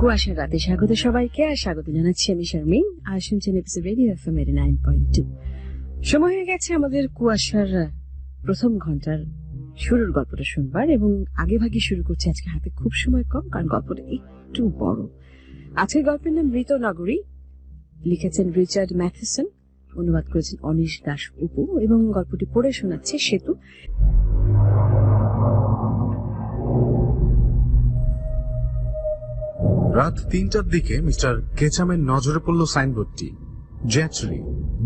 কুয়াশার রাতে স্বাগত সবাইকে, আর স্বাগত জানাচ্ছি আমি শারমিন। আর শুনছেন এপিসোড রেডিও এফএম 89.2। সময় হয়ে গেছে আমাদের কুয়াশার প্রথম ঘন্টার শুরুর গল্পটা শুনবার, এবং আগে ভাগে শুরু করছি। আজকে হাতে খুব সময় কম, কারণ গল্পটা একটু বড়। আজকের গল্পের নাম মৃত নগরী, লিখেছেন রিচার্ড ম্যাথিসন, অনুবাদ করেছেন অনিশ দাস উপু, এবং গল্পটি পড়ে শোনাচ্ছে সেতু। রাত ৩টার দিকে মিস্টার কেচামের নজরে পড়ল সাইনবোর্ডটি। জ্যাচরি,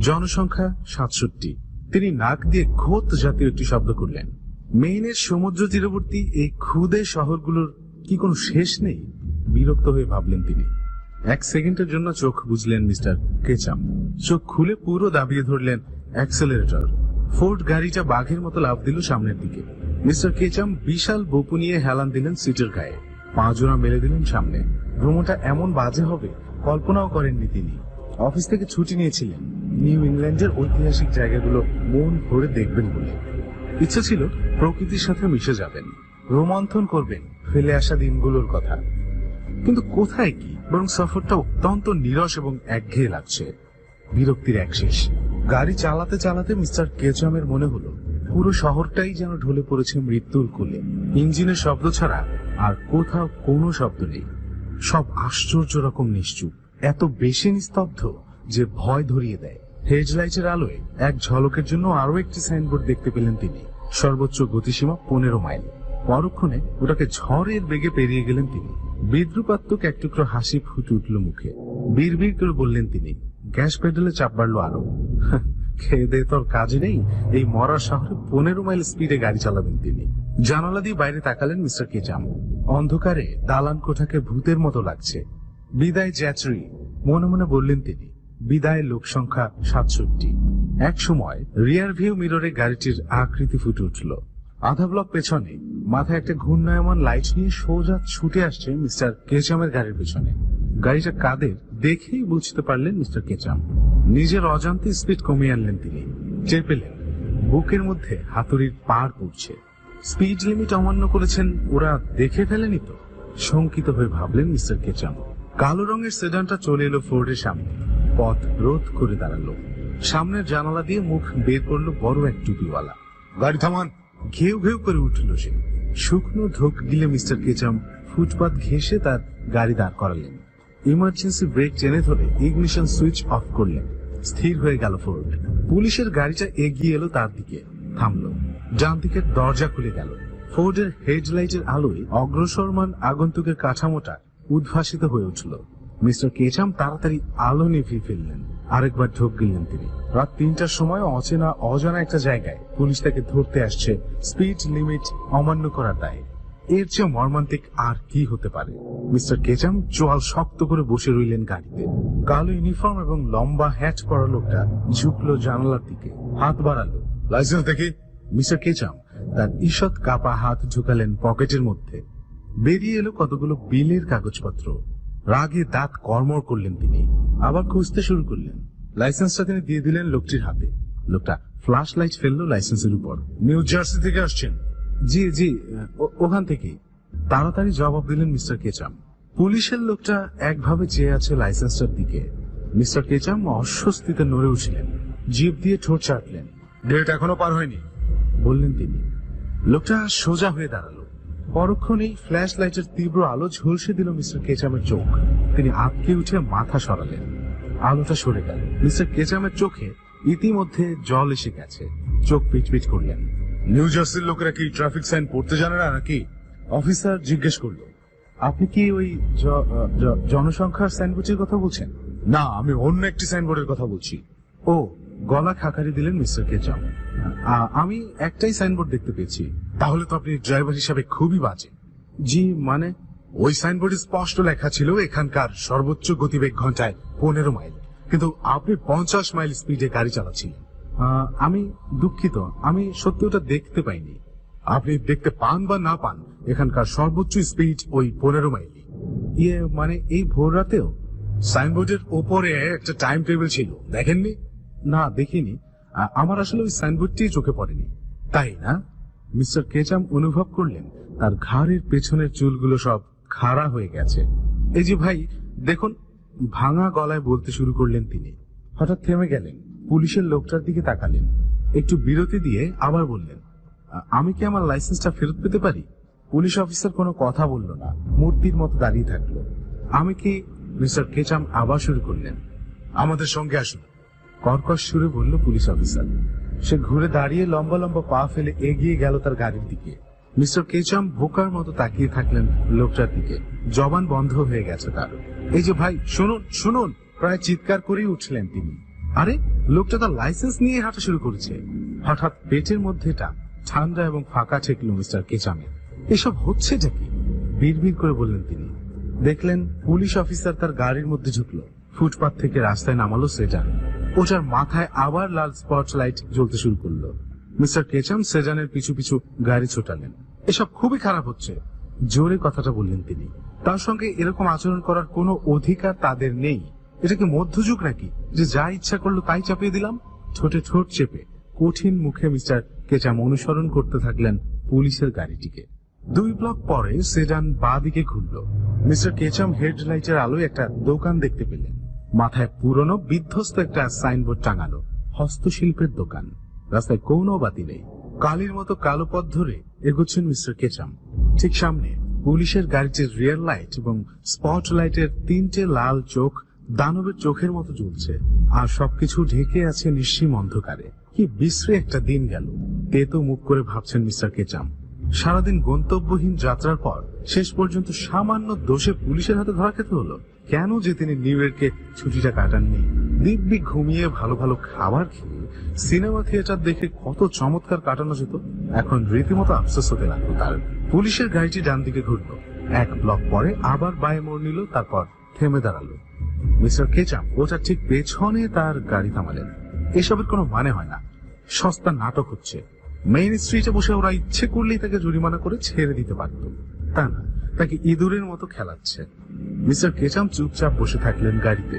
জনসংখ্যা ৬৭। তিনি নাক দিয়ে ঘোত জাতীয় একটি শব্দ করলেন। মেইনের সমুদ্র তীরবর্তী এই ক্ষুদে শহরগুলোর কি কোনো শেষ নেই? বিরক্ত হয়ে ভাবলেন তিনি। এক সেকেন্ডের জন্য চোখ বুঝলেন মিস্টার কেচাম। চোখ খুলে পুরো দাবিয়ে ধরলেন অ্যাক্সেলারেটর। ফোর্ড গাড়িটা বাঘের মতো লাফ দিল সামনের দিকে। মিস্টার কেচাম বিশাল বপু নিয়ে হেলান দিলেন সিটের গায়ে, পাঁজোড়া মেলে দিলেন সামনে। ভ্রমণটা এমন বাজে হবে কল্পনাও করেননি তিনি। অফিস থেকে ছুটি নিয়েছিলেন নিউ ইংল্যান্ডের ঐতিহাসিক জায়গাগুলো মন ভরে দেখবেন বলে। ইচ্ছা ছিল প্রকৃতির সাথে মিশে যাবেন, রোমন্থন করবেন ফেলে আসা দিনগুলোর কথা। কিন্তু কোথায় কি, বরং সফরটা অত্যন্ত নীরস এবং একঘেয়ে লাগছে। বিরক্তির একশেষ। গাড়ি চালাতে চালাতে মিস্টার কেচামের মনে হলো পুরো শহরটাই যেন ঢলে পড়েছে মৃত্যুর কোলে। ইঞ্জিনের শব্দ ছাড়া আর কোথাও কোনো শব্দ নেই। সব আশ্চর্য রকম নিশ্চুপ, এত বেশি নিস্তব্ধ যে ভয় ধরিয়ে দেয়। হেডলাইটের আলোয় এক ঝলকের জন্য আরো একটি সাইনবোর্ড দেখতে পেলেন তিনি। সর্বোচ্চ গতিসীমা 15 মাইল। পরক্ষণে ওটাকে ঝড়ের বেগে পেরিয়ে গেলেন তিনি। বিদ্রুপাত্মক এক টুকরো হাসি ফুটে উঠল মুখে। বিড়বিড় করে বললেন তিনি। গ্যাস পেডালে চাপ বাড়লো আরো। খেয়ে দে তোর কাজে নেই, এই মরা শহরে 15 মাইল স্পিডে গাড়ি চালাবেন তিনি। জানালা দিয়ে বাইরে তাকালেন মিস্টার কেচাম। অন্ধকারে দালান কোঠাকে ভূতের মতো লাগছে। বিদায় জ্যাচরি, মনে মনে বললেন তিনি। বিদায় লোক সংখ্যা 67। এক সময় রিয়ার ভিউ মিররে গাড়িটির আকৃতি ফুটে উঠল। আধা ব্লক পেছনে মাথায় একটা ঘূর্ণায়মান লাইট নিয়ে সোজা ছুটে আসছে মিস্টার কেচামের গাড়ির পেছনে। গাড়িটা কাদের দেখেই বুঝতে পারলেন মিস্টার কেচাম। নিজের অজান্তে স্পিড কমিয়ে আনলেন তিনি। টের পেলেন বুকের মধ্যে হাতুড়ির পাড় পড়ছে। স্পিড লিমিট অমান্য করেছেন ওরা দেখে ফেলেনি তো? শঙ্কিত হয়ে ভাবলেন মিস্টার কেচাম। কালো রঙের সেডানটা চলে এলো ফোর্ডের সামনে। পথ রোধ করে দাঁড়ালো। সামনের জানালা দিয়ে মুখ বের করলো বড় এক টুপিওয়ালা। গাড়ি থামান! ঘেউ ঘেউ করে উঠল সে। শুকনো ঢোক গিলে মিস্টার কেচাম ফুটপাত ঘেঁষে তার গাড়ি দাঁড় করালেন। ইমার্জেন্সি ব্রেক টেনে ধরে ইগনিশন সুইচ অফ করলেন। স্থির হয়ে গেল ফোর্ড। পুলিশের গাড়িটা এগিয়ে এলো তার দিকে, থামলো। ডান দিকের দরজা খুলে গেল। ফোর্ডের হেডলাইটের আলোয় অগ্রসরমান আগন্তুকের কাঠামোটা উদ্ভাসিত হয়ে উঠল। মিস্টার কেচাম তাড়াতাড়ি আলো নিভিয়ে ফেললেন। আরেকবার ঢোক গিললেন তিনি। রাত 3টার সময় অচেনা অজানা একটা জায়গায় পুলিশ তাকে ধরতে আসছে স্পিড লিমিট অমান্য করার দায়ে। এর চেয়ে মর্মান্তিক আর কি হতে পারে? মিস্টার কেচাম চোয়াল শক্ত করে বসে রইলেন গাড়িতে। কালো ইউনিফর্ম এবং লম্বা হ্যাট পরা লোকটা ঝুঁকলো জানালার দিকে, হাত বাড়ালো। লাইসেন্স দেখি। মিস্টার কেচাম তার ঈষৎ কাপা হাত ঢুকালেন পকেটের মধ্যে। বেরিয়ে এলো কতগুলো বিলের কাগজপত্র। রাগে দাঁত কড়মড় করলেন তিনি। আবার খুঁজতে শুরু করলেন। লাইসেন্সটা তিনি দিয়ে দিলেন লোকটির হাতে। লোকটা ফ্ল্যাশ লাইট ফেললো লাইসেন্সের উপর। নিউ জার্সি থেকে আসছেন? জি জি, ওখান থেকেই। তাড়াতাড়ি জবাব দিলেন মিস্টার কেচাম। পুলিশের লোকটা একভাবে চেয়ে আছে লাইসেন্সটার দিকে। মিস্টার কেচাম অস্বস্তিতে নড়ে উঠলেন। জিভ দিয়ে ঠোঁট চাটলেন। ডেট এখনো পার হয়নি বললেন তিনি। লোকটা সোজা হয়ে দাঁড়ালো। পরক্ষণেই ফ্ল্যাশ লাইটের তীব্র আলো ঝলসে দিল মিস্টার কেচামের চোখ। তিনি আঁতকে উঠে মাথা সরালেন। আলোটা সরে গেল। মিস্টার কেচামের চোখে ইতিমধ্যে জল এসে গেছে। চোখ পিটপিট করলেন। নিউ জার্সির লোকেরা কি ট্রাফিক সাইন পড়তে জানে না নাকি? অফিসার জিজ্ঞেস করলো। আপনি কি ওই জনসংখ্যার সাইনবোর্ডের কথা বলছেন? না, আমি অন্য একটি সাইনবোর্ডের কথা বলছি। ও, গলা খাকারি দিলেন মিস্টার কেচাম। আমি একটাই সাইনবোর্ড দেখতে পেয়েছি। তাহলে তো আপনি ড্রাইভার হিসাবে খুবই বাজে। জি মানে? ওই সাইনবোর্ডে স্পষ্ট লেখা ছিল এখানকার সর্বোচ্চ গতিবেগ ঘন্টায় 15 মাইল, কিন্তু আপনি 50 মাইল স্পিডে গাড়ি চালাচ্ছিলেন। আমি দুঃখিত, আমি সত্যি ওটা দেখতে পাইনি। আপনি দেখতে পান বা না পান, এখানকার সর্বোচ্চ স্পিড ওই 15 মাইলই। ইয়ে মানে এই ভোর রাতেও? সাইনবোর্ডের ওপরে একটা টাইম টেবিল ছিল, দেখেননি? না, দেখিনি। আমার আসলে ওই সাইনবোর্ডটি চোখে পড়েনি। তাই না? মিস্টার কেচাম অনুভব করলেন তার ঘাড়ের পেছনের চুলগুলো সব খাড়া হয়ে গেছে। এই যে ভাই দেখুন, ভাঙা গলায় বলতে শুরু করলেন তিনি। হঠাৎ থেমে গেলেন, পুলিশের লোকটার দিকে তাকালেন, একটু বিরতি দিয়ে আবার বললেন, আমি কি আমার লাইসেন্সটা ফেরত পেতে পারি? পুলিশ অফিসার কোনো কথা বলল না, মূর্তির মতো দাঁড়িয়ে থাকলো। আমি কি? মিস্টার কেচাম আবার শুরু করলেন। আমাদের সঙ্গে আসুন, কর্কশ সুরে বলল পুলিশ অফিসার। সে ঘুরে দাঁড়িয়ে লম্বা লম্বা পা ফেলে এগিয়ে গেল তার গাড়ির দিকে। মিস্টার কেচাম বোকার মতো তাকিয়ে থাকলেন লোকটার দিকে, জবান বন্ধ হয়ে গেছে তার। এই যে ভাই শুনুন শুনুন, প্রায় চিৎকার করেই উঠলেন তিনি। আরে লোকটা তার লাইসেন্স নিয়ে হাঁটা শুরু করেছে। হঠাৎ পেটের মধ্যেটা ঠান্ডা এবং ফাঁকা ঠেকল মিস্টার কেচামের। এসব হচ্ছেটা কি? বিড়বিড় করে বললেন তিনি। দেখলেন পুলিশ অফিসার তার গাড়ির মধ্যে ঢুকলো, ফুটপাত থেকে রাস্তায় নামালো সেজান। ওটার মাথায় আবার লাল স্পটলাইট জ্বলতে শুরু করলো। মিস্টার কেচাম সেজানের পিছু পিছু গাড়ি ছোটালেন। এসব খুবই খারাপ হচ্ছে, জোরে কথাটা বললেন তিনি। তার সঙ্গে এরকম আচরণ করার কোনো অধিকার তাদের নেই। এটা কি মধ্যযুগ নাকি যে যা ইচ্ছা করলো তাই চাপিয়ে দিলাম? ঠোঁটে ঠোঁট চেপে কঠিন মুখে মিস্টার কেচাম অনুসরণ করতে থাকলেন পুলিশের গাড়িটিকে। 2 ব্লক পরে সেজান বাঁ দিকে ঘুরল। মিস্টার কেচাম হেডলাইটের আলোয় একটা দোকান দেখতে পেলেন। মাথায় পুরনো বিধ্বস্ত একটা সাইনবোর্ড টাঙানো, হস্তশিল্পের দোকান। রাস্তায় কোনো বাতি নেই। কালির মতো কালো পথ ধরে এগোচ্ছেন মিস্টার কেচাম। ঠিক সামনে পুলিশের গাড়িটির রিয়ার লাইট এবং স্পট লাইটের 3টে লাল চোখ দানবের চোখের মতো জ্বলছে, আর সবকিছু ঢেকে আছে নিঃসীম অন্ধকারে। কি বিশ্রী একটা দিন গেল, তেতো মুখ করে ভাবছেন মিস্টার কেচাম। সারাদিন গন্তব্যহীন যাত্রার পর শেষ পর্যন্ত সামান্য দোষে পুলিশের হাতে ধরা খেতে হলো। কেন যে তিনি নিউ ইয়র্কে ছুটিটা কাটাননি? দিব্যি ঘুমিয়ে ভালো ভালো খাবার খেয়ে সিনেমা থিয়েটার দেখে কত চমৎকার কাটানো যেত। এখন রীতিমতো আফসোস হতে লাগলো তার। পুলিশের গাড়িটি ডান দিকে ঘুরলো, 1 ব্লক পরে আবার বায়ে মোড় নিল, তারপর থেমে দাঁড়ালো। মিস্টার কেচাম ওটা ঠিক পেছনে তার গাড়ি থামালেন। এসবের কোনো মানে হয় না, সস্তা নাটক হচ্ছে। মেইন স্ট্রিটে বসে ওরা ইচ্ছে করলেই তাকে জরিমানা করে ছেড়ে দিতে পারত, তা না, তাকে ইঁদুরের মতো খেলাচ্ছে। মিস্টার কেচাম চুপচাপ বসে থাকলেন গাড়িতে।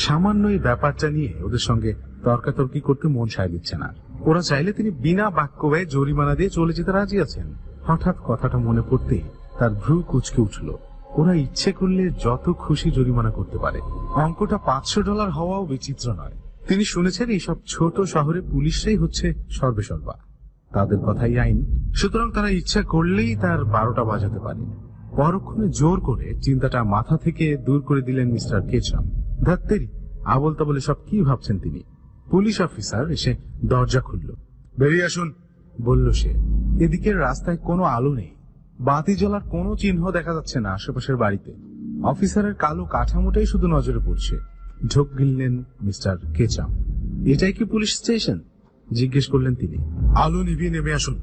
সামান্য এই ব্যাপারটা নিয়ে ওদের সঙ্গে তর্কাতর্কি করতে মন সায় দিচ্ছে না। ওরা চাইলে তিনি বিনা বাক্য ব্যয়ে জরিমানা দিয়ে চলে যেতে রাজি আছেন। হঠাৎ কথাটা মনে পড়তেই তার ভ্রু কুঁচকে উঠল। ওরা ইচ্ছে করলে যত খুশি জরিমানা করতে পারে, অঙ্কটা $500 হওয়াও বিচিত্র নয়। তিনি শুনেছেন এইসব ছোট শহরে পুলিশরাই হচ্ছে সর্বেসর্বা, তাদের কথাই আইন। সুতরাং তারা ইচ্ছা করলেই তার 12টা বাজাতে পারে। পরক্ষণে জোর করে চিন্তাটা মাথা থেকে দূর করে দিলেন মিস্টার কেচাম। ধাত্তেরি, আবল তাবলে সব কি ভাবছেন তিনি। পুলিশ অফিসার এসে দরজা খুলল। বেরিয়ে আসুন, বলল সে। এদিকের রাস্তায় কোনো আলো নেই, বাতি জ্বলার কোনো চিহ্ন দেখা যাচ্ছে না আশেপাশের বাড়িতে। অফিসারের কালো কাঠামোটাই শুধু নজরে পড়ছে। ঢোক গিললেন মিস্টার কেচাম। এটাই কি পুলিশ স্টেশন? জিজ্ঞেস করলেন তিনি। আলো নিভিয়ে নেমে আসুন,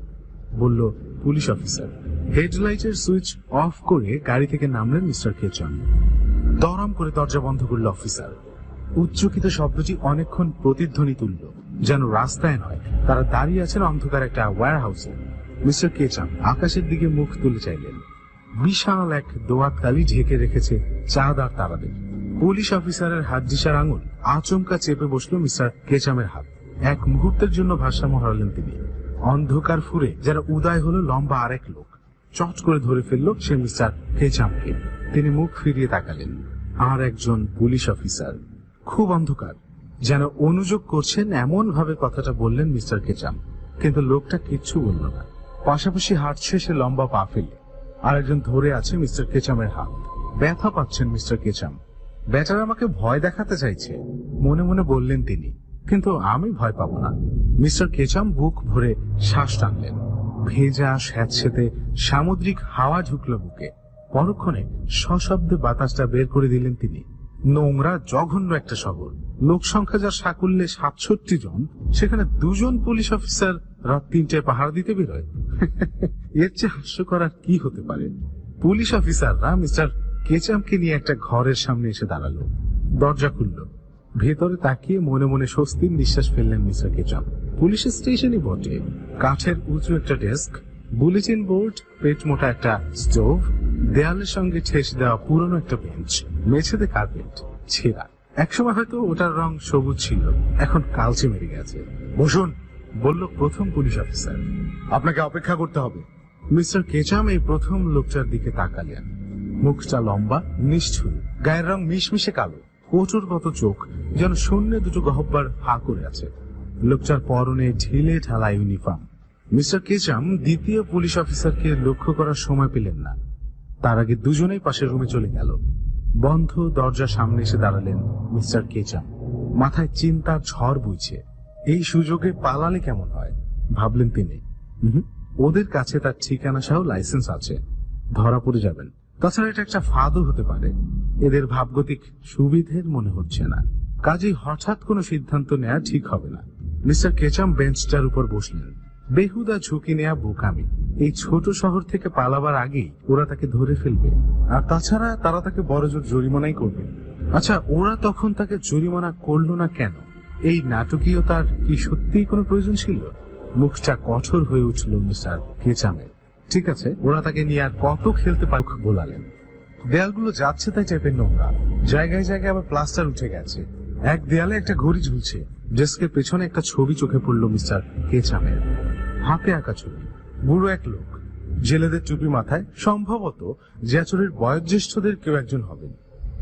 বলল পুলিশ অফিসার। হেডলাইটের সুইচ অফ করে গাড়ি থেকে নামলেন মিস্টার কেচাম। দরম করে দরজা বন্ধ করল অফিসার। উচ্চকিত শব্দটি অনেকক্ষণ প্রতিধ্বনি তুলল, যেন রাস্তায় নয়, তারা দাঁড়িয়ে আছেন অন্ধকার একটা ওয়্যার হাউসে। মিস্টার কেচাম আকাশের দিকে মুখ তুলে চাইলেন। বিশাল এক দোয়াতকালি ঢেকে রেখেছে চাঁদ আর তারাদের। পুলিশ অফিসারের হাত দিশার আঙুল আচমকা চেপে বসলো মিস্টার কেচামের হাত। এক মুহূর্তের জন্য ভারসাম্য হারালেন তিনি। অন্ধকার ফুরে যারা উদয় হলো লম্বা আরেক লোক, চট করে ধরে ফেললো সে মিস্টার কেচামকে। তিনি মুখ ফিরিয়ে তাকালেন। আর একজন পুলিশ অফিসার, খুব অন্ধকার, যেন অনুযোগ করছেন এমন ভাবে কথাটা বললেন মিস্টার কেচাম। কিন্তু লোকটা কিচ্ছু বলল না। পাশাপাশি হাঁটছে সে লম্বা পা ফেলে। আর একজন ধরে আছে মিস্টার কেচামের হাত। ব্যথা পাচ্ছেন মিস্টার কেচাম। বেচারা আমাকে ভয় দেখাতে চাইছে, মনে মনে বললেন তিনি, কিন্তু আমি ভয় পাবো না। মিস্টার কেচাম বুক ভরে শ্বাস টানলেন। ভেজা স্যাঁতসেঁতে সামুদ্রিক হাওয়া ঢুকলো বুকে। পরক্ষণে সশব্দে বাতাসটা বের করে দিলেন তিনি। নোংরা জঘন্য একটা শহর, লোক সংখ্যা যার সাকুল্যে 67 জন, সেখানে 2 জন পুলিশ অফিসার রাত 3টায় পাহারা দিতে বেরোয়। এর চেয়ে হাস্যকর আর কি হতে পারে। পুলিশ অফিসাররা মিস্টার কেচামকে নিয়ে একটা ঘরের সামনে এসে দাঁড়ালো। দরজা খুলল। ভেতরে তাকিয়ে মনে মনে স্বস্তির নিঃশ্বাস ফেললেন মিস্টার কেচাম। পুলিশের স্টেশনই বটে। কাঠের উঁচু একটা ডেস্ক, বুলেটিন বোর্ড, পেট মোটা একটা স্টোভ, দেয়ালের সঙ্গে ঠেস দেওয়া পুরনো একটা বেঞ্চ, মেঝেতে কার্পেট ছেঁড়া। একসময় হয়তো ওটার রং সবুজ ছিল, এখন কালচে মেরে গেছে। বসুন, বলল প্রথম পুলিশ অফিসার। আপনাকে অপেক্ষা করতে হবে। মিস্টার কেচাম এই প্রথম লোকটার দিকে তাকালেন। মুখটা লম্বা, নিষ্ঠুর, গায়ের রং মিশমিশে কালো, কঠোর কত চোখ যেন শূন্য দুটো গহব্বার হা করে আছে। লোকটার পরনে ঢিলে ঢালা ইউনিফর্ম। মিস্টার কেচাম দ্বিতীয় পুলিশ অফিসারকে লক্ষ্য করার সময় পেলেন না। তার আগে দুজনেই পাশের রুমে চলে গেল। বন্ধ দরজার সামনে এসে দাঁড়ালেন মিস্টার কেচাম। মাথায় চিন্তার ঝড় বইছে। এই সুযোগে পালালে কেমন হয় ভাবলেন তিনি। ওদের কাছে তার ঠিকানা সহ লাইসেন্স আছে, ধরা পড়ে যাবেন। তাছাড়া এটা একটা ফাঁদও হতে পারে। এদের ভাবগতিক সুবিধের মনে হচ্ছে না, কাজেই হঠাৎ কোনো সিদ্ধান্ত নেওয়া ঠিক হবে না। মিস্টার কেচাম বেঞ্চটার উপর বসলেন। বেহুদা ঝুঁকি নেয়া বোকামি। এই ছোট শহর থেকে পালাবার আগেই ওরা তাকে ধরে ফেলবে, আর তাছাড়া তারা তাকে বড়জোর জরিমানাই করবে। আচ্ছা, ওরা তখন তাকে জরিমানা করলো না কেন? এই নাটকীয়তার কি সত্যিই কোনো প্রয়োজন ছিল? মুখটা কঠোর হয়ে উঠল মিস্টার কেচামের। ঠিক আছে, ওরা তাকে নিয়ে আর কত খেলতে পারে বলালেন। দেয়ালগুলো যাচ্ছে তাই টাইপের নোংরা, জায়গায় জায়গায় আবার প্লাস্টার উঠে গেছে। এক দেয়ালে একটা ঘড়ি ঝুলছে। ডেস্কের পেছনে একটা ছবি চোখে পড়ল মিস্টার কেচামের, হাতে আঁকা ছবি। বুড়ো এক লোক, জেলেদের টুপি মাথায়, সম্ভবত জ্যাচরের বয়োজ্যেষ্ঠদের কেউ একজন হবেন।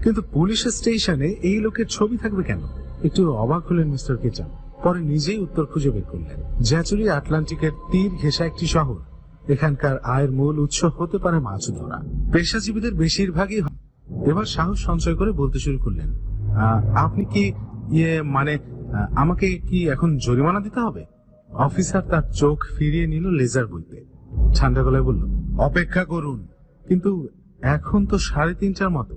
কিন্তু পুলিশ স্টেশনে এই লোকের ছবি থাকবে কেন? একটু অবাক হলেন মিস্টার কেচাম। পরে নিজেই উত্তর খুঁজে বের করলেন। জ্যাচুরি আটলান্টিকের তীর ঘেঁষা একটি শহর। এখানকার আয়ের মূল উৎস হতে পারে মাছ ধরা। পেশাজীবীদের বেশিরভাগই। এবার সাহস সঞ্চয় করে বলতে শুরু করলেন, আপনি কি মানে আমাকে কি এখন জরিমানা দিতে হবে? অফিসার তার চোখ ফিরিয়ে নিল লেজার বইতে। ঠান্ডা গলায় বলল, অপেক্ষা করুন। কিন্তু এখন তো 3:30টার মতো।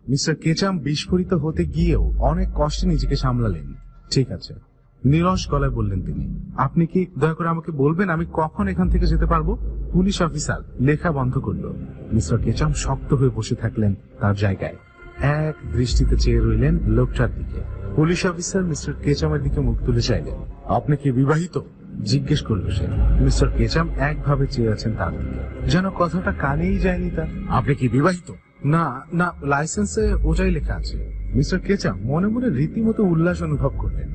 মিস্টার কেচাম বিস্ফোরিত হতে গিয়েও অনেক কষ্টে নিজেকে সামলালেন। ঠিক আছে, নিরস গলায় বললেন তিনি। আপনি কি দয়া করে আমাকে বলবেন আমি কখন এখান থেকে যেতে পারবো? পুলিশ অফিসার লেখা বন্ধ করলো। মিস্টার কেচাম শক্ত হয়ে বসে থাকলেন তার জায়গায়। এক দৃষ্টিতে চেয়ে রইলেন লোকটার দিকে। পুলিশ অফিসার মিস্টার কেচামের দিকে মুখ তুলে চাইলেন। আপনি কি বিবাহিত? জিজ্ঞেস করলো সে। মিস্টার কেচাম একভাবে চেয়ে আছেন তার দিকে, যেন কথাটা কানেই যায়নি তার। আপনি কি বিবাহিত? না না, লাইসেন্সে ওটাই লেখা আছে। মিস্টার কেচাম মনে মনে রীতিমতো উল্লাস অনুভব করলেন।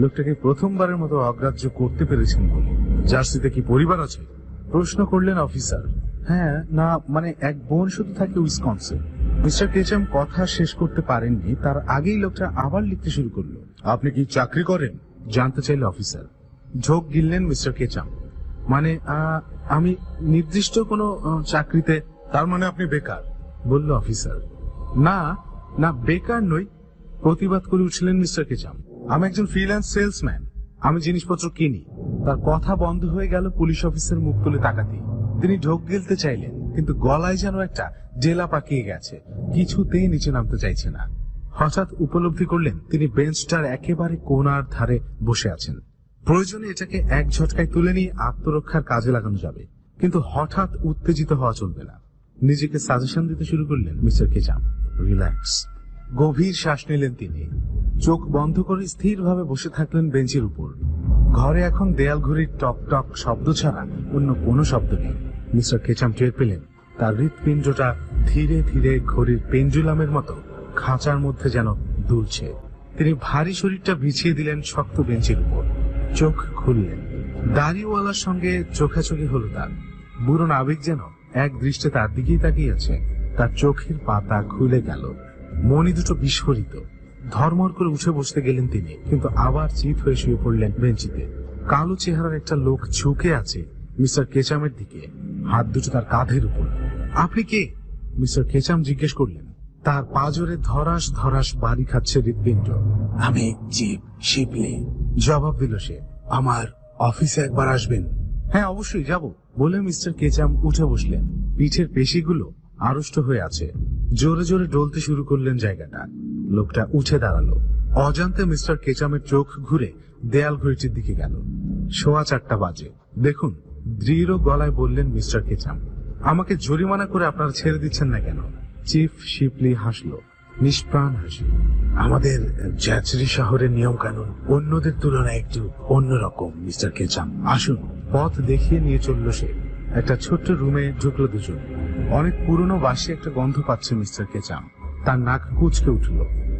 লোকটাকে প্রথমবারের মতো অগ্রাহ্য করতে পেরেছেন বলে। জার্সিতে কি পরিবার আছে? প্রশ্ন করলেন অফিসার। হ্যাঁ, না মানে এক বোন শুধু থাকে উইসকনসে। মিস্টার কেচাম কথা শেষ করতে পারেননি, তার আগেই লোকটা আবার লিখতে শুরু করলো। আপনি কি চাকরি করেন? জানতে চাইল অফিসার। ঝোঁক গিললেন মিস্টার কেচাম। মানে আমি নির্দিষ্ট কোনো চাকরিতে। তার মানে আপনি বেকার? বলল অফিসার। না না, বেকার নই, প্রতিবাদ করে উঠলেন মিস্টার কেচাম। আমি একজন ফ্রিল্যান্স সেলসম্যান, আমি জিনিসপত্র কিনি। তার কথা বন্ধ হয়ে গেল পুলিশ অফিসার মুখ তুলে তাকাতেই। তিনি ঢোক গিলতে চাইলেন, কিন্তু গলায় যেন একটা জেলা পাকিয়ে গেছে, কিছুতেই নিচে নামতে চাইছে না। হঠাৎ উপলব্ধি করলেন তিনি বেঞ্চটার একেবারে কোণার ধারে বসে আছেন। প্রয়োজনে এটাকে এক ঝটকায় তুলে নিয়ে আত্মরক্ষার কাজে লাগানো যাবে, কিন্তু হঠাৎ উত্তেজিত হওয়া চলবে না। নিজেকে সাজেশন দিতে শুরু করলেন মিস্টার কেচাম। রিল্যাক্স। গভীর শ্বাস নিলেন তিনি। চোখ বন্ধ করে স্থিরভাবে বসে থাকলেন বেঞ্চের উপর। ঘরে এখন দেয়াল ঘড়ির টক টক শব্দ ছাড়া অন্য কোনো শব্দ নেই। মিস্টার কেচাম টের পেলেন তার হৃৎপিণ্ডটা ধীরে ধীরে ঘড়ির পেন্ডুলামের মতো খাঁচার মধ্যে যেন দুলছে। তিনি ভারী শরীরটা বিছিয়ে দিলেন শক্ত বেঞ্চের উপর। চোখ খুললেন। দাড়িওয়ালার সঙ্গে চোখাচোখি হলো তার। বুড়ো নাবিক যেন এক দৃষ্টে তার দিকেই তাকিয়ে আছে। তার চোখের পাতা খুলে গেল, মনি দুটো বিস্ফোরিত। ধর্মর করে উঠে বসতে গেলেন তিনি, কিন্তু আবার চিত হয়ে শুয়ে পড়লেন বেঞ্চিতে। কালো চেহারার একটা লোক ঝুঁকে আছে মিস্টার কেচামের দিকে, হাত দুটো তার কাঁধের উপর। আপনি কে? মিস্টার কেচাম জিজ্ঞেস করলেন। তার পাঁজরে ধরাস ধরাস বাড়ি খাচ্ছে হৃৎপিণ্ড। আমি চিফ শিপলি, জবাব দিল সে। আমার অফিসে একবার আসবেন? হ্যাঁ, অবশ্যই যাব, বলে মিস্টার কেচাম উঠে বসলেন। পিঠের পেশিগুলো আড়ষ্ট হয়ে আছে। জোরে জোরে ডলতে শুরু করলেন জায়গাটা। লোকটা উঠে দাঁড়ালো। অজান্তে মিস্টার কেচামের চোখ ঘুরে দেয়াল ঘড়িটির দিকে গেল। 4:15 বাজে। দেখুন, দৃঢ় গলায় বললেন মিস্টার কেচাম। আমাকে জরিমানা করে আপনারা ছেড়ে দিচ্ছেন না কেন? চিফ শিপলি হাসলো, নিষ্প্রাণ হাসি। আমাদের জ্যাচরি শহরের নিয়ম কানুন অন্যদের তুলনায় একটু অন্যরকম মিস্টার কেচাম। আসুন। পথ দেখিয়ে নিয়ে চলল সে। একটা ছোট্ট রুমে ঢুকলো দুজন। অনেক পুরনো বাসি একটা গন্ধ পাচ্ছে মিস্টার কেচাম। তার নাক কুচকে উঠল,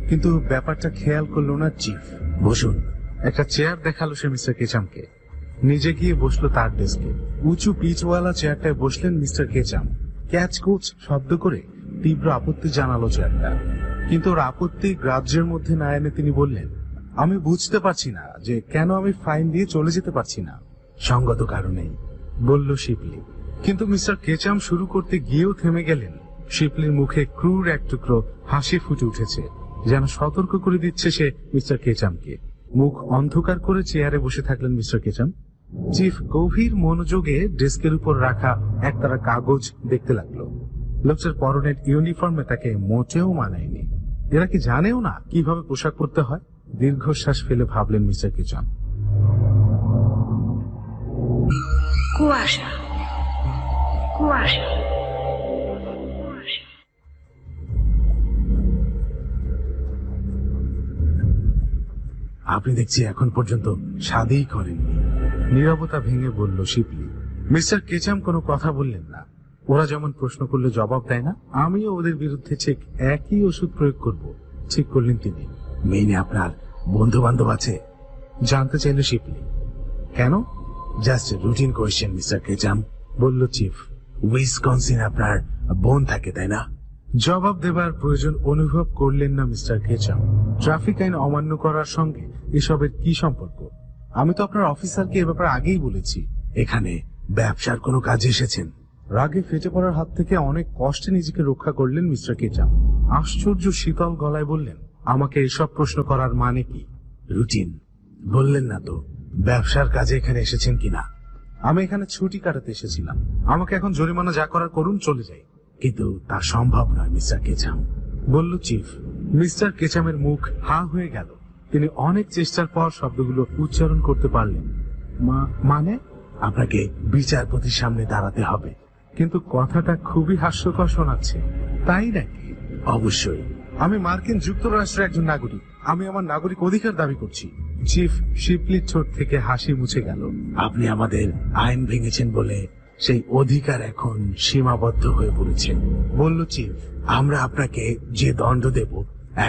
কিন্তু ব্যাপারটা খেয়াল করলো না চিফ। বসুন। একটা চেয়ার দেখালো সে মিস্টার কেচামকে। নিজে গিয়ে বসলো তার ডেস্কে। উঁচু পিচওয়ালা চেয়ারটায় বসলেন মিস্টার কেচাম। ক্যাচ কোচ শব্দ করে তীব্র আপত্তি জানালো চেয়ারটা, কিন্তু ওর আপত্তি গ্রাহ্যের মধ্যে না এনে তিনি বললেন, আমি বুঝতে পারছি না যে কেন আমি ফাইন দিয়ে চলে যেতে পারছি না। সঙ্গত কারণেই, বলল শিপলি। কিন্তু মিস্টার কেচাম শুরু করতে গিয়েও থেমে গেলেন। শিপলির মুখে ক্রূর এক টুকরো হাসি ফুটে উঠেছে, যেন সতর্ক করে দিচ্ছে সে মিস্টার কেচামকে। মুখ অন্ধকার করে চেয়ারে বসে থাকলেন মিস্টার কেচাম। চিফ গভীর মনোযোগে ডেস্কের উপর রাখা একতারা কাগজ দেখতে লাগলো। লোকটার পরনের ইউনিফর্মে তাকে মোটেও মানায়নি। এরা কি জানেও না কিভাবে পোশাক পরতে হয়? দীর্ঘশ্বাস ফেলে ভাবলেন মিস্টার কেচাম। কুয়াশা, কুয়াশা, আপনি দেখছি এখন পর্যন্ত স্বাদেই করেননি, নীরবতা ভেঙে বলল শিপলি। মিস্টার কেচাম কোনো কথা বললেন না। ওরা যেমন প্রশ্ন করলে জবাব দেয় না, আমিও ওদের বিরুদ্ধে ঠিক একই ওষুধ প্রয়োগ করব ঠিক করলেন তিনি। মেইনে আপনার বন্ধু বান্ধব আছে? জানতে চাইল শিপলি। কেন? জাস্ট রুটিন কোয়েশ্চেন মিস্টার কেচাম, বলল চিফ। উইসকনসিন আপনার বোন থাকে তাই না? জবাব দেবার প্রয়োজন অনুভব করলেন না মিস্টার কেচাম। ট্রাফিক আইন অমান্য করার সঙ্গে এসবের কি সম্পর্ক? আমি তো আপনার অফিসারকে এ ব্যাপারে আগেই বলেছি। এখানে ব্যবসার কোনো কাজে এসেছেন? রাগে ফেটে পড়ার হাত থেকে অনেক কষ্টে নিজেকে রক্ষা করলেন মিস্টার কেচাম। আশ্চর্য শীতল গলায় বললেন, আমাকে এসব প্রশ্ন করার মানে কি? রুটিন বললেন না তো, ব্যবসার কাজে এখানে এসেছেন কিনা? আমি এখানে ছুটি কাটাতে এসেছিলাম। আমাকে এখন জরিমানা যা করার করুন, চলে যাই। কিন্তু তা সম্ভব নয় মিস্টার কেচাম, বলল চিফ। মিস্টার কেচামের মুখ হা হয়ে গেল। তিনি অনেক চেষ্টার পর শব্দগুলো উচ্চারণ করতে পারলেন। মানে? আপনাকে বিচারপতির সামনে দাঁড়াতে হবে। কিন্তু কথাটা খুবই হাস্যকর শোনাচ্ছে। তাই নাকি? অবশ্যই। আমি মার্কিন যুক্তরাষ্ট্রের একজন নাগরিক। আমি আমার নাগরিক অধিকার দাবি করছি। চিফ শিপলির ঠোঁট থেকে হাসি মুছে গেল। আপনি আমাদের আইন ভেঙেছেন বলে সেই অধিকার এখন সীমাবদ্ধ হয়ে পড়েছে, বলল চিফ। আমরা আপনাকে যে দণ্ড দেব,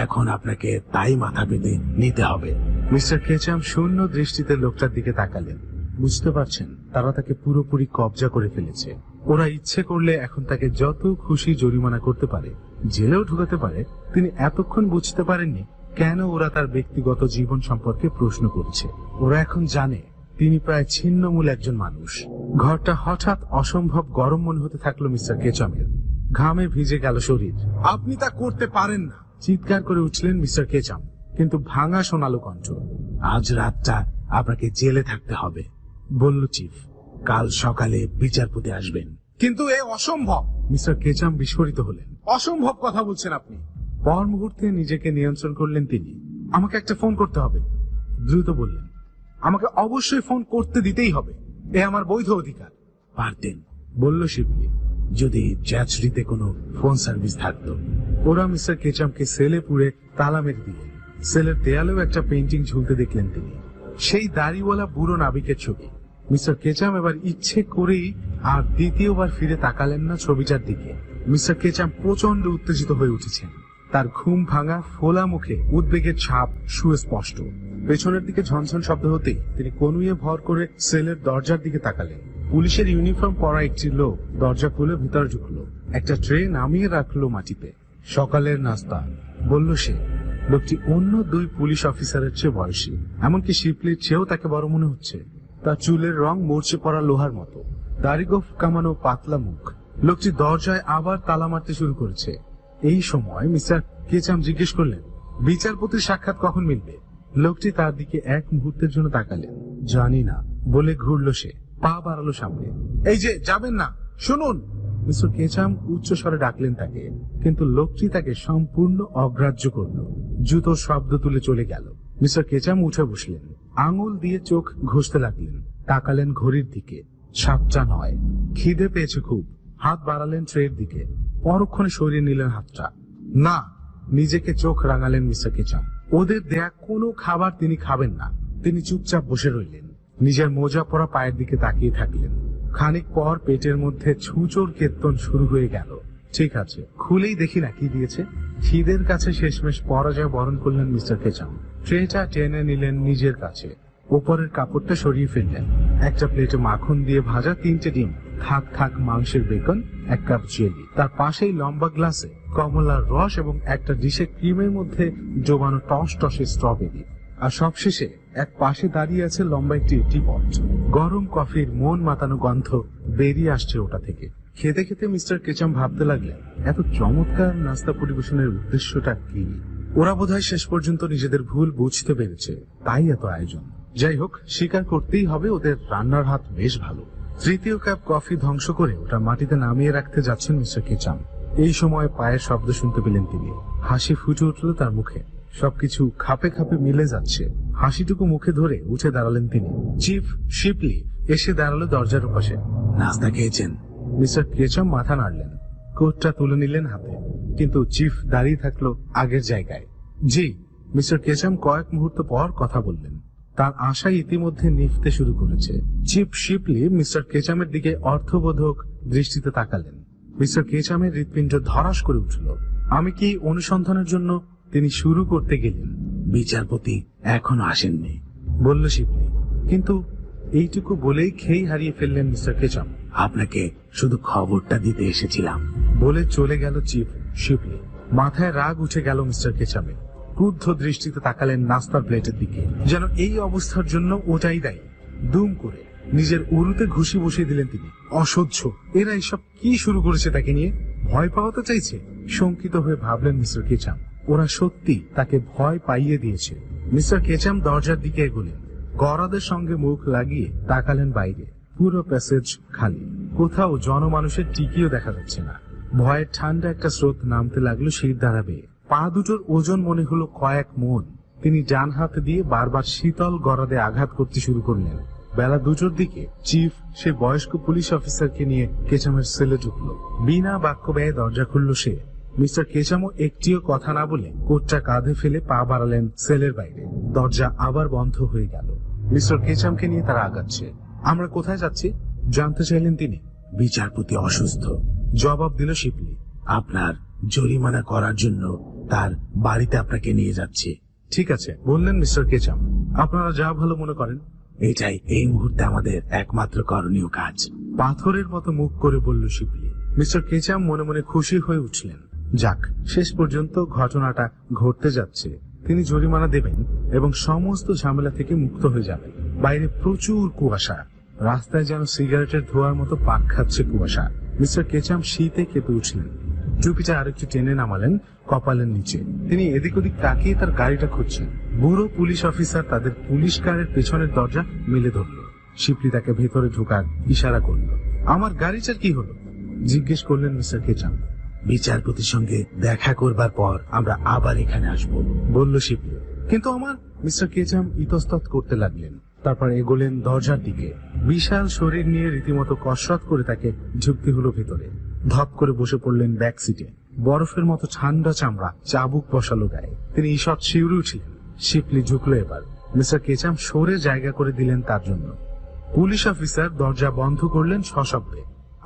এখন আপনাকে তাই মাথা পেতে নিতে হবে। মিস্টার কেচাম শূন্য দৃষ্টিতে লোকটার দিকে তাকালেন। বুঝতে পারছেন, তারা তাকে পুরোপুরি কবজা করে ফেলেছে। ওরা ইচ্ছে করলে এখন তাকে যত খুশি জরিমানা করতে পারে, জেলেও ঢুকাতে পারে। তিনি এতক্ষণ বুঝতে পারেননি কেন ওরা তার ব্যক্তিগত জীবন সম্পর্কে প্রশ্ন করছে। ওরা এখন জানে তিনি প্রায় ছিন্নমূল একজন মানুষ। ঘরটা হঠাৎ অসম্ভব গরম মনে হতে থাকলো মিস্টার কেচামের। ঘামে ভিজে গেল শরীর। আপনি তা করতে পারেন না, চিৎকার করে উঠলেন মিস্টার কেচাম, কিন্তু ভাঙা শোনালো কণ্ঠ। আজ রাতটা আপনাকে জেলে থাকতে হবে, বলল চিফ। কাল সকালে বিচারপতি আসবেন। কিন্তু এ অসম্ভব। মিস্টার কেচাম বিস্ফোরিত হলেন। অসম্ভব কথা বলছেন আপনি। পর মুহূর্তে নিজেকে নিয়ন্ত্রণ করলেন তিনি। আমাকে একটা ফোন করতে হবে, দ্রুত বললেন। আমাকে অবশ্যই ফোন করতে দিতেই হবে, এ আমার বৈধ অধিকার। পারতেন, বলল শিবলি, যদি চ্যাচরিতে কোনো ফোন সার্ভিস থাকতো। ওরা মিস্টার কেচামকে সেলে পুড়ে তালা মেরে দিলেন। সেলের দেয়ালেও একটা পেইন্টিং ঝুলতে দেখলেন তিনি, সেই দাড়িওয়ালা বুড়ো নাবিকের ছবি। মিস্টার কেচাম এবার ইচ্ছে করেই আর দ্বিতীয়বার ফিরে তাকালেন না ছবিটার দিকে। মিস্টার কেচাম প্রচন্ড উত্তেজিত হয়ে উঠেছেন। তার ঘুম ভাঙা ফোলা মুখে উদ্বেগের ছাপ সুস্পষ্ট। পেছনের দিকে ঝনঝন শব্দ হতেই তিনি কনুইয়ে ভর করে সেলের দরজার দিকে তাকালেন। পুলিশের ইউনিফর্ম পরা একটি লোক দরজা খুলে ভিতরে ঢুকলো। একটা ট্রে নামিয়ে রাখলো মাটিতে। সকালের নাস্তা, বলল সে। লোকটি অন্য দুই পুলিশ অফিসারের চেয়ে বয়সী, এমনকি শিপলির চেয়েও তাকে বড় মনে হচ্ছে। তার চুলের রং মরচে পড়া লোহার মতো, দাড়িগোফ কামানো পাতলা মুখ। লোকটি দরজায় আবার তালা মারতে শুরু করেছে। এই সময় মিস্টার কেচাম জিজ্ঞেস করলেন, বিচারপতির সাক্ষাৎ কখন মিলবে? লোকটি তার দিকে এক মুহূর্তের জন্য তাকালেন। জানি না, বলে ঘুরল সে, পা বাড়ালো সামনে। এই যে যাবেন না, শুনুন। মিস্টার কেচাম উচ্চ স্বরে ডাকলেন তাকে, কিন্তু লোকটি তাকে সম্পূর্ণ অগ্রাহ্য করল। জুতোর শব্দ তুলে চলে গেল। মিস্টার কেচাম উঠে বসলেন, আঙুল দিয়ে চোখ ঘষতে লাগলেন। তাকালেন ঘড়ির দিকে, 7টা 9। খিদে পেয়েছে খুব। হাত বাড়ালেন ট্রের দিকে, পরক্ষণে সরিয়ে নিলেন হাতটা। না, নিজেকে চোখ রাঙালেন মিস্টার কেচাম। ওদের দেয়া কোনো খাবার তিনি খাবেন না। তিনি চুপচাপ বসে রইলেন, নিজের মোজা পরা পায়ের দিকে তাকিয়ে থাকলেন। খানিক পর পেটের মধ্যে ছুঁচোর কেত্তন শুরু হয়ে গেল। ঠিক আছে, খুলেই দেখি না কি দিয়েছে। খিদের কাছে শেষমেশ পরাজয় বরণ করলেন মিস্টার কেচাম। ট্রেটা টেনে নিলেন নিজের কাছে, ওপরের কাপড়টা সরিয়ে ফেললেন। একটা প্লেটে মাখন দিয়ে ভাজা 3টে ডিম, থাক থাক মাংসের বেকন, এক কাপ জেলি, তার পাশেই লম্বা গ্লাসে কমলার রস এবং একটা ডিশে ক্রিমের মধ্যে জোবানো টস টসে স্ট্রবেরি। আর সবশেষে এক পাশে দাঁড়িয়ে আছে লম্বা একটি টিপট। গরম কফির মন মাতানো গন্ধ বেরিয়ে আসছে ওটা থেকে। খেতে খেতে মিস্টার কেচাম ভাবতে লাগলেন, এত চমৎকার নাস্তা পরিবেশনের উদ্দেশ্যটা কি? ওরা বোধহয় শেষ পর্যন্ত নিজেদের ভুল বুঝতে পেরেছে, তাই এত আয়োজন। যাই হোক, স্বীকার করতেই হবে ওদের রান্নার হাত বেশ ভালো। তৃতীয় কাপ কফি ধ্বংস করে ওটা মাটিতে নামিয়ে রাখতে যাচ্ছেন মিস্টার কেচাম। এই সময় পায়ের শব্দ শুনতে পেলেন তিনি। হাসি ফুটে উঠল তার মুখে। সবকিছু খাপে খাপে মিলে যাচ্ছে। হাসিটুকু মুখে ধরে উঠে দাঁড়ালেন তিনি। চিফ শিপলি এসে দাঁড়ালো দরজার পাশে। নাস্তা খেয়েছেন? মিস্টার কেচাম মাথা নাড়লেন, কোটটা তুলে নিলেন হাতে, কিন্তু চিফ দাঁড়িয়ে থাকলো আগের জায়গায়। জি। মিস্টার কেচাম কয়েক মুহূর্ত পর কথা বললেন। তার আশা ইতিমধ্যে নিভতে শুরু করেছে। চিফ শিপলি মিস্টার কেচামের দিকে অর্থবোধক দৃষ্টিতে তাকালেন। মিস্টার কেচামের হৃৎপিণ্ড ধরাস করে উঠল। আমি কি অনুসন্ধানের জন্য তিনি শুরু করতে গেলেন। বিচারপতি এখনো আসেননি, বলল শিপলি। কিন্তু এইটুকু বলেই খেই হারিয়ে ফেললেন মিস্টার কেচাম। আপনাকে শুধু খবরটা দিতে এসেছিলাম, বলে চলে গেল চিফ শিপলি। মাথায় রাগ উঠে গেল মিস্টার কেচামের। ক্রুদ্ধ দৃষ্টিতে তাকালেন নাস্তার প্লেটের দিকে, যেন এই অবস্থার জন্য ওটাই দায়ী। দুম করে নিজের উরুতে ঘুষি বসিয়ে দিলেন তিনি। অসহ্য, এরা এসব কি শুরু করেছে তাকে নিয়ে? ভয় পাওয়াতে চাইছে? শঙ্কিত হয়ে ভাবলেন মিস্টার কেচাম, ওরা সত্যি তাকে ভয় পাইয়ে দিয়েছে। মিস্টার কেচাম দরজার দিকে এগোলেন। গরাদের সঙ্গে মুখ লাগিয়ে তাকালেন বাইরে। পুরো প্যাসেজ খালি, কোথাও জনমানুষের টিকিও দেখা যাচ্ছে না। ভয়ের ঠান্ডা একটা স্রোত নামতে লাগলো শির দ্বারা বেয়ে। পা দুটোর ওজন মনে হলো কয়েক মন। তিনি ডান হাত দিয়ে বারবার শীতল গরাদে আঘাত করতে শুরু করলেন। বেলা 2টোর দিকে চিফ সে বয়স্ক পুলিশ অফিসারকে নিয়ে কেচামের সেলে ঢুকল। বিনা বাক্য ব্যয়ে দরজা খুলল সে। মিস্টার কেচামও একটিও কথা না বলে কোটটা কাঁধে ফেলে পা বাড়ালেন সেলের বাইরে। দরজা আবার বন্ধ হয়ে গেল। মিস্টার কেচামকে নিয়ে তারা আগাচ্ছে। আমরা কোথায় যাচ্ছি জানতে চাইলেন তিনি। বিচারপতি অসুস্থ, জবাব দিল শিপলি। আপনার জরিমানা করার জন্য তার বাড়িতে আপনাকে নিয়ে যাচ্ছি। ঠিক আছে, বললেন মিস্টার কেচাম। আপনারা যা ভালো মনে করেন। এটাই এই মুহূর্তে আমাদের একমাত্র করণীয় কাজ। পাথরের মতো মুখ করে বলল শিপলি। মিস্টার কেচাম মনে মনে খুশি হয়ে উঠলেন। যাক, শেষ পর্যন্ত ঘটনাটা ঘটতে যাচ্ছে। তিনি জরিমানা দেবেন এবং সমস্ত ঝামেলা থেকে মুক্ত হয়ে যাবেন। বাইরে প্রচুর কুয়াশা, রাস্তায় যেন সিগারেটের ধোয়ার মতো পাক খাচ্ছে কুয়াশা। মিস্টার কেচাম শীতে কেঁপে উঠলেন। টুপিটা আরেকটু টেনে নামালেন কপালের নিচে। তিনি এদিক ওদিক তাকিয়ে তার গাড়িটা খুঁজছেন। বুড়ো পুলিশ অফিসার তাদের পুলিশ কারের পেছনের দরজা মেলে ধরল। শিপলি তাকে ভেতরে ঢোকার ইশারা করল। আমার গাড়িটার কি হলো জিজ্ঞেস করলেন মিস্টার কেচাম। বিচারপতির সঙ্গে দেখা করবার পর আমরা আবার এখানে আসব, বলল শিপলি। কিন্তু আমার মিস্টার কেচাম ইতস্তত করতে লাগলেন। তারপর এগোলেন দরজার দিকে। বিশাল শরীর নিয়ে রীতিমতো কসরত করে তাকে ঝুঁকতে হলো ভেতরে। ধপ করে বসে পড়লেন ব্যাক সিটে। বরফের মতো ঠান্ডা চামড়া চাবুক বসালো গায়ে। তিনি ঈষৎ শিউরে উঠলেন। শিপলি ঝুঁকলো এবার। মিস্টার কেচাম সরে জায়গা করে দিলেন তার জন্য। পুলিশ অফিসার দরজা বন্ধ করলেন সশব্দে।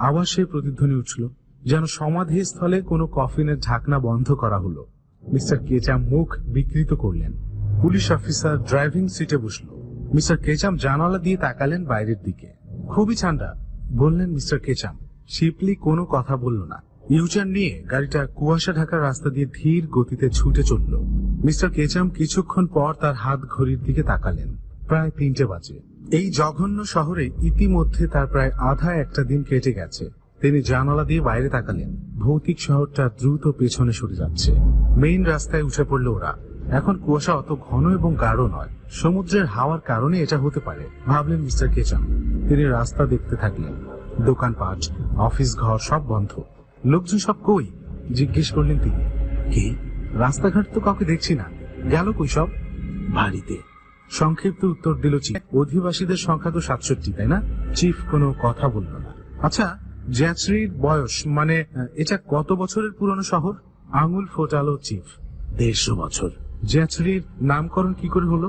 আবার সেই প্রতিধ্বনি উঠল, যেন সমাধিস্থলে কোনো কফিনের ঢাকনা বন্ধ করা হলো। মিস্টার কেচাম মুখ বিকৃত করলেন। পুলিশ অফিসার ড্রাইভিং সিটে বসলো। মিস্টার কেচাম জানালা দিয়ে তাকালেন বাইরের দিকে। খুবই ঠান্ডা, বললেন মিস্টার কেচাম। শিপলি কোনো কথা বলল না। ইউটার্ন নিয়ে গাড়িটা কুয়াশা ঢাকা রাস্তা দিয়ে ধীর গতিতে ছুটে চলল। মিস্টার কেচাম কিছুক্ষণ পর তার হাত ঘড়ির দিকে তাকালেন। প্রায় 3টে বাজে। এই জঘন্য শহরে ইতিমধ্যে তার প্রায় আধা একটা দিন কেটে গেছে। তিনি জানালা দিয়ে বাইরে তাকালেন। ভৌতিক শহরটা দ্রুত পেছনে সরে যাচ্ছে। মেইন রাস্তায় উঠে পড়ল ওরা। এখন কুয়াশা অত ঘন এবং গাঢ় নয়। সমুদ্রের হাওয়ার কারণে এটা হতে পারে, ভাবলেন মিস্টার কেচাম। তিনি রাস্তা দেখতে থাকলেন। দোকানপাট, অফিস ঘর সব বন্ধ। লোকজন সব কই জিজ্ঞেস করলেন তিনি। কি? রাস্তাঘাট তো কাউকে দেখছি না, গেল কই সব? বাড়িতে, সংক্ষিপ্ত উত্তর দিল চিফ। অধিবাসীদের সংখ্যা তো 67, তাই না? চিফ কোনো কথা বলল না। আচ্ছা, জ্যাচরির বয়স মানে এটা কত বছরের পুরনো শহর? আঙুল ফোটালো চিফ। 150 বছর। জ্যাচরির নামকরণ কি করে হলো?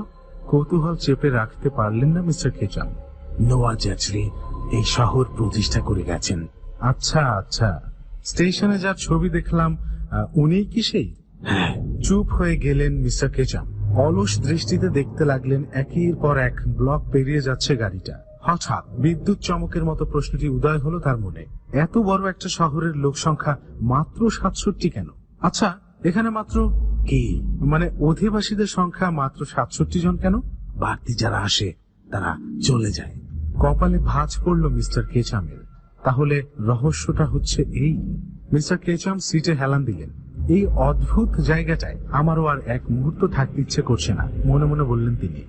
কৌতূহল চেপে রাখতে পারলেন না মিস্টার কেচাম। নোয়া জ্যাচরি এই শহর প্রতিষ্ঠা করে গেছেন। আচ্ছা আচ্ছা, স্টেশনে যার ছবি দেখলাম উনি কি সেই? হ্যাঁ। চুপ হয়ে গেলেন মিস্টার কেচাম। অলস দৃষ্টিতে দেখতে লাগলেন একের পর এক ব্লক পেরিয়ে যাচ্ছে গাড়িটা। হঠাৎ বিদ্যুৎ চমকের মতো প্রশ্নটি উদয় হলো তার মনে, এত বড় একটা শহরের লোক সংখ্যা মাত্র 67 কেন? আচ্ছা, এখানে মাত্র কি মানে অধিবাসীদের সংখ্যা মাত্র 67 জন কেন? বাড়তি যারা আসে তারা চলে যায়। কপালে ভাঁজ পড়ল মিস্টার কেচামের। তাহলে রহস্যটা হচ্ছে এই। মিস্টার কেচাম সিটে হেলান দিলেন। এই অদ্ভুত জায়গাটায় আমারও আর এক মুহূর্ত থাকতে ইচ্ছে করছে না, মনে মনে বললেন তিনি।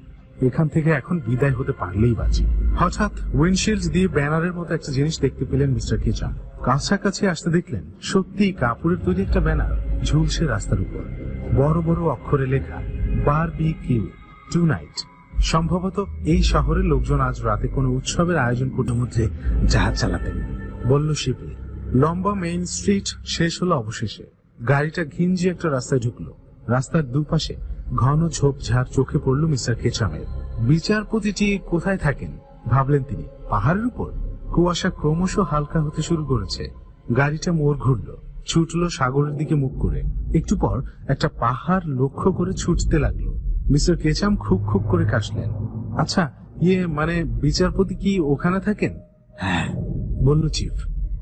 এখান থেকে এখন বিদায় হতে পারলেই বাঁচি। হঠাৎ উইন্ডশিল্ড দিয়ে ব্যানারের মতো একটা জিনিস দেখতে পেলেন মিস্টার কেচাম। কাছাকাছি আসতে দেখলেন সত্যি কাপড়ের তৈরি একটা ব্যানার ঝুলছে রাস্তার উপর। বড় বড় অক্ষরে লেখা বারবিকিউ টুনাইট। সম্ভবত এই শহরের লোকজন আজ রাতে কোনো উৎসবের আয়োজন করতে মধ্যে জাহাজ চালাতেন, বলল শিপলি। লম্বা মেইন স্ট্রিট শেষ হলো অবশেষে। গাড়িটা ঘিঞ্জি একটা রাস্তায় ঢুকলো। রাস্তার দুপাশে ঘন ঝোপঝাড় চোখে পড়ল মিস্টার কেচামের। বিচারপতিটি কোথায় থাকেন ভাবলেন তিনি। পাহাড়ের উপর। কুয়াশা ক্রমশ হালকা হতে শুরু করেছে। গাড়িটা মোড় ঘুরল, ছুটলো সাগরের দিকে মুখ করে। একটু পর একটা পাহাড় লক্ষ্য করে ছুটতে লাগলো। মিস্টার কেচাম খুব খুব করে কাশলেন। আচ্ছা, মানে বিচারপতি কি ওখানে থাকেন? হ্যাঁ, বলল চিফ।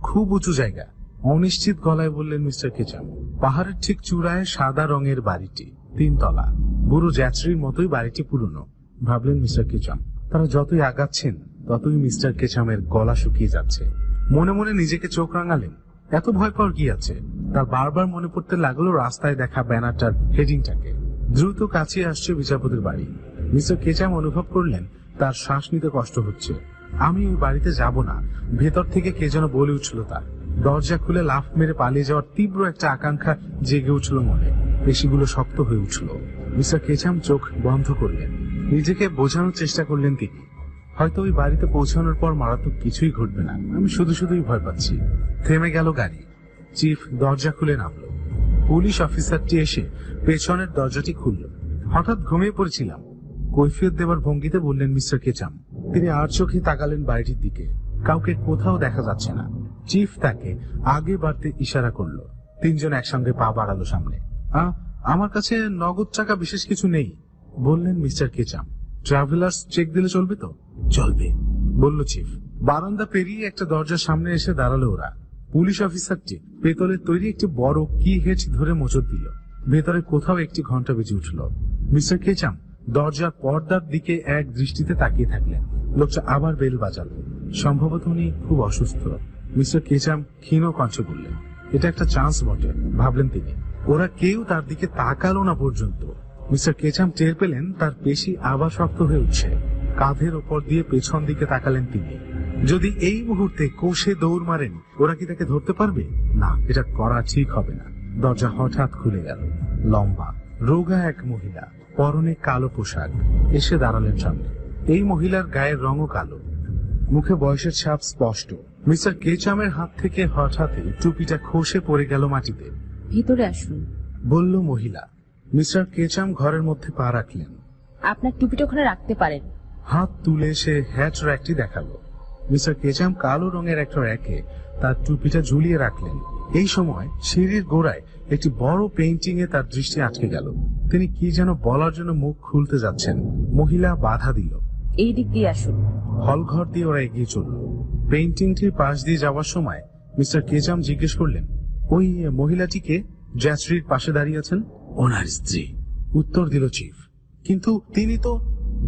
খুব উঁচু জায়গা, অনিশ্চিত গলায় বললেন মিস্টার কেচাম। পাহাড়ের ঠিক চূড়ায় সাদা রঙের বাড়িটি, 3 তলা। বুড়ো জ্যাচরির মতোই বাড়িটি পুরনো, ভাবলেন মিস্টার কেচাম। তারা যতই আগাচ্ছেন ততই মিস্টার কেচামের গলা শুকিয়ে যাচ্ছে। মনে মনে নিজেকে চোখ রাঙালেন। এত ভয় পাওয়ার কি আছে? তার বারবার মনে পড়তে লাগলো রাস্তায় দেখা ব্যানারটার হেডিংটাকে। দ্রুত কাছে আসছে বিচারপতির বাড়ি। মিস্টার কেচাম অনুভব করলেন তার শ্বাস নিতে কষ্ট হচ্ছে। আমি ওই বাড়িতে যাব না, ভেতর থেকে কে যেন বলে উঠল তার। দরজা খুলে লাফ মেরে পালিয়ে যাওয়ার তীব্র একটা আকাঙ্ক্ষা জেগে উঠল মনে। পেশিগুলো শক্ত হয়ে উঠল। মিস্টার কেচাম চোখ বন্ধ করলেন। নিজেকে বোঝানোর চেষ্টা করলেন তিনি, হয়তো ওই বাড়িতে পৌঁছানোর পর মারাত্মক কিছুই ঘটবে না, আমি শুধু শুধুই ভয় পাচ্ছি। থেমে গেল গাড়ি। চিফ দরজা খুলে নামলো। পুলিশ অফিসারটি এসে পেছনের দরজাটি খুলল। হঠাৎ ঘুমিয়ে পড়েছিলাম, কৈফিয়ত দেবার ভঙ্গিতে বললেন মিস্টার কেচাম। তিনি আর চোখে তাকালেন বাড়িটির দিকে। কাউকে কোথাও দেখা যাচ্ছে না। চিফ তাকে আগে বাড়তে ইশারা করলো। 3 জন একসঙ্গে পা বাড়ালো সামনে। আমার কাছে নগদ টাকা বিশেষ কিছু নেই, বললেন মিস্টার কেচাম। ট্রাভেলার্স চেক দিলে চলবে তো? চলবে, বলল চিফ। বারান্দা পেরিয়ে একটা দরজার সামনে এসে দাঁড়ালো ওরা। পুলিশ অফিসারটি পেতলের তৈরি একটি বড় কি হেড ধরে মোচড় দিল। ভেতরে কোথাও একটি ঘন্টা বেজে উঠল। মিস্টার কেচাম দরজার পর্দার দিকে এক দৃষ্টিতে তাকিয়ে থাকলেন। লোকটা আবার বেল বাজালো। সম্ভবত উনি খুব অসুস্থ। মিস্টার কেচাম ক্ষীণ কণ্ঠে বললেন, এটা একটা চান্স বটে, ভাবলেন তিনি। ওরা কেউ তার দিকে তাকালো না পর্যন্ত। মিস্টার কেচাম টের পেলেন তার পেশি আবার শক্ত হয়ে উঠছে। কাঁধের ওপর দিয়ে পেছন দিকে তাকালেন তিনি। যদি এই মুহূর্তে কোষে দৌড় মারেন, ওরা কি তাকে ধরতে পারবে? না, এটা করা ঠিক হবে না। দরজা হঠাৎ খুলে গেল। লম্বা রোগা এক মহিলা, পরনে কালো পোশাক, এসে দাঁড়ালেন সামনে। এই মহিলার গায়ের রঙও কালো, মুখে বয়সের ছাপ স্পষ্ট। মিস্টার কেচামের হাত থেকে হঠাৎই টুপিটা খসে পড়ে গেল মাটিতে। ভিতরে আসুন, বলল মহিলা। মিস্টার কেচাম ঘরের মধ্যে পা রাখলেন। আপনার টুপিটা ওখানে রাখতে পারেন। হাত তুলে সে হ্যাট র্যাকটি দেখালো। মিস্টার কেচাম কালো রঙের একটা র্যাকে তার টুপিটা ঝুলিয়ে রাখলেন। এই সময় সিঁড়ির গোড়ায় একটি বড় পেইন্টিং এ তার দৃষ্টি আটকে গেল। তিনি কি যেন বলার জন্য মুখ খুলতে যাচ্ছেন, মহিলা বাধা দিল। এই দিক দিয়ে আসুন। হল ঘর দিয়ে ওরা এগিয়ে চলল। পেইন্টিংটির পাশ দিয়ে যাওয়ার সময় মিস্টার কেচাম জিজ্ঞেস করলেন, ওই মহিলাটিকে জ্যাচরির পাশে দাঁড়িয়ে আছেন? ওনার স্ত্রী, উত্তর দিল চিফ। কিন্তু তিনি তো।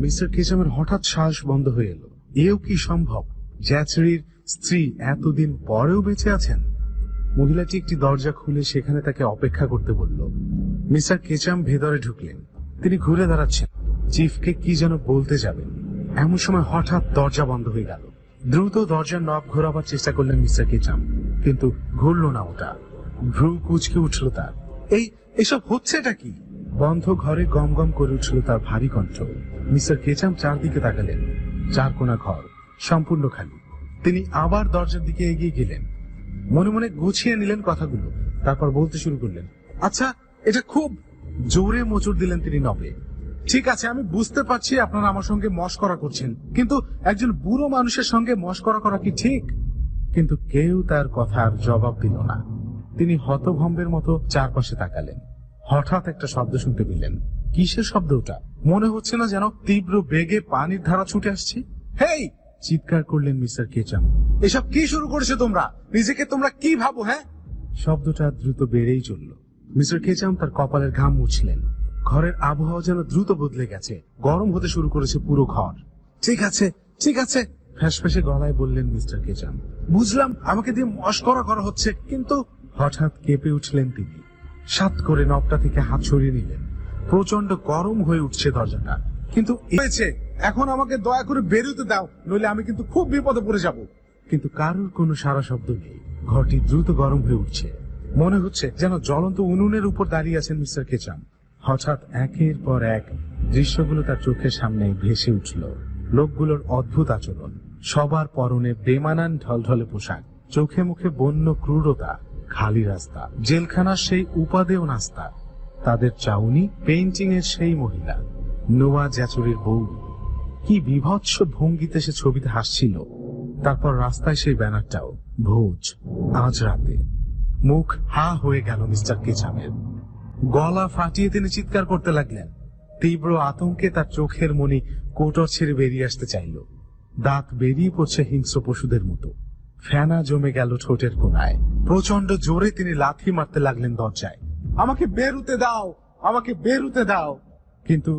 মিস্টার কেচামের হঠাৎ শ্বাস বন্ধ হয়ে এলো। এও কি সম্ভব? জ্যাচরির স্ত্রী এতদিন পরেও বেঁচে আছেন? মহিলাটি একটি দরজা খুলে সেখানে তাকে অপেক্ষা করতে বলল। মিস্টার কেচাম ভেতরে ঢুকলেন। তিনি ঘুরে দাঁড়াচ্ছেন, চিফকে কি যেন বলতে যাবেন। এমন সময় হঠাৎ দরজা বন্ধ হয়ে গেল। দ্রুত দরজার নব ঘোরাবার চেষ্টা করলেন মিস্টার কেচাম, কিন্তু ঘুরল না ওটা। ভ্রু কুঁচকে উঠল তার। এসব হচ্ছেটা কি? বন্ধ ঘরে গম গম করে উঠল তার ভারী কণ্ঠ। মিস্টার কেচাম চারদিকে তাকালেন। 4 কোণা ঘর, সম্পূর্ণ খালি। তিনি আবার দরজার দিকে এগিয়ে গেলেন। মনে মনে গুছিয়ে নিলেন কথাগুলো। তারপর বলতে শুরু করলেন, আচ্ছা, এটা খুব জোরে মোচড় দিলেন তিনি নবে। ঠিক আছে, আমি বুঝতে পারছি আপনারা আমার সঙ্গে মশকরা করছেন, কিন্তু একজন বুড়ো মানুষের সঙ্গে মশকরা করা কি ঠিক? কিন্তু কেউ তার কথার জবাব দিল না। তিনি হতভম্বের মতো চারপাশে তাকালেন। হঠাৎ একটা শব্দ শুনতে পেলেন। কিসের শব্দ ওটা? মনে হচ্ছে না যেন তীব্র বেগে পানির ধারা ছুটে আসছে? হেই, চিৎকার করলেন মিস্টার কেচাম। এসব কি শুরু করেছো তোমরা? নিজেকে তোমরা কি ভাবো? হ্যাঁ, শব্দটা দ্রুত বেড়েই চলল। মিস্টার কেচাম তার কপালের ঘাম মুছলেন। ঘরের আবহাওয়া যেন দ্রুত বদলে গেছে, গরম হতে শুরু করেছে পুরো ঘর। ঠিক আছে ঠিক আছে, ফ্যাসফ্যাসে গলায় বললেন মিস্টার কেচাম। বুঝলাম আমাকে দিয়ে মস্করা করা হচ্ছে, কিন্তু হঠাৎ কেঁপে উঠলেন তিনি। সাত করে নবটা থেকে হাত সরিয়ে নিলেন। প্রচন্ড গরম হয়ে উঠছে দরজাটা। কিন্তু হয়েছে, এখন আমাকে দয়া করে বেরোতে দাও, নইলে আমি কিন্তু খুব বিপদে পড়ে যাব। কিন্তু কারোর কোনো সারা শব্দ নেই। ঘরটি দ্রুত গরম হয়ে উঠছে। মনে হচ্ছে যেন জ্বলন্ত উনুনের উপর দাঁড়িয়ে আছেন মিস্টার কেচাম। হঠাৎ একের পর এক দৃশ্যগুলো তার চোখের সামনে ভেসে উঠল। লোকগুলোর অদ্ভুত আচরণ, সবার পরনে বেমানান ঢলঢলে পোশাক, চোখে মুখে বন্য ক্রূরতা, খালি রাস্তা, জেলখানার সেই উপাদেয় নাস্তা, তাদের চাউনি, পেইন্টিং এর সেই মহিলা, নোয়া জ্যাচুরির বউ। কি বিভৎস ভঙ্গিতে সে ছবিতে হাসছিল। তারপর রাস্তায় সেই ব্যানারটাও, ভোজ, আজ রাতে। মুখ হা হয়ে গেল মিস্টার কেচামের। গলা ফাটিয়ে তিনি চিৎকার করতে লাগলেন। তীব্র আতঙ্কে তার চোখের মনি কোটর ছেড়ে বেরিয়ে আসতে চাইল। দাঁত বেরিয়ে পড়ছে হিংস্র পশুদের মতো। ফেনা জমে গেল ঠোঁটের কোনায়। প্রচন্ড জোরে তিনি লাথি মারতে লাগলেন দরজায়। আমাকে বেরোতে দাও, আমাকে বেরোতে দাও। কিন্তু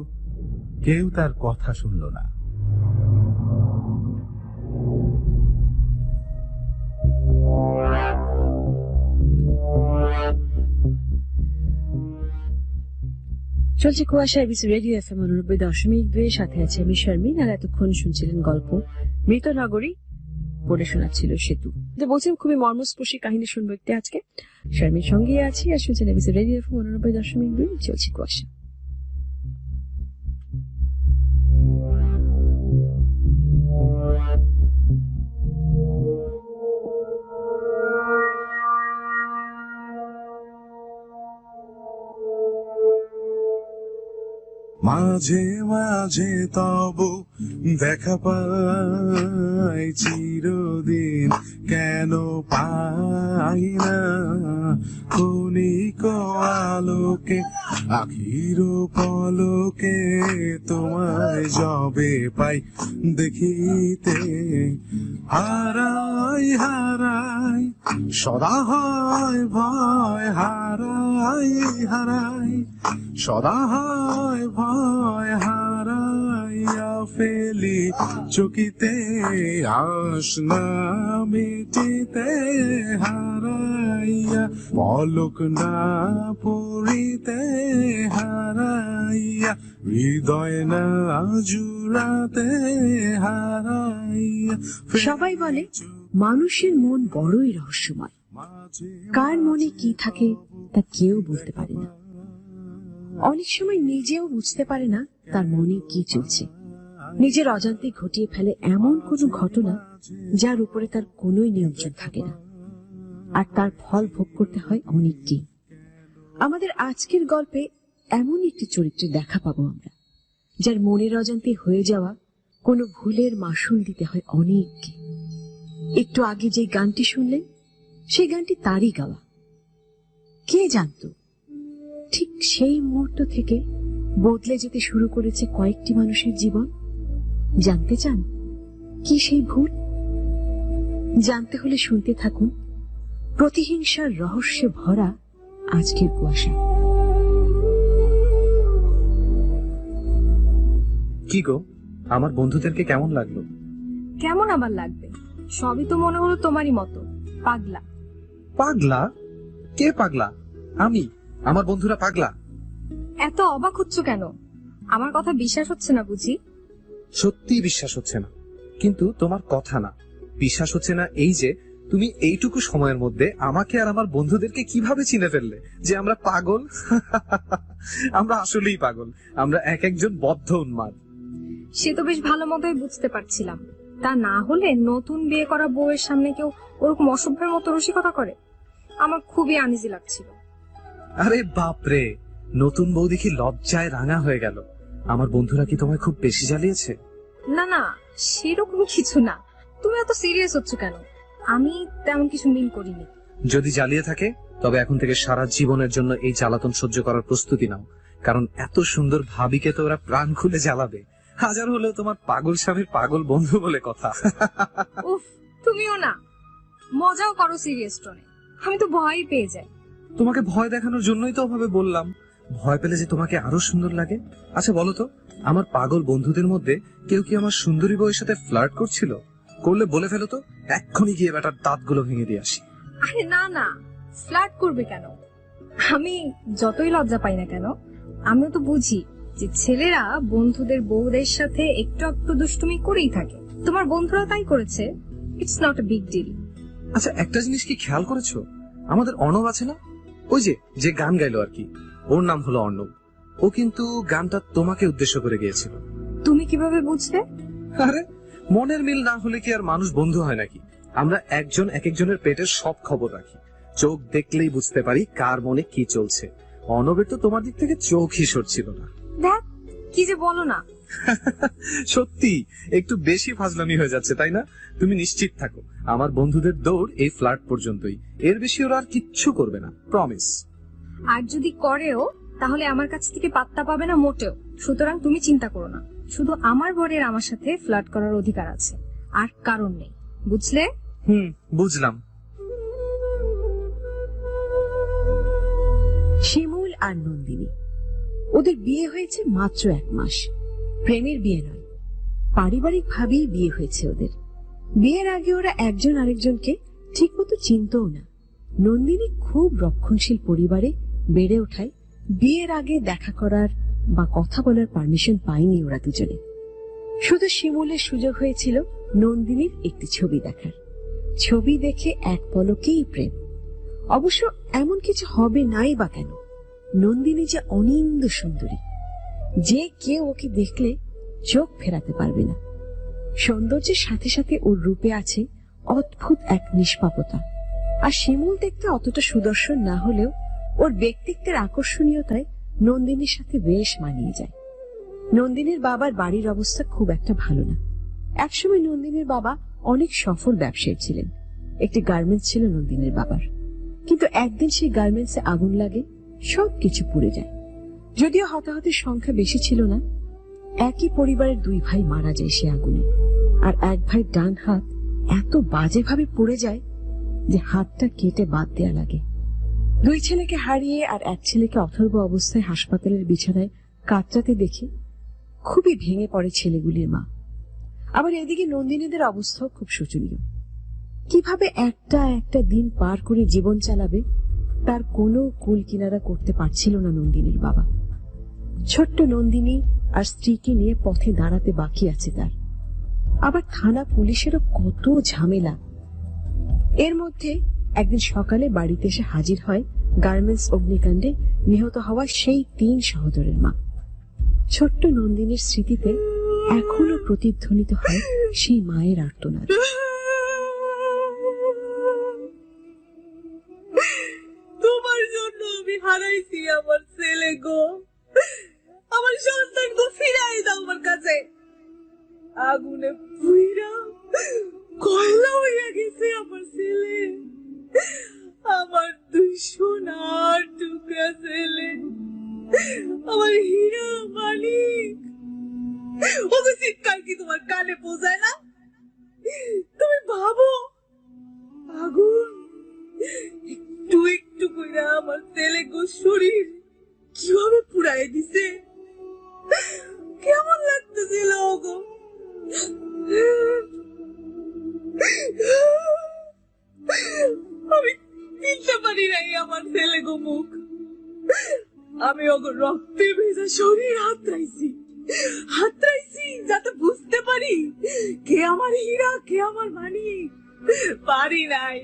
কেউ তার কথা শুনল না। চলছে কুয়াশা এবিসি রেডিও এফএম 90.2 সাথে আছে আমি শারমিন। আর এতক্ষণ শুনছিলেন গল্প মৃত নগরী, পড়ে শোনাচ্ছিল সেতু। বলছিলাম খুবই মর্মস্পর্শী কাহিনী শুনবো একটি আজকে। শারমিন সঙ্গে আছি আর শুনছেন এবিসি রেডিও এফএম 90.2। চলছে কুয়াশা। মাঝে মাঝে তবু দেখা পাই, চিরদিন কেন পাই না? ক্ষণিক আলোকে আখির পলকে তোমায় যবে পাই দেখিতে, হারাই হারাই সদা হয় ভয়, হারাই হারাই সদা হয় ভয়, হারাইয়া ফেলি চকিতে আস না মিটিতে, হারাইয়া পলক না পড়িতে, হারাইয়া হৃদয় না জুড়াতে, হারাইয়া। সবাই বলে মানুষের মন বড়ই রহস্যময়। কার মনে কি থাকে তা কেউ বলতে পারে না। অনেক সময় নিজেও বুঝতে পারে না তার মনে কি চলছে। নিজের অজান্তে ঘটিয়ে ফেলে এমন কোন ঘটনা যার উপরে তার কোন নিয়ন্ত্রণ থাকে না, আর তার ফল ভোগ করতে হয় অনেককে। আমাদের আজকের গল্পে এমন একটি চরিত্রের দেখা পাবো আমরা, যার মনের অজান্তে হয়ে যাওয়া কোনো ভুলের মাসুল দিতে হয় অনেককে। একটু আগে যে গানটি শুনলেন সেই গানটি তারই গাওয়া। কে জানতো ঠিক সেই মুহূর্ত থেকে বদলে যেতে শুরু করেছে কয়েকটি মানুষের জীবন? জানতে চান কি সেই ভুল? জানতে হলে শুনতে থাকুন প্রতিহিংসার রহস্যে ভরা আজকের কুয়াশা। কি গো, আমার বন্ধুদেরকে কেমন লাগলো? কেমন আবার লাগবে, সবই তো মনে হলো তোমারই মতো পাগলা। পাগলা? কে পাগলা? আমি? আমার বন্ধুরা পাগলা? এত অবাক হচ্ছ কেন? আমার কথা বিশ্বাস হচ্ছে না বুঝি? সত্যি বিশ্বাস হচ্ছে না, কিন্তু তোমার কথা না, বিশ্বাস হচ্ছে না এই যে তুমি এইটুকু সময়ের মধ্যে আমাকে আর আমার বন্ধুদেরকে কিভাবে চিনে ফেললে যে আমরা পাগল। আমরা আসলেই পাগল, আমরা এক একজন বদ্ধ উন্মাদ। সে তো বেশ ভালো মতোই বুঝতে পারছিলাম। তা না হলে নতুন বিয়ে করা বউয়ের সামনে কেউ ওরকম অসভ্যের মতো রসিকতা করে? আমার খুবই আনইজি লাগছিল। আরে বাপরে, নতুন বউ দেখি লজ্জায় রাঙা হয়ে গেল। আমার বন্ধুরা কি তোমায় খুব বেশি জ্বালিয়েছে? না না, সেরকম কিছু না। তুমি এত সিরিয়াস হচ্ছ কেন? আমি তেমন কিছু মিন করিনি। যদি জ্বালিয়ে থাকে তবে এখন থেকে সারা জীবনের জন্য এই জ্বালাতন সহ্য করার প্রস্তুতি নাও, কারণ এত সুন্দর ভাবিকে তো ওরা প্রাণ খুলে জ্বালাবে, হাজার হলেও তোমার পাগল স্বামীর পাগল বন্ধু বলে কথা। উফ, তুমিও না মজাও করো সিরিয়াস টোনে, আমি তো ভয়ই পেয়ে যাই। তোমাকে ভয় দেখানোর জন্যই তো ওভাবে বললাম, ভয় পেলে যে তোমাকে আরো সুন্দর লাগে। আচ্ছা বলো তো, আমার পাগল বন্ধুদের মধ্যে কেউ কি আমার সুন্দরী বউয়ের সাথে ফ্লার্ট করছিল? করলে বলে ফেলো তো, এক্ষুনি গিয়ে বেটার দাঁতগুলো ভেঙে দিয়ে আসি। আরে না না, ফ্লার্ট করবে কেন? আমি যতই লজ্জা পাই না কেন, আমিও তো বুঝি যে ছেলেরা বন্ধুদের বউদের সাথে একটু একটু দুষ্টুমি করেই থাকে। তোমার বন্ধুরা তাই করেছে, it's not a big deal. আচ্ছা একটা জিনিস কি খেয়াল করেছো, আমাদের অর্ণব আছে না, ওই যে গান গাইলো আর কি, ওর নাম হলো অর্ণব। ও কিন্তু গানটা তোমাকে উদ্দেশ্য করে গিয়েছিল। তুমি কিভাবে বুঝলে? আরে মনের মিল না হলে কি আর মানুষ বন্ধু হয় নাকি? আমরা একজন এক একজনের পেটের সব খবর রাখি, চোখ দেখলেই বুঝতে পারি কার মনে কি চলছে। অর্ণবের তো তোমার দিক থেকে চোখই সরছিল না। দেখ কি যে বলো না। সত্যি একটু বেশি ফাজলামি হয়ে যাচ্ছে তাই না? তুমি নিশ্চিত থাকো, আমার বন্ধুদের দৌড় এই ফ্লার্ট পর্যন্তই, এর বেশি ওরা আর কিচ্ছু করবে না, প্রমিস। আর যদি করেও তাহলে আমার কাছ থেকে পাত্তা পাবে না মোটেও। সুতরাং তুমি চিন্তা করো না, শুধু আমার বরের আমার সাথে ফ্লার্ট করার অধিকার আছে, আর কারণ নেই, বুঝলে? বুঝলাম। শিমুল আর নন্দিনী, ওদের বিয়ে হয়েছে মাত্র 1 মাস। প্রেমের বিয়ে নয়, পারিবারিক ভাবেই বিয়ে হয়েছে ওদের। বিয়ের আগে ওরা একজন আরেকজনকে ঠিক মতো চিনতও না। নন্দিনী খুব রক্ষণশীল পরিবারে বেড়ে ওঠায় বিয়ের আগে দেখা করার বা কথা বলার পারমিশন পায়নি ওরা দুজনে। শুধু শিমুলের সুযোগ হয়েছিল নন্দিনীর একটি ছবি দেখার। ছবি দেখে এক পলকেই প্রেম। অবশ্য এমন কিছু হবে নাই বা কেন, নন্দিনী যে অনিন্দ্য সুন্দরী, যে কেউ ওকে দেখলে চোখ ফেরাতে পারবে না। সৌন্দর্যের সাথে সাথে ওর রূপে আছে অদ্ভুত এক নিষ্পাপতা। আর শিমুল দেখতে অতটা সুদর্শন না হলেও ওর ব্যক্তিত্বের আকর্ষণীয়তায় নন্দিনীর সাথে বেশ মানিয়ে যায়। নন্দিনীর বাবার বাড়ির অবস্থা খুব একটা ভালো না। একসময় নন্দিনীর বাবা অনেক সফল ব্যবসায়ী ছিলেন। একটি গার্মেন্টস ছিল নন্দিনীর বাবার, কিন্তু একদিন সেই গার্মেন্টসে আগুন লাগে, সবকিছু পুড়ে যায়। যদিও হতাহতের সংখ্যা বেশি ছিল না, একই পরিবারের 2 ভাই মারা যায় সে আগুনে। আর এক ভাই ডান হাত এত বাজেভাবে পুড়ে যায় যে হাতটা কেটে বাদ দেয়া লাগে। 2 ছেলেকে হারিয়ে আর এক ছেলেকে অথর্ব অবস্থায় হাসপাতালের বিছানায় কাতরাতে দেখে খুবই ভেঙে পড়ে ছেলেগুলির মা। আবার এদিকে নন্দিনীদের অবস্থাও খুব শোচনীয়। কিভাবে একটা দিন পার করে জীবন চালাবে তার কোনো কুল কিনারা করতে পারছিল না নন্দিনীর বাবা। ছোট্ট নন্দিনী আর স্ত্রীকে নিয়ে পথে দাঁড়াতে বাকি আছে তার। আবার থানা পুলিশেরও কত ঝামেলা। এর মধ্যে একদিন সকালে বাড়িতে এসে হাজির হয় গার্মেন্টস অগ্নিকাণ্ডে নিহত হওয়া সেই 3 সহোদরের মা। ছোট্ট নন্দিনীর স্মৃতিতে এখনো প্রতিধ্বনিত হয় সেই মায়ের আর্তনাদ। তোমার জন্য আমি হারাইছি আমার ছেলে গো, আমার সন্তান গো, ফিরাই দাও আমার কাছে। আগুনে পুইরা কয়লা হইয়া গেছে আমার ছেলে, আমার 2 সোনার টুকরা ছেলে, আমার হীরা মানিক। ওকে চিৎকার কি তোমার কানে পৌঁছায় না? তুমি ভাবো আগুন একটু একটু কইরা আমার ছেলে গো শরীর কিভাবে পুড়াই দিছে, কেমন লাগতেছিল গো। আমি চিনতে পারি নাই আমার ছেলে গো মুখ। আমি ওগো রক্তে ভেজা শরীর হাতড়াইছি যাতে বুঝতে পারি কে আমার হীরা, কে আমার মানিক। পারি নাই।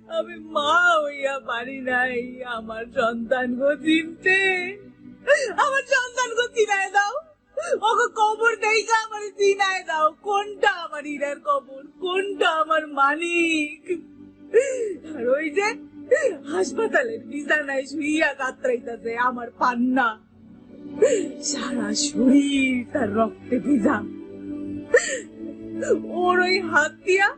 আমি মা হইয়া পারি নাই আমার সন্তান গো চিনতে। আমার সন্তান গো চিনায় দাও, ওগো কবর দেইগা আমার চিনায় দাও, কোনটা আমার হীরার কবর, কোনটা আমার মানিক। আর ওই যে হাসপাতালের বিছানায় শুইয়া কাতরাইতাছে আমার পান্না, সারা শরীর তার রক্তে ভিজা। ওর ওই হাত দিয়া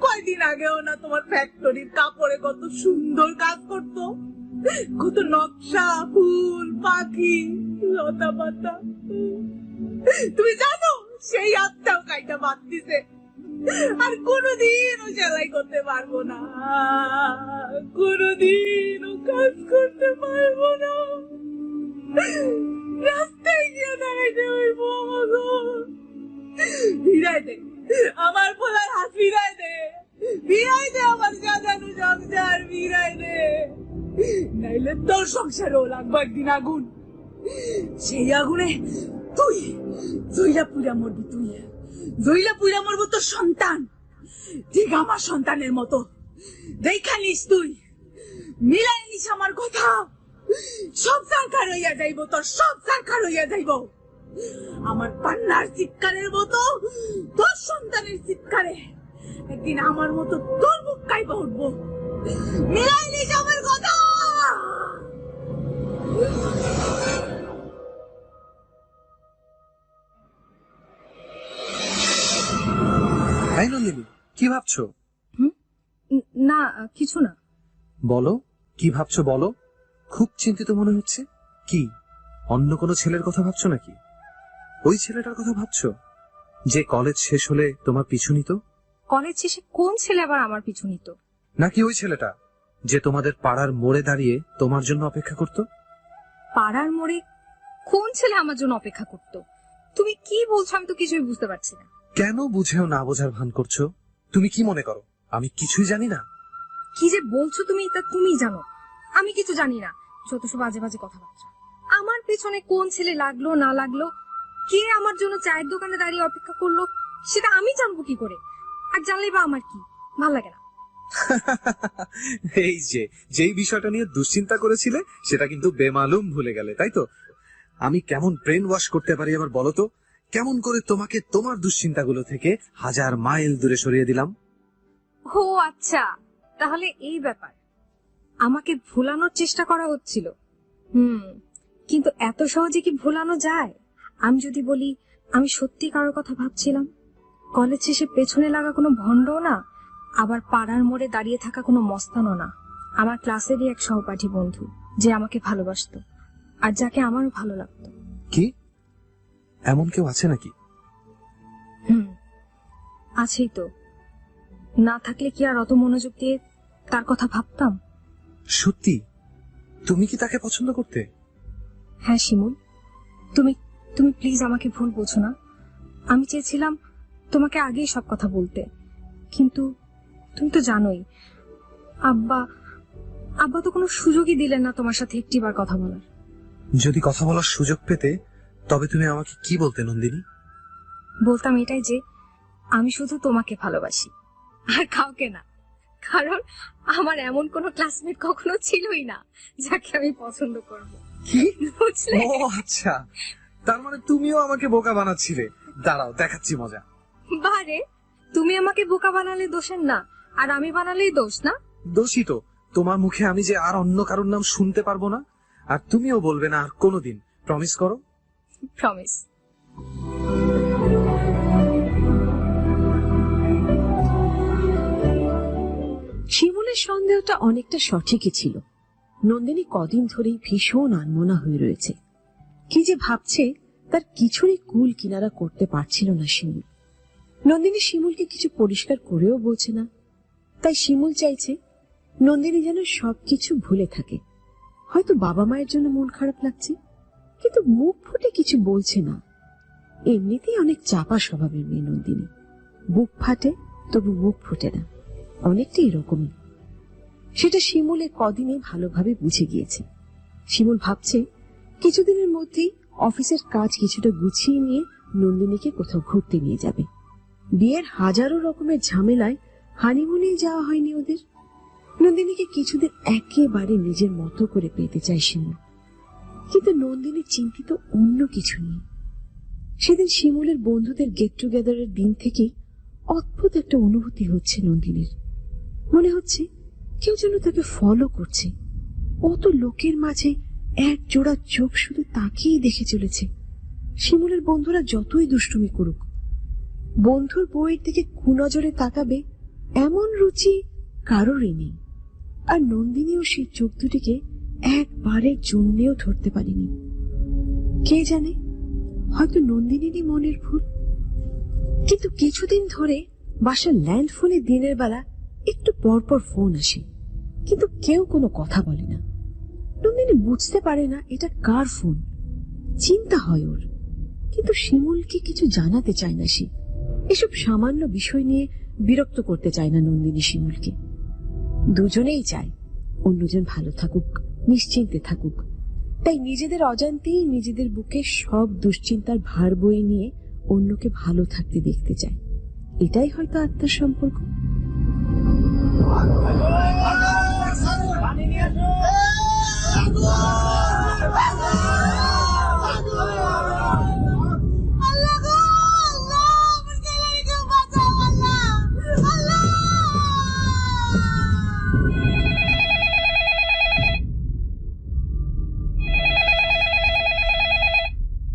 কয়দিন আগেও না তোমার ফ্যাক্টরির কাপড়ে কত সুন্দর কাজ করতো, কত নকশা, ফুল, পাখি লতা পাতা। তুমি জানো সেই হাতটাও কাইটা বাদ দিছে, আর কোনোদিনও সেলাই করতে পারবো না, কোনোদিনও কাজ করতে পারবো না। রাস্তায় গিয়ে দাঁড়াইতে হইব আমাকে। ফিরাই দে আমার পোলার হাত, ফিরাই দে, ফিরাই দে আমার সাজানো সংসার, ফিরাই দে, নাইলে তোর সংসারও লাগবে একদিন আগুন। সেই আগুনে তুই জইলা পুইরা মরবি, তুই জইলা পুইরা মরবো তোর সন্তান, ঠিক আমার সন্তানের মতো। দেখা নিস, তুই মিলাই নিস আমার কথা, সব সারখার হইয়া যাইব, তোর সব সারখার হইয়া যাইব। আমার পান্নার চিৎকারের মতো তোর সন্তানের চিৎকারে একদিন আমার মতো তোর বুক কাইবা উঠবো। মিলাই নিস আমার কথা। তাই নন্দিনী, কি ভাবছো? না কিছু না। বলো, কি ভাবছো বলো? খুব চিন্তিত মনে হচ্ছে। কি অন্য কোনো ছেলের কথা ভাবছো নাকি? ওই ছেলেটার কথা ভাবছো যে কলেজ শেষ হলে তোমার পিছু নিত? কলেজ শেষে কোন ছেলে আবার আমার পিছু নিত? নাকি ওই ছেলেটা যে তোমাদের পাড়ার মোড়ে দাঁড়িয়ে তোমার জন্য অপেক্ষা করত? পাড়ার মোড়ে কোন ছেলে আমার জন্য অপেক্ষা করত? তুমি কি বলছো আমি তো কিছুই বুঝতে পারছি না। কেন বুঝেও না বোঝার ভান করছো? তুমি কি মনে করো আমি কিছুই জানি না? কি যে বলছো তুমি, তা তুমি জানো, আমি কিছু জানি না। যত সব বাজে বাজে কথাবার্তা। আমার পেছনে কোন ছেলে লাগলো না লাগলো, কে আমার জন্য চায়ের দোকানে দাঁড়িয়ে অপেক্ষা করলো, সেটা আমি জানবো কি করে? আর জানলেই বা আমার কি? ভাল লাগে না। এই যে যেই বিষয়টা নিয়ে দুশ্চিন্তা করেছিলে সেটা কিন্তু বেমালুম ভুলে গেলে, তাই তো? আমি কেমন ব্রেন ওয়াশ করতে পারি আবার বলো তো? কেমন করে তোমাকে তোমার দুশ্চিন্তাগুলো থেকে 1000 মাইল দূরে সরিয়ে দিলাম? ও আচ্ছা, তাহলে এই ব্যাপার। আমাকে ভুলানোর চেষ্টা করা হচ্ছিল। কিন্তু এত সহজে কি ভুলানো যায়? আমি যদি বলি আমি সত্যি কারোর কথা ভাবছিলাম, কলেজ শেষে পেছনে লাগা কোনো ভণ্ডও না, আবার পাড়ার মোড়ে দাঁড়িয়ে থাকা কোনো মস্তানও না, আমার ক্লাসেরই এক সহপাঠী বন্ধু যে আমাকে ভালোবাসতো আর যাকে আমারও ভালো লাগতো। কি এমন কেউ আছে নাকি? আছেই তো, না থাকলে কি আর অত মনোযোগ দিয়ে তার কথা ভাবতাম? সত্যি? তুমি কি তাকে পছন্দ করতে? হ্যাঁ শিমুল, তুমি তুমি প্লিজ আমাকে ভুল বোঝো না। আমি চেয়েছিলাম তোমাকে আগেই সব কথা বলতে, কিন্তু তুমি তো জানোই আব্বা তো কোনো সুযোগই দিলেন না তোমার সাথে একটিবার কথা বলার। যদি কথা বলার সুযোগ পেতে তবে তুমি আমাকে কি বলতে নন্দিনী? বলতাম এটাই যে আমি শুধু তোমাকে ভালোবাসি আর কাউকে না, কারণ আমার এমন কোনো ক্লাসমেট কখনো ছিলই না যাকে আমি পছন্দ করব। কি বুঝলে? ও আচ্ছা, তার মানে তুমিও আমাকে বোকা বানাচ্ছিলে। দাঁড়াও দেখাচ্ছি মজা। বারে, তুমি আমাকে বোকা বানালে দোষের না, আর আমি বানালেই দোষ না? দোষী তো। তোমার মুখে আমি যে আর অন্য কারোর নাম শুনতে পারবো না, আর তুমিও বলবে না আর কোনোদিন। প্রমিস করো। প্রমিস। শিমুলের সন্দেহটা অনেকটা সঠিকই ছিল। নন্দিনী কদিন ধরেই ভীষণ আনমনা হয়ে রয়েছে। কি যে ভাবছে তার কিছুরই কুল কিনারা করতে পারছিল না শিমুল। নন্দিনী শিমুলকে কিছু পরিষ্কার করেও বলছে না, তাই শিমুল চাইছে নন্দিনী যেন সবকিছু ভুলে থাকে। হয়তো বাবা মায়ের জন্য মন খারাপ লাগছে, কিন্তু মুখ ফুটে কিছু বলছে না। এমনিতেই অনেক চাপা স্বভাবের মেয়ে নন্দিনী, বুক ফাটে তবু মুখ ফুটে না, অনেকটা এরকমই। সেটা শিমুলে কদিনে ভালোভাবে বুঝে গিয়েছে। শিমুল ভাবছে কিছুদিনের মধ্যেই অফিসের কাজ কিছুটা গুছিয়ে নিয়ে নন্দিনীকে কোথাও ঘুরতে নিয়ে যাবে। বিয়ের হাজারো রকমের ঝামেলায় হানিমুনে যাওয়া হয়নি ওদের। নন্দিনীকে কিছুদিন একেবারে নিজের মতো করে পেতে চায় শিমুল, কিন্তু নন্দিনী চিন্তিত অন্য কিছু নিয়ে। সেদিন শিমুলের বন্ধুদের গেট টুগেদারের দিন থেকেই অদ্ভুত একটা অনুভূতি হচ্ছে নন্দিনীর। মনে হচ্ছে কেউ যেন তাকে ফলো করছে। অত লোকের মাঝে এক জোড়া চোখ শুধু তাকেই দেখে চলেছে। শিমুলের বন্ধুরা যতই দুষ্টুমি করুক, বন্ধুর বউয়ের দিকে কুনজরে তাকাবে এমন রুচি কারোরই নেই। আর নন্দিনীও সেই চোখ দুটিকে একবারের জন্যেও ধরতে পারেনি। কে জানে, হয়তো নন্দিনীরই মনের ভুল। কিন্তু কিছুদিন ধরে বাসার ল্যান্ড ফোনে দিনের বেলা একটু পরপর ফোন আসে, কিন্তু কেউ কোনো কথা বলে না। নন্দিনী বুঝতে পারে না এটা কার ফোন। চিন্তা হয় ওর, কিন্তু শিমুলকে কিছু জানাতে চায় না সে। এসব সামান্য বিষয় নিয়ে বিরক্ত করতে চায় না নন্দিনী শিমুলকে। দুজনেই চায় অন্যজন ভালো থাকুক, নিশ্চিন্তে থাকুক। তাই নিজেদের অজান্তেই নিজেদের বুকে সব দুশ্চিন্তার ভার বয়ে নিয়ে অন্যকে ভালো থাকতে দেখতে চায়। এটাই হয়তো আত্মার সম্পর্ক।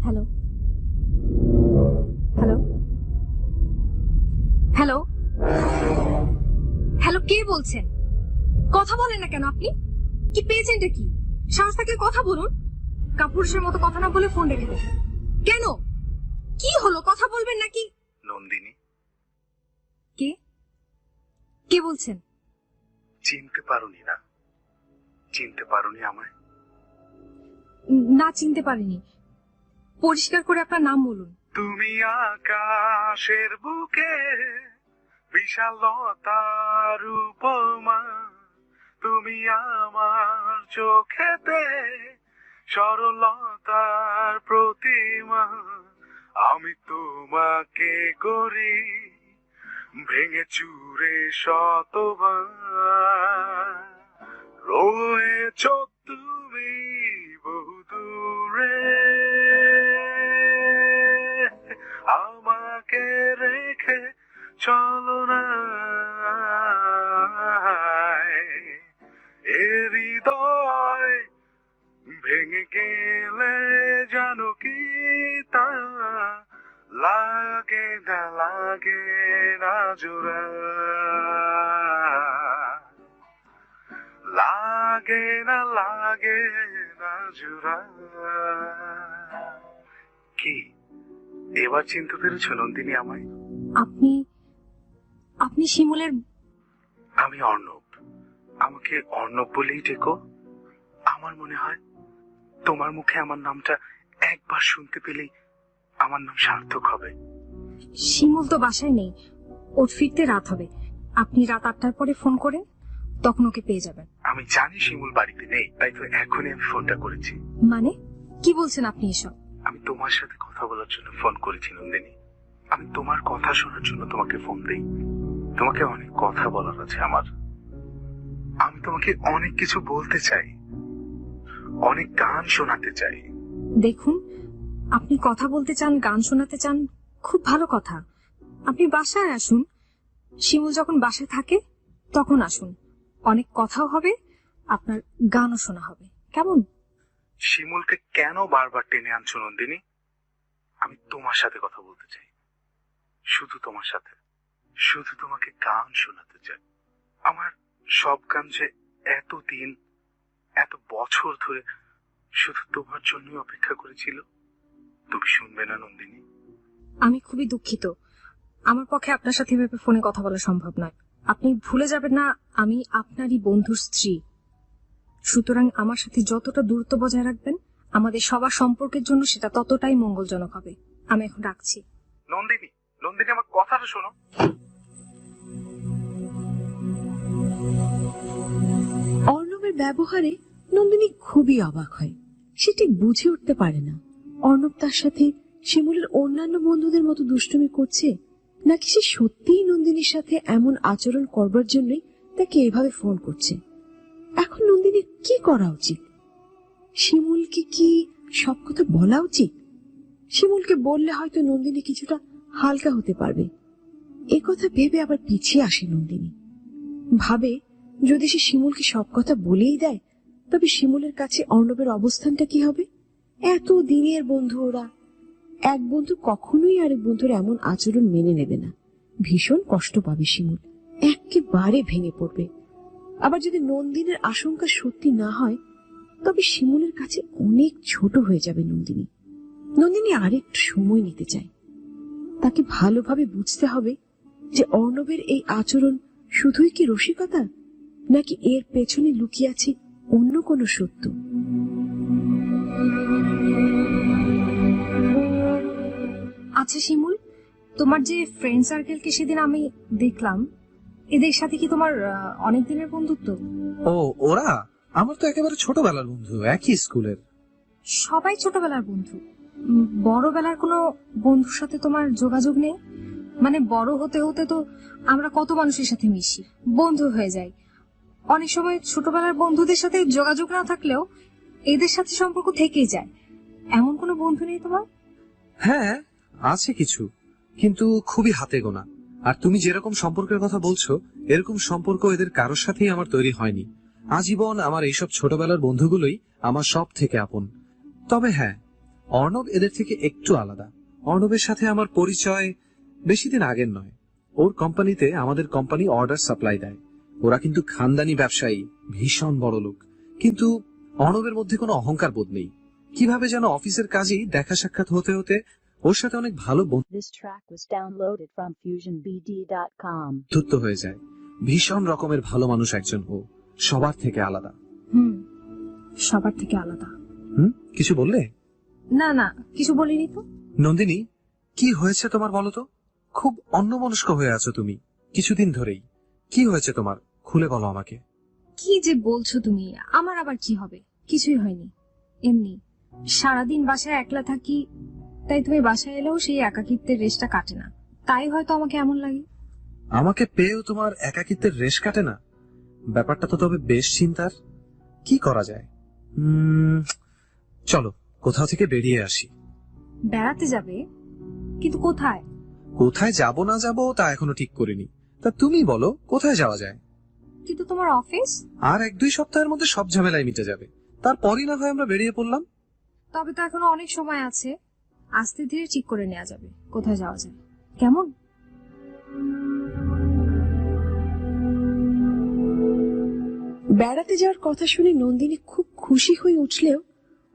হ্যালো হ্যালো হ্যালো হ্যালো, কে বলছেন? কথা বলেন না কেন? আপনি কি পেয়েছেনটা কি? সাহস থাকলে কথা বলুন। কাপুরুষের মতো কথা না বলে ফোন রেখে দেন কেন? কি হলো, কথা বলবেন নাকি? নন্দিনী, কে কে বলছেন? চিনতে পারোনি না? চিনতে পারোনি আমায়? না, চিনতে পারিনি। পরিষ্কার করে আপনার নাম বলুন। তুমি আকাশের বুকে বিশালতার উপমা, তুমি আমার চোখেতে সরলতার প্রতিমা। আমি তোমাকে করি ভেঙে চুরে শতবার, রয়েছ তুমি বহুদূরে, আমাকে রেখে চলো না। এ হৃদয় ভেঙে গেলে জানো কি তা লাগে না জোড়া, লাগে না জোড়া। কি এবার চিনতে পেরেছো নন্দিনী আমায়? আপনি আপনি শিমুলের? আমি অর্ণব। আমাকে অর্ণব বলেই ডেকো। আমার মনে হয় তোমার মুখে আমার নামটা একবার শুনতে পেলেই আমার নাম সার্থক হবে। শিমুল তো বাসায় নেই, ওর ফিরতে রাত হবে। আপনি রাত 8টার পরে ফোন করেন, তখন ওকে পেয়ে যাবেন। আমি জানি শিমুল বাড়িতে নেই, তাই তো এখনই আমি ফোনটা করেছি। মানে কি বলছেন আপনি এসব? আমি তোমার সাথে কথা বলার জন্য ফোন করেছি নন্দিনী। আমি তোমার কথা শোনার জন্য তোমাকে ফোন দেই। তোমাকে অনেক কথা বলার আছে আমার। আমি তোমাকে অনেক কিছু বলতে চাই, অনেক গান শোনাতে চাই। দেখুন, আপনি কথা বলতে চান, গান শোনাতে চান, খুব ভালো কথা। আপনি বাসায় আসুন। শিমুল যখন বাসায় থাকে তখন আসুন। অনেক কথাও হবে, আপনার গানও শোনা হবে। কেমন? শিমুলকে কেন বারবার টেনে আনছো নন্দিনী? আমি তোমার সাথে কথা বলতে চাই, শুধু তোমার সাথে। শুধু তোমাকে গান শোনাতে চাই। আমার সব গান যে এতদিন, এত বছর ধরে শুধু তোমার জন্যই অপেক্ষা করেছিল, তুমি শুনবে না নন্দিনী? আমি খুবই দুঃখিত, আমার পক্ষে আপনার সাথে এভাবে ফোনে কথা বলা সম্ভব নয়। আপনি ভুলে যাবেন না আমি আপনারই বন্ধুর স্ত্রী। সুতরাং আমার সাথে যতটা দূরত্ব বজায় রাখবেন, আমাদের সবার সম্পর্কের জন্য সেটা ততটাই মঙ্গলজনক হবে। আমি এখন রাখছি। নন্দিনী, নন্দিনী আমার কথাটা শোনো। অর্ণবের ব্যবহারে নন্দিনী খুবই অবাক হয়। সে ঠিক বুঝে উঠতে পারে না অর্ণব তার সাথে শিমুলের অন্যান্য বন্ধুদের মতো দুষ্টুমি করছে, নাকি সে সত্যিই নন্দিনীর সাথে এমন আচরণ করবার জন্যই তাকে এভাবে ফোন করছে। এখন নন্দিনীর কি করা উচিত? শিমুলকে কি সব কথা বলা উচিত? শিমুলকে বললে হয়তো নন্দিনী কিছুটা হালকা হতে পারবে। এ কথা ভেবে আবার পিছিয়ে আসে নন্দিনী। ভাবে যদি সে শিমুলকে সব কথা বলেই দেয়, তবে শিমুলের কাছে অর্ণবের অবস্থানটা কি হবে? এত দিনের বন্ধু ওরা। এক বন্ধু কখনোই আরেক বন্ধুর এমন আচরণ মেনে নেবে না। ভীষণ কষ্ট পাবে শিমুল, একেবারে ভেঙে পড়বে। আবার যদি নন্দিনীর আশঙ্কা সত্যি না হয়, তবে শিমুলের কাছে অনেক ছোট হয়ে যাবে নন্দিনী। নন্দিনী আরেকটু সময় নিতে চায়। তাকে ভালোভাবে বুঝতে হবে যে অর্ণবের এই আচরণ শুধুই কি রসিকতা, নাকি এর পেছনে লুকিয়ে আছে অন্য কোনো সত্য। আচ্ছা শিমুল, তোমার যে ফ্রেন্ড সার্কেলকে সেদিন আমি দেখলাম, এদের সাথে কি তোমার অনেক দিনের বন্ধুত্ব? ও, ওরা আমার তো একেবারে ছোটবেলার বন্ধু, একই স্কুলের। সবাই ছোটবেলার বন্ধু? বড়বেলার কোনো বন্ধুর সাথে তোমার যোগাযোগ নেই? মানে বড় হতে হতে তো আমরা কত মানুষের সাথে মিশি, বন্ধু হয়ে যাই। অনেক সময় ছোটবেলার বন্ধুদের সাথে যোগাযোগ না থাকলেও এদের সাথে সম্পর্ক থেকেই যায়। এমন কোনো বন্ধু নেই তোমার? হ্যাঁ, আছে কিছু, কিন্তু খুবই হাতে গোনা। আর তুমি যেরকম সম্পর্কের কথা বলছো, এরকম সম্পর্ক এদের কারোর সাথেই আমার তৈরি হয়নি। আজীবন আমার এইসব ছোটবেলার বন্ধুগুলোই আমার সব থেকে আপন। তবে হ্যাঁ, অর্ণব এদের থেকে একটু আলাদা। অর্ণবের সাথে আমার পরিচয় বেশি দিন আগের নয়। ওর কোম্পানিতে আমাদের কোম্পানি অর্ডার সাপ্লাই দেয়। ওরা কিন্তু খানদানি ব্যবসায়ী, ভীষণ বড় লোক। কিন্তু অর্ণবের মধ্যে কোনো অহংকার বোধ নেই। কিভাবে যেন অফিসের কাজেই দেখা সাক্ষাৎ হতে হতে ওর সাথে অনেক ভালো This track was downloaded from FusionBD.com. বন্ধুত্ব হয়ে যায়। ভীষণ রকমের ভালো মানুষ একজন ও, সবার থেকে আলাদা। সবার থেকে আলাদা? কিছু বললে? না না, কিছু বলিনি তো। নন্দিনী, কি হয়েছে তোমার বলো তো? খুব অন্যমনস্ক হয়ে আছো তুমি কিছুদিন ধরেই। কি হয়েছে তোমার, খুলে বলো আমাকে। কি যে বলছো তুমি, আমার আবার কি হবে? কিছুই হয়নি, এমনি সারাদিন বাসায় একলা থাকি, তাই তুমি বাসায় এলেও সেই একাকিত্বের রেশটা কাটে না, তাই হয়তো আমাকে এমন লাগে। আমাকে পেয়েও তোমার একাকিত্বের রেশ কাটে না? ব্যাপারটা তো তবে বেশ চিন্তার। কি করা যায়? চলো কোথাও থেকে বেরিয়ে আসি। বেড়াতে যাবে? কিন্তু কোথায়? কোথায় যাব না যাব তা এখনো ঠিক করিনি। তা তুমি বলো কোথায় যাওয়া যায়? কিন্তু তোমার অফিস? আর 1-2 সপ্তাহের মধ্যে সব ঝামেলাই মিটে যাবে, তারপরই না হয় আমরা বেরিয়ে পড়লাম। তবে তো এখনো অনেক সময় আছে, আস্তে ধীরে ঠিক করে নেওয়া যাবে কোথায় যাওয়া যায়। কেমন? বেড়াতে যাওয়ার কথা শুনে নন্দিনী খুব খুশি হয়ে উঠলেও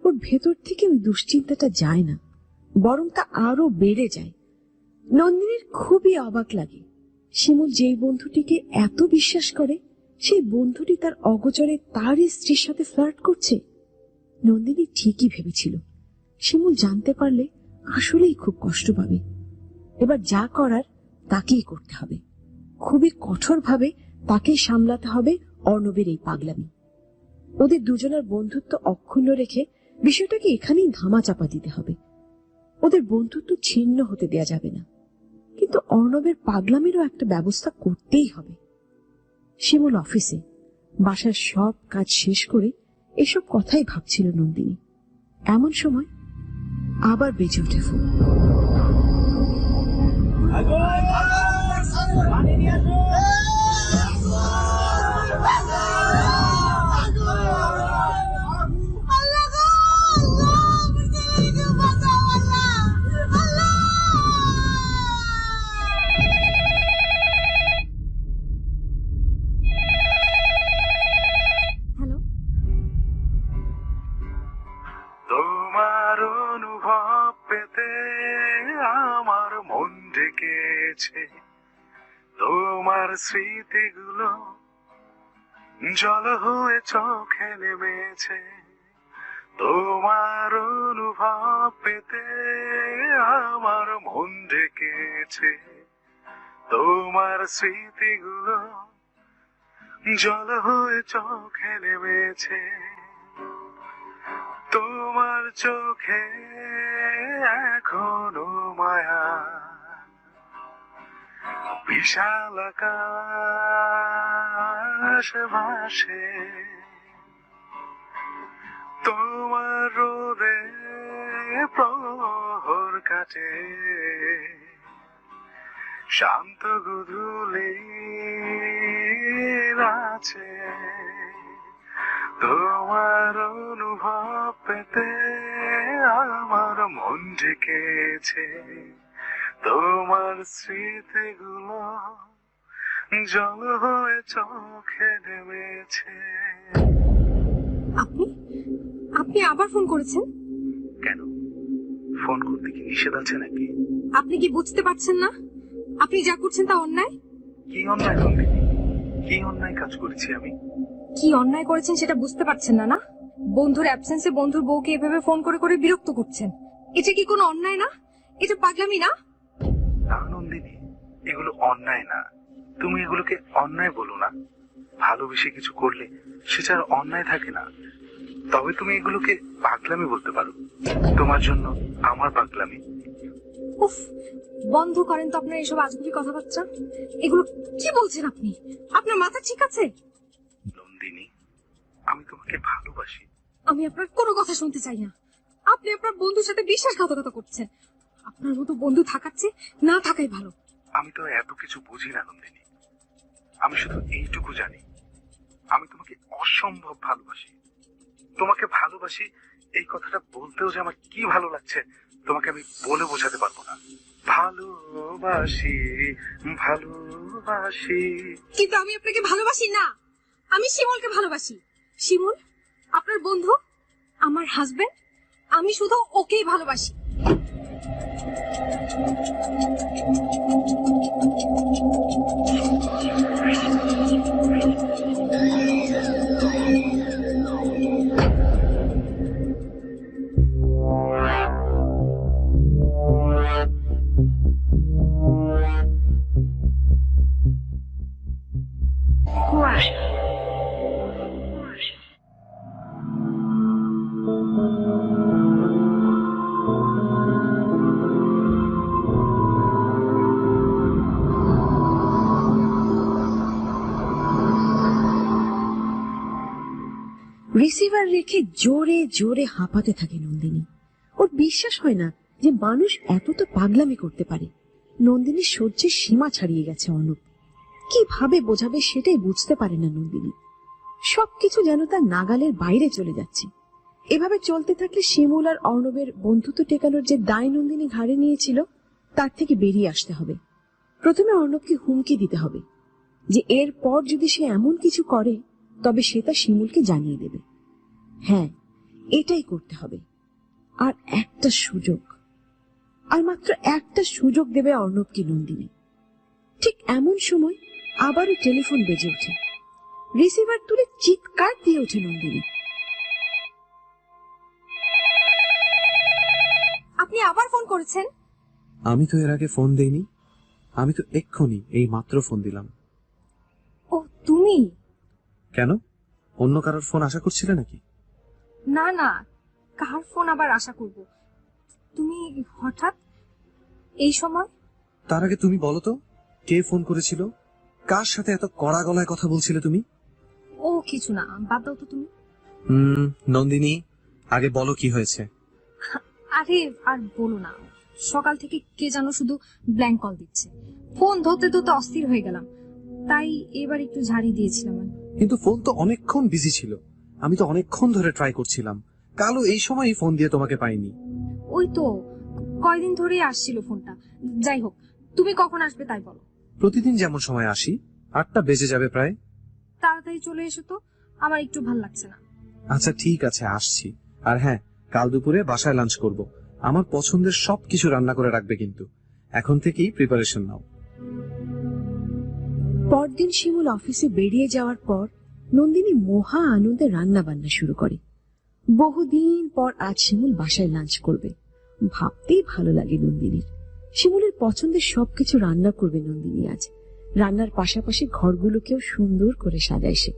ওর ভেতর থেকে ওই দুশ্চিন্তাটা যায় না, বরং তা আরো বেড়ে যায়। নন্দিনীর খুবই অবাক লাগে, শিমুল যেই বন্ধুটিকে এত বিশ্বাস করে, সেই বন্ধুটি তার অগোচরে তারই স্ত্রীর সাথে ফ্লার্ট করছে। নন্দিনী ঠিকই ভেবেছিল শিমুল জানতে পারলে আসলেই খুব কষ্ট পাবে। এবার যা করার তাকেই করতে হবে, খুবই কঠোরভাবে তাকেই সামলাতে হবে অর্ণবের এই পাগলামি। ওদের দুজনের বন্ধুত্ব অক্ষুণ্ণ রেখে বিষয়টাকে এখানেই ধামাচাপা দিতে হবে। ওদের বন্ধুত্ব ছিন্ন হতে দেয়া যাবে না, কিন্তু অর্ণবের পাগলামিরও একটা ব্যবস্থা করতেই হবে। শিমুল অফিসে বাসার সব কাজ শেষ করে এসব কথাই ভাবছিল নন্দিনী। এমন সময় আবার বেজে ওঠে ফোন। হ্যালো, তোমার অনুভব পেতে আমার মন ডেকেছে, তোমার স্মৃতিগুলো জল হয়ে চোখে নেমেছে। তোমার অনুভব পেতে আমার মন ডেকেছে, তোমার স্মৃতিগুলো জল হয়ে চোখে নেমেছে। তোমার চোখে এখনো মায়া, বিশাল আকাশ ভাসে। তোমার রোদে প্রহর কাটে, শান্ত গোধূলি আছে। তোমার অনুভব পেতে আমার মন ডেকেছে, তোমার স্মৃতিগুলো জল হয়ে চোখে নেমেছে। আপনি আপনি আবার ফোন করেছেন? কেন, ফোন করতে কি নিষেধ আছে নাকি? আপনি কি বুঝতে পারছেন না আপনি যা করছেন তা অন্যায়? কি অন্যায় নন্দিনী? কি অন্যায় কাজ করেছি আমি? কি অন্যায় করেছেন সেটা বুঝতে পারছেন না? না, বন্ধুর অ্যাবসেন্সে বন্ধুর বউকে এভাবে ফোন করে করে বিরক্ত করছেন। এটা কি কোনো অন্যায় না? এটা পাগলামি না? না নন্দিনী, এগুলো অন্যায় না। তুমি এগুলোকে অন্যায় বলো না। ভালোবেসে কিছু করলে সেটা আর অন্যায় থাকে না। তবে তুমি এগুলোকে পাগলামি বলতে পারো। তোমার জন্য আমার পাগলামি। উফ, বন্ধ করেন তো আপনার এসব আজগুবি কথাবার্তা। এগুলো কি বলছেন আপনি? আপনার মাথা ঠিক আছে? নন্দিনী, আমি তোমাকে ভালোবাসি। আমি আপনার কোনো কথা শুনতে চাই না। আপনি আপনার বন্ধুর সাথে বিশ্বাসঘাতকতা করছেন। আপনার মতো বন্ধু থাকাচ্ছে না থাকাই ভালো। আমি তো এত কিছু বুঝি না নন্দিনী। আমি শুধু এইটুকু জানি, আমি তোমাকে অসম্ভব ভালোবাসি। তোমাকে ভালোবাসি এই কথাটা বলতেও যে আমার কি ভালো লাগছে তোমাকে আমি বলে বোঝাতে পারবো না। ভালোবাসি, ভালোবাসি। কিন্তু আমি আপনাকে ভালোবাসি না, আমি শিমুলকে ভালোবাসি। শিমুল আপনার বন্ধু, আমার হাজবেন্ড, আমি শুধু ওকেই ভালোবাসি। রিসিভার রেখে জোরে জোরে হাঁপাতে থাকে নন্দিনী। ওর বিশ্বাস হয় না যে মানুষ এতটা পাগলামি করতে পারে। নন্দিনীর সহ্যের সীমা ছাড়িয়ে গেছে অর্ণব। কিভাবে বোঝাবে সেটাই বুঝতে পারে না নন্দিনী। সবকিছু যেন তার নাগালের বাইরে চলে যাচ্ছে। এভাবে চলতে থাকলে শিমুল আর অর্ণবের বন্ধুত্ব টেকানোর যে দায় নন্দিনী ঘাড়ে নিয়েছিল তার থেকে বেরিয়ে আসতে হবে। প্রথমে অর্ণবকে হুমকি দিতে হবে যে এরপর যদি সে এমন কিছু করে তবে সে তা শিমুলকে জানিয়ে দেবে। হ্যাঁ, এটাই করতে হবে। আর একটা সুযোগ, আর মাত্র একটা সুযোগ দেবে অর্ণবকে নন্দিনী। ঠিক এমন সময় আবারও টেলিফোন বেজে ওঠে। রিসিভার তুলে চিৎকার দিয়ে ওঠে নন্দিনী। আপনি আবার ফোন করেছেন? আমি তো এর আগে ফোন দেইনি। আমি তো এক্ষুনি এই মাত্র ফোন দিলাম। ও তুমি? কেন, অন্য কারোর ফোন আশা করছিলে নাকি? না না, কার ফোন আবার আশা করব? তুমি হঠাৎ এই সময়? তার আগে তুমি বলো তো, কে ফোন করেছিল? কার সাথে এত কড়া গলায় কথা বলছিলে তুমি? ও কিছু না, বাদ দাও তো তুমি। নন্দিনী, আগে বলো কি হয়েছে। আরে আর বলো না, সকাল থেকে কে যেন শুধু ব্ল্যাঙ্ক কল দিচ্ছে। ফোন ধরতে ধরতে অস্থির হয়ে গেলাম, তাই এবার একটু ঝাড়ি দিয়েছিলাম। কিন্তু ফোন তো অনেকক্ষণ বিজি ছিল। আমি তো অনেকক্ষণ ধরে ট্রাই করছিলাম। কালও এই সময়ই ফোন দিয়ে তোমাকে পাইনি। ওই তো কয়দিন ধরেই আসছিল ফোনটা। যাই হোক, তুমি কখন আসবে তাই বলো। প্রতিদিন যেমন সময় আসি, 8টা বেজে যাবে প্রায়। তাড়াতাড়ি চলে এসো তো, আমার একটু ভাল লাগছে না। আচ্ছা ঠিক আছে, আসছি। আর হ্যাঁ, কাল দুপুরে বাসায় লাঞ্চ করব। আমার পছন্দের সবকিছু রান্না করে রাখবে কিন্তু। এখন থেকেই প্রিপারেশন নাও। পরদিন শিমুল অফিসে বেরিয়ে যাওয়ার পর নন্দিনী মহা আনন্দে রান্না বান্না শুরু করে। বহুদিন পর আজ শিমুল বাসায় লাঞ্চ করবে। ভাবতেই ভালো লাগে নন্দিনীর। শিমুলের পছন্দের সবকিছু রান্না করবে নন্দিনী আজ। রান্নার পাশাপাশি ঘরগুলোকেও সুন্দর করে সাজায় সে।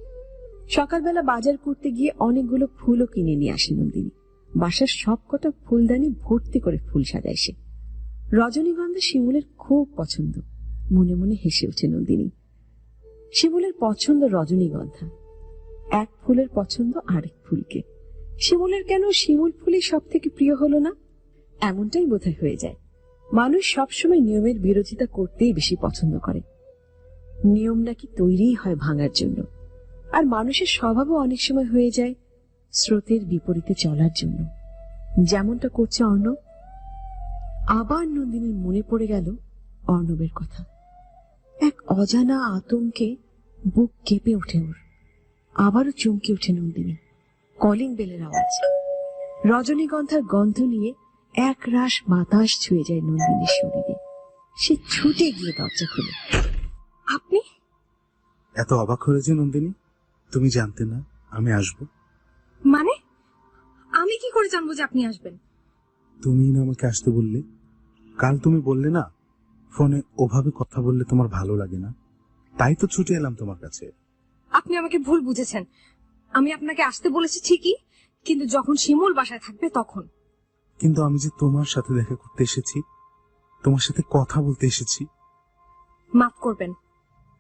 সকালবেলা বাজার করতে গিয়ে অনেকগুলো ফুলও কিনে নিয়ে আসে নন্দিনী। বাসার সবকটা ফুলদানি ভর্তি করে ফুল সাজায় সে। রজনীগন্ধা শিমুলের খুব পছন্দ। মনে মনে হেসে ওঠে নন্দিনী। শিমুলের পছন্দ রজনীগন্ধা, এক ফুলের পছন্দ আরেক ফুলকে। শিমুলের কেন শিমুল ফুলই সব থেকে প্রিয় হলো না? এমনটাই বোধহয় হয়ে যায়। মানুষ সবসময় নিয়মের বিরোধিতা করতেই বেশি পছন্দ করে। নিয়ম নাকি তৈরিই হয় ভাঙার জন্য, আর মানুষের স্বভাবও অনেক সময় হয়ে যায় স্রোতের বিপরীতে চলার জন্য, যেমনটা করছে অর্ণব। আবার নন্দিনীর মনে পড়ে গেল অর্ণবের কথা। এক অজানা আতঙ্কে বুক কেঁপে ওঠে ওর। আবারও চমকে ওঠে নন্দিনী। কলিং বেলের আওয়াজ। রজনীগন্ধার গন্ধ নিয়ে এক রাশ বাতাস ছুঁয়ে যায় নন্দিনীর শরীরে। সে ছুটে গিয়ে দরজা খুলে। আপনি? এত অবাক হয়েছে নন্দিনী? তুমি জানতে না আমি আসব? মানে আমি কি করে জানবো যে আপনি আসবেন? তুমি না আমাকে আসতে বললে। কাল তুমি বললে না ফোনে ওভাবে কথা বললে তোমার ভালো লাগে না, তাই তো ছুটে এলাম তোমার কাছে। আপনি আমাকে ভুল বুঝেছেন। আমি আপনাকে আসতে বলেছি ঠিকই, কিন্তু যখন শিমুল বাসায় থাকবে তখন। কিন্তু আমি যে তোমার সাথে দেখা করতে এসেছি, তোমার সাথে কথা বলতে এসেছি। মাফ করবেন,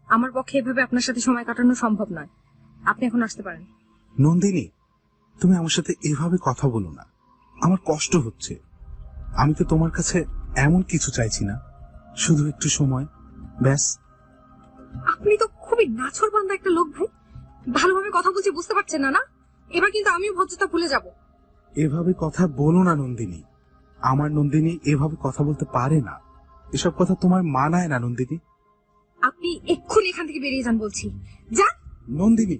আমার পক্ষে এভাবে আপনার সাথে সময় কাটানো সম্ভব নয়। আপনি এখন আসতে পারেন। নন্দিনী, তুমি আমার সাথে এভাবে কথা বলো না, আমার কষ্ট হচ্ছে। আমি তো তোমার কাছে এমন কিছু চাইছি না, শুধু একটু সময় ব্যাস। আপনি তো খুবই নাছোড়বান্দা একটা লোক ভাই। ভালোভাবে কথা বলছি বুঝতে পারছেন না? না, এবার কিন্তু আমিও ভদ্রতা ভুলে যাব। এভাবে কথা বলো না নন্দিনী। আমার নন্দিনী এভাবে কথা বলতে পারে না। এসব কথা তোমার মানায় না নন্দিনী। আপনি এক্ষুনি এখান থেকে বেরিয়ে যান বলছি। যান। নন্দিনী,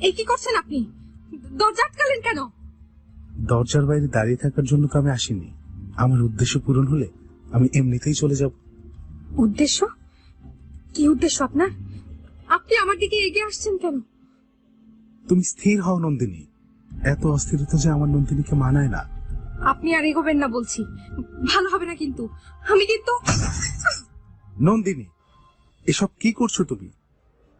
এ কি করছেন আপনি? দরজা আটকালেন কেন? দরজার বাইরে দাঁড়িয়ে থাকার জন্য তো আমি আসিনি। আমার উদ্দেশ্য পূরণ হলে আমি এমনিতেই চলে যাব। উদ্দেশ্য? কি উদ্দেশ্য আপনার? আপনি আমার দিকে এগিয়ে আসছেন কেন? তুমি স্থির হও নন্দিনী। এত অস্থিরতা যে আমার নন্দিনীকে মানায় না। আপনি আর এগোবেন না বলছি, ভালো হবে না কিন্তু। আমি কিন্তু। নন্দিনী, এসব কি করছো তুমি?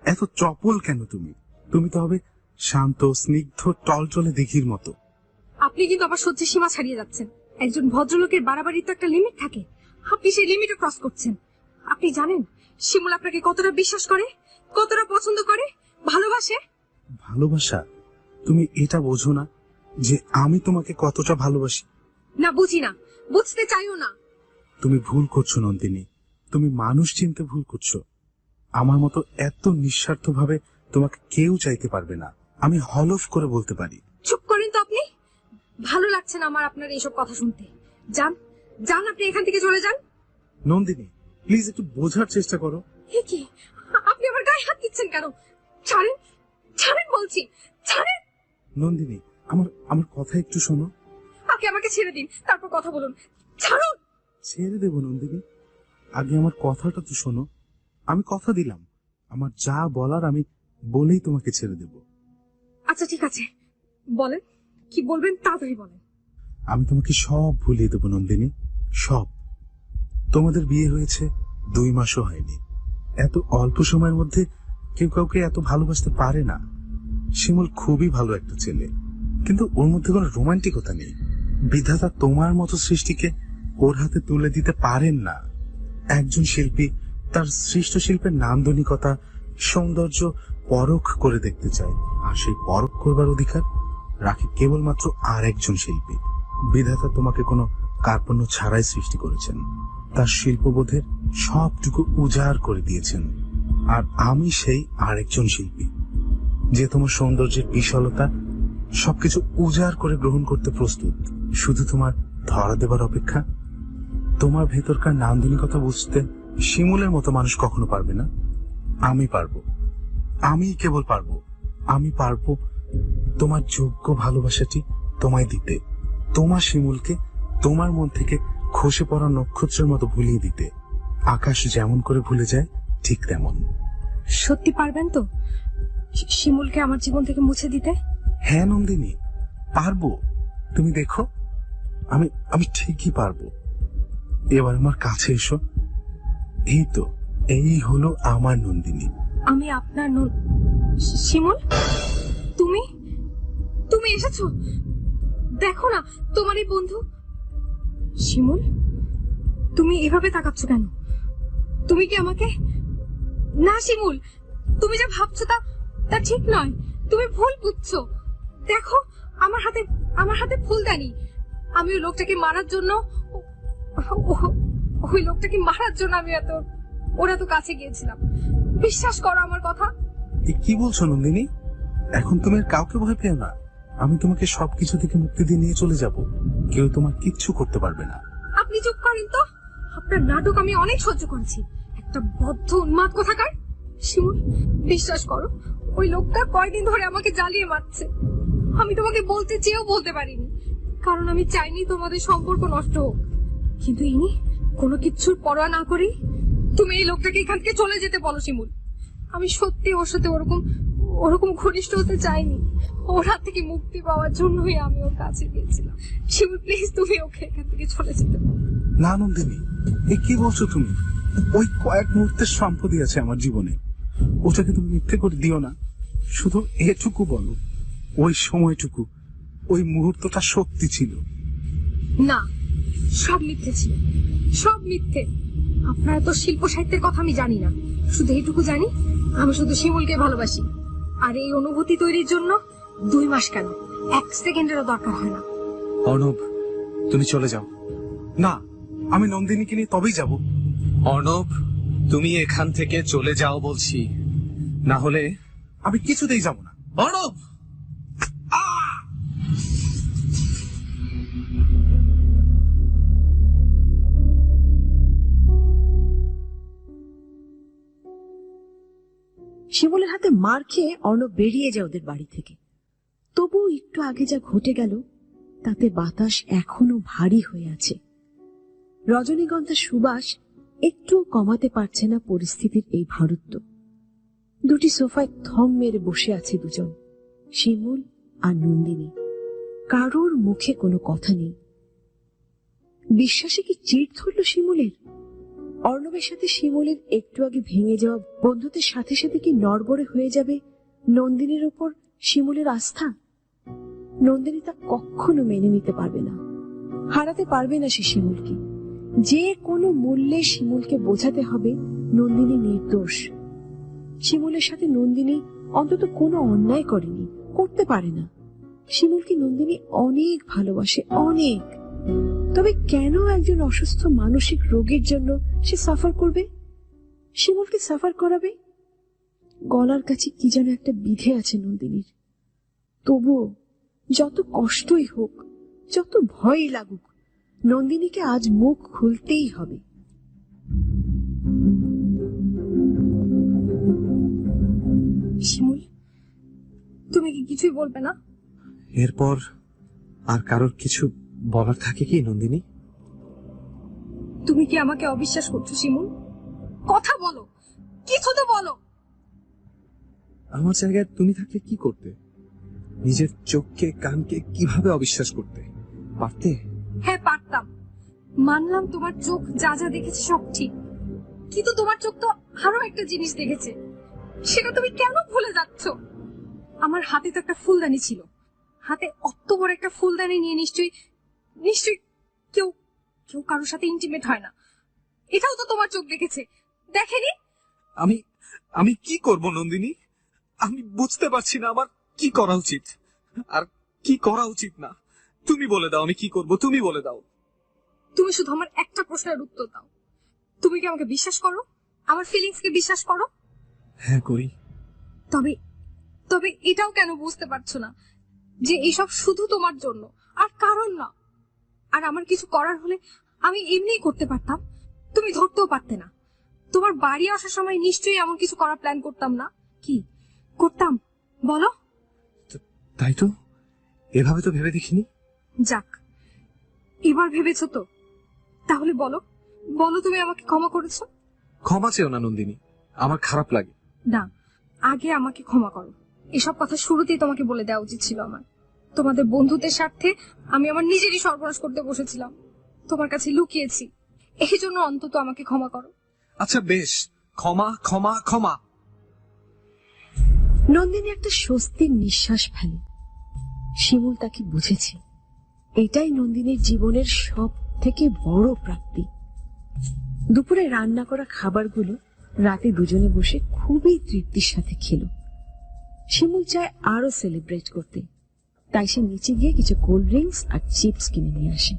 এত চপল কেন তুমি? তুমি তো হবে শান্ত, স্নিগ্ধ, টলটলে দিঘির মতো। আপনি কিন্তু আবার সহ্যের সীমা ছাড়িয়ে যাচ্ছেন। একজন ভদ্রলোকের বাড়াবাড়ির তো একটা লিমিট থাকে, আপনি সেই লিমিটও ক্রস করছেন। আপনি জানেন শিমুল আপনাকে কতটা বিশ্বাস করে, কতটা পছন্দ করে, ভালোবাসে? ভালোবাসা? তুমি এটা বোঝো না যে আমি তোমাকে কতটা ভালোবাসি? না, বুঝি না, বুঝতে চাইও না। তুমি ভুল করছো নন্দিনী, তুমি মানুষ চিনতে ভুল করছো। আমার মতো এত নিঃস্বার্থ ভাবে তোমাকে কেউ চাইতে পারবে না, আমি হলফ করে বলতে পারি। চুপ করেন তো আপনি। ভালো লাগছে না আমার আপনার এইসব কথা শুনতে। যান, যান, আপনি এখান থেকে চলে যান। নন্দিনী, প্লিজ একটু বোঝার চেষ্টা করো। এ কি, আপনি আমার গায়ে হাত দিচ্ছেন কেন? ছাড়েন, ছাড়েন বলছি, ছাড়েন। নন্দিনী, আমার কথা একটু শোনো। আগে আমাকে ছেড়ে দিন, তারপর কথা বলুন। ছাড়ুন। ছেড়ে দেবো নন্দিনী, আগে আমার কথাটা তো শোনো। আমি কথা দিলাম, আমার যা বলার আমি বলেই তোমাকে ছেড়ে দেব। আচ্ছা ঠিক আছে, বলেন কি বলবেন, তাড়াতাড়ি বলেন। আমি তোমাকে সব ভুলিয়ে দেবো নন্দিনী, সব। তোমাদের বিয়ে হয়েছে 2 মাসও হয়নি। এত অল্প সময়ের মধ্যে কেউ কাউকে এত ভালোবাসতে পারে না। শিমুল খুবই ভালো একটা ছেলে, কিন্তু ওর মধ্যে কোনো রোমান্টিকতা নেই। বিধাতা তোমার মতো সৃষ্টিকে ওর হাতে তুলে দিতে পারেন না। একজন শিল্পী তার সৃষ্ট শিল্পের নান্দনিকতা, সৌন্দর্য পরখ করে দেখতে চায়, আর সেই পরখ করবার অধিকার রাখে কেবলমাত্র আর একজন শিল্পী। বিধাতা তোমাকে কোনো কার্পণ্য ছাড়াই সৃষ্টি করেছেন, তার শিল্পবোধের সবটুকু উজাড় করে দিয়েছেন। আর আমি সেই আরেকজন শিল্পী, যে তোমার সৌন্দর্যের বিশালতা সবকিছু উজাড় করে গ্রহণ করতে প্রস্তুত, শুধু তোমার ধরা দেবার অপেক্ষা। তোমার ভেতরকার নান্দনিকতা বুঝতে শিমুলের মতো মানুষ কখনো পারবে না। আমি পারবো, আমি কেবল পারবো। আমি পারবো তোমার যোগ্য ভালোবাসাটি তোমায় দিতে, তোমার শিমুলকে তোমার মন থেকে খসে পড়া নক্ষত্রের মতো ভুলিয়ে দিতে। আকাশ যেমন করে ভুলে যায় ঠিক তেমন। সত্যি পারবেন তো শিমুলকে আমার জীবন থেকে মুছে দিতে? হ্যাঁ নন্দিনী, পারবো। তুমি দেখো, আমি ঠিকই পারবো। এবার আমার কাছে এসো। এই তো, এই হলো আমার নন্দিনী। আমি আপনার শিমুল, তুমি তুমি এসেছো? দেখো না তোমার এই বন্ধু। শিমুল, তুমি এভাবে তাকাচ্ছ কেন? তুমি কি আমাকে? না শিমুল, তুমি যা ভাবছো তা ঠিক নয়। তুমি ভুল বুঝছো। দেখো আমার হাতে ফুলদানি। আমি ওই লোকটাকে মারার জন্য আমি ওর এত কাছে গিয়েছিলাম। বিশ্বাস করো আমার কথা। কি বলছো নন্দিনী? এখন তুমি আর কাউকে ভয় পেও না। আমি তোমাকে সবকিছু থেকে মুক্তি দিয়ে নিয়ে চলে যাব। কেউ তোমার কিচ্ছু করতে পারবে না। আপনি চুপ করেন তো। আপনার নাটক আমি অনেক সহ্য করেছি। একটা বদ্ধ উন্মাদ কোথাকার। শিমুল, বিশ্বাস করো, ওই লোকটা কয়দিন ধরে আমাকে জ্বালিয়ে মারছে। আমি তোমাকে বলতে চেয়েও বলতে পারিনি। কারণ আমি চাইনি তোমাদের সম্পর্ক নষ্ট হোক। কিন্তু ইনি কোনো কিচ্ছুর পরোয়া না করি তুমি এই লোকটাকে এখান থেকে চলে যেতে বলো শিমুল। আমি সত্যি ওর সাথে ওরকম ঘনিষ্ঠ হতে চাইনি। ওর হাত থেকে মুক্তি পাওয়ার জন্যই আমি ওর কাছে গিয়েছিলাম। শিমুল প্লিজ তুমি ওকে এখান থেকে চলে যেতে বলো। না নন্দিনী, এ কি বলছো তুমি? ওই কয়েক মুহূর্তের সম্পত্তি আছে আমার জীবনে, ওটাকে তুমি মিথ্যে করে দিও না। শুধু এটুকু বলো, ওই সময়টুকু, ওই মুহূর্তটা সত্যি ছিল। না, সব মিথ্যে ছিল, সব মিথ্যে। আপনারা তো শিল্প সাহিত্যের কথা আমি জানি না, শুধু এইটুকু জানি আমি শুধু শিমুলকে ভালোবাসি। আর এই অনুভূতি তৈরির জন্য 2 মাস কেন, 1 সেকেন্ডেরও দরকার হয় না। অর্ণব, তুমি চলে যাও। না, আমি নন্দিনীকে নিয়ে তবেই যাব। অর্ণব, তুমি এখান থেকে চলে যাও বলছি, না হলে আমি কিছুতেই যাব না। অর্ণব! শিমুলের হাতে মার খেয়ে অর্ণব বেরিয়ে যায় ওদের বাড়ি থেকে। তবুও একটু আগে যা ঘটে গেল তাতে বাতাস এখনো ভারী হয়ে আছে। রজনীগন্ধার সুবাস একটু কমাতে পারছে না পরিস্থিতির এই ভারুত্ব। দুটি সোফায় থম মেরে বসে আছে দুজন, শিমুল আর নন্দিনী। কারোর মুখে কোনো কথা নেই। বিশ্বাসে কি চিড় ধরল শিমুলের? অর্ণবের সাথে শিমুলের একটু আগে ভেঙে যাওয়া বন্ধুত্বের সাথে সাথে কি নড়বড়ে হয়ে যাবে নন্দিনীর ওপর শিমুলের আস্থা? নন্দিনী তা কখনো মেনে নিতে পারবে না, হারাতে পারবে না সে শিমুলকে। যে কোনো মূল্যে শিমুলকে বোঝাতে হবে নন্দিনী নির্দোষ। শিমুলের সাথে নন্দিনী অন্তত কোনো অন্যায় করেনি, করতে পারে না। শিমুলকে নন্দিনী অনেক ভালোবাসে, অনেক। তবে কেন একজন অসুস্থ মানসিক রোগীর জন্য সে সাফার করবে, শিমুলকে সাফার করাবে? গলার কাছে কি যেন একটা বিধে আছে নন্দিনীর। তবুও যত কষ্টই হোক, যত ভয়ই লাগুক, নন্দিনীকে আজ মুখ খুলতেই হবে। শিমুল, তুমি কি কিছুই বলবে না? এরপর আর কারোর কিছু বলার থাকে কি নন্দিনী? তুমি কি আমাকে অবিশ্বাস করছো শিমুল? কথা বলো, কিছু তো বলো। আমার জায়গায় তুমি থাকলে কি করতে? নিজের চোখকে কানকে কিভাবে অবিশ্বাস করতে পারতে? হ্যাঁ পারতাম। মানলাম তোমার চোখ যা যা দেখেছে সব ঠিক, কিন্তু তোমার চোখ তো আরো একটা জিনিস দেখেছে। সেটা তুমি কেন ভুলে যাচ্ছ? আমার হাতে তো একটা ফুলদানি ছিল। হাতে অত বড় একটা ফুলদানি নিয়ে নিশ্চয়ই কেউ কারোর সাথে ইন্টিমেট হয় না। এটাও তো তোমার চোখ দেখেছে, দেখেনি? আমি কি করব নন্দিনী? আমি বুঝতে পারছি না আমার কি করা উচিত আর কি করা উচিত না। তুমি বলে দাও আমি কি করব, তুমি বলে দাও। তুমি শুধু আমার একটা প্রশ্নের উত্তর দাও। তুমি কি আমাকে বিশ্বাস করো? আমার ফিলিংস কে বিশ্বাস করো? হ্যাঁ করি। তবে এটাও কেন বুঝতে পারছো না যে এইসব শুধু তোমার জন্য আর কারণ না? আর আমার কিছু করার হলে আমি এমনিই করতে পারতাম, তুমি ধরতেও পারতে না। তোমার বাড়ি আসার সময় নিশ্চয়ই এমন কিছু করার প্ল্যান করতাম না? কি করতাম বলো? তাই তো, এভাবে তো ভেবে দেখিনি। যাক, এবার ভেবেছো তো? তাহলে বলো তুমি আমাকে ক্ষমা করেছো? ক্ষমা চেও না নন্দিনী, আমার খারাপ লাগে। না, আগে আমাকে ক্ষমা করো। এসব কথা শুরুতেই তোমাকে বলে দেওয়া উচিত ছিল আমার। তোমাদের বন্ধুত্বের স্বার্থে আমি আমার নিজেরই সর্বনাশ করতে বসেছিলাম, তোমার কাছে লুকিয়েছি। এই জন্য অন্তত আমাকে ক্ষমা করো। আচ্ছা বেশ, ক্ষমা ক্ষমা ক্ষমা। নন্দিনী একটা স্বস্তির নিঃশ্বাস ফেলে। শিমুল তাকে বুঝেছে। এটাই নন্দিনীর জীবনের সব থেকে বড় প্রাপ্তি। দুপুরে রান্না করা খাবারগুলো রাতে দুজনে বসে খুবই তৃপ্তির সাথে খেলো। শিমুল চায় আরো সেলিব্রেট করতে, তাই সে নিচে গিয়ে কিছু কোল্ড ড্রিঙ্কস আর চিপস কিনে নিয়ে আসে।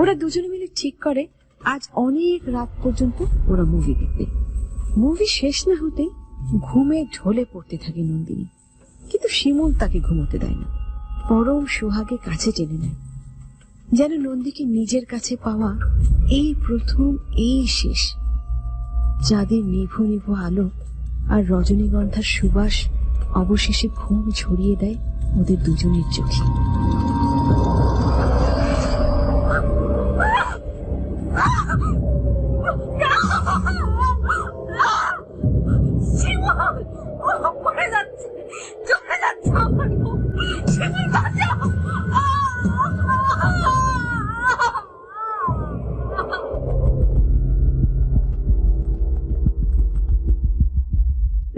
ওরা দুজনে মিলে ঠিক করে আজ অনেক রাত পর্যন্ত ওরা মুভি দেখবে। মুভি শেষ না হতে ঘুমে ঢলে পড়তে থাকে নন্দিনী, কিন্তু শিমুল তাকে ঘুমোতে দেয় না। পরম সোহাগে কাছে টেনে নেয়, যেন নন্দীকে নিজের কাছে পাওয়া এই প্রথম, এই শেষ। যাদের নিভু নিভু আলো আর রজনীগন্ধার সুবাস অবশেষে ঘুম ঝরিয়ে দেয় ওদের দুজনের চোখে। শিমুল, ও পড়ে যাচ্ছে, চলে যাচ্ছে আমার বউ। শিমুল বাঁচাও।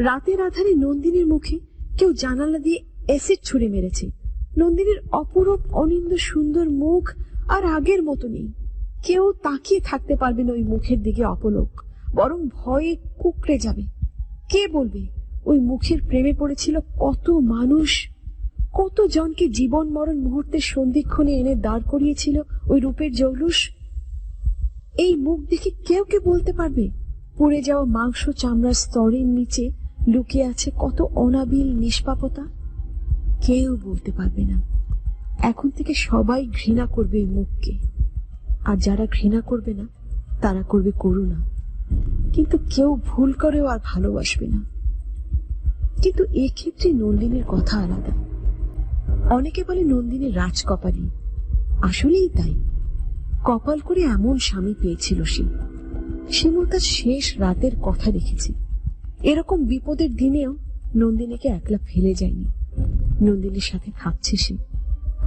রাতের আধারে নন্দিনীর মুখে কেউ জানালা দিয়ে অ্যাসিড ছুঁড়ে মেরেছে। নন্দিনীর অপরূপ অনিন্দ সুন্দর মুখ আর আগের মতো নেই। কেউ তাকিয়ে থাকতে পারবে না ওই মুখের দিকে অপলক, বরং ভয়ে কুকড়ে যাবে। কে বলবে ওই মুখের প্রেমে পড়েছিল কত মানুষ, কত জনকে জীবন মরণ মুহূর্তের সন্ধিক্ষণে এনে দাঁড় করিয়েছিল ওই রূপের জৌলুস। এই মুখ দেখে কেউ কে বলতে পারবে পুড়ে যাওয়া মাংস চামড়ার স্তরের নিচে লুকিয়ে আছে কত অনাবিল নিষ্পাপতা? কেউ বলতে পারবে না। এখন থেকে সবাই ঘৃণা করবে এই মুখকে, আর যারা ঘৃণা করবে না তারা করবে করুণা। কিন্তু কেউ ভুল করেও আর ভালোবাসবে না। কিন্তু এক্ষেত্রে নন্দিনীর কথা আলাদা। অনেকে বলে নন্দিনীর রাজকপালী, আসলেই তাই। কপাল করে এমন স্বামী পেয়েছিল সে। শিমুল তার শেষ রাতের কথা রেখেছে। এরকম বিপদের দিনেও নন্দিনীকে একলা ফেলে যায়নি। নন্দিনীর সাথে থাকছে সে।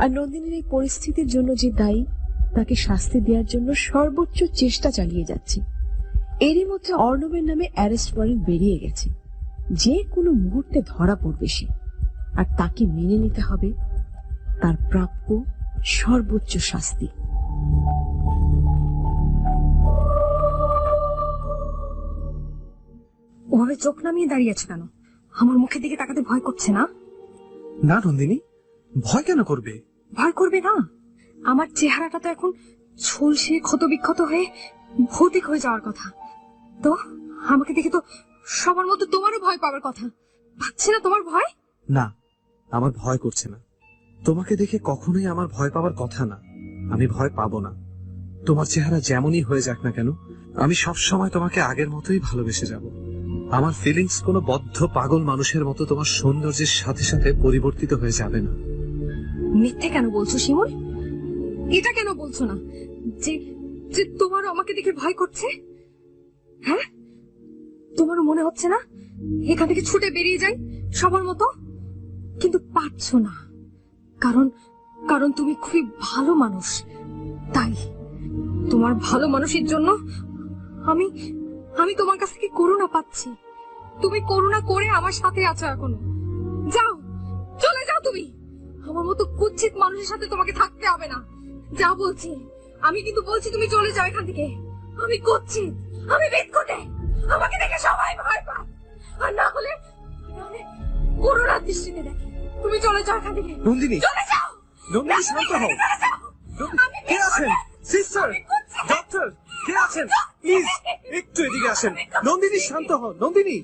আর নন্দিনীর এই পরিস্থিতির জন্য যে দায়ী, তাকে শাস্তি দেওয়ার জন্য সর্বোচ্চ চেষ্টা চালিয়ে যাচ্ছে। এরই মধ্যে অর্ণবের নামে অ্যারেস্ট ওয়ারেন্ট বেরিয়ে গেছে। যে কোনো মুহূর্তে ধরা পড়বে সে, আর তাকে মেনে নিতে হবে তার প্রাপ্য সর্বোচ্চ শাস্তি। ওভাবে চোখ নামিয়ে দাঁড়িয়ে আছে কেন? আমার মুখের দিকে তাকাতে ভয় করছে না? না নন্দিনী, ভয় কেন করবে? ভয় করবে না? আমার চেহারাটা তো এখন ঝলসে ক্ষত বিক্ষত হয়ে ভৌতিক হয়ে যাওয়ার কথা। তো আমাকে দেখে তো সবার মতো তোমারও ভয় পাওয়ার কথা। পাচ্ছে না তোমার ভয়? না, আমার ভয় করছে না। তোমাকে দেখে কখনোই আমার ভয় পাওয়ার কথা না। আমি ভয় পাবো না। তোমার চেহারা যেমনই হয়ে যাক না কেন, আমি সব সময় তোমাকে আগের মতোই ভালোবেসে যাব। আমার ফিলিংস কোনো বদ্ধ পাগল মানুষের মতো তোমার সৌন্দর্যের সাথে সাথে পরিবর্তিত হয়ে যাবে না। মিথ্যে কেন বলছো শিমুল? এটা কেন বলছো না যে যে তোমারও আমাকে দেখে ভয় করছে? হ্যাঁ, তোমারও মনে হচ্ছে না এখান থেকে ছুটে বেরিয়ে যাই সবার মতো? কিন্তু পারছো না, কারণ কারণ তুমি খুবই ভালো মানুষ। তাই তোমার ভালো মানুষের জন্য আমি আমি তোমার কাছ থেকে করুণা পাচ্ছি। তুমি করুণা করে আমার সাথে আছো এখনো। যাও, চলে যাও তুমি। আমার মতো কুৎসিত মানুষের সাথে তোমাকে থাকতে হবে না। যা বলছি, আমি কিন্তু বলছি তুমি চলে যাও এখান থেকে। আমি কুৎসিত, আমি বিদঘুটে, আমাকে দেখে সবাই ভয় পায়। আর না হলে করুণার দৃষ্টিতে দেখে। তুমি চলে যাও এখান থেকে। নন্দিনী, চলে যাও। নন্দিনী শান্ত হও। চলে যাও। আমি কে আছেন? সিস্টার, ডক্টর, কে আছেন? প্লিজ একটু এদিকে আসেন। নন্দিনী শান্ত হও। নন্দিনী,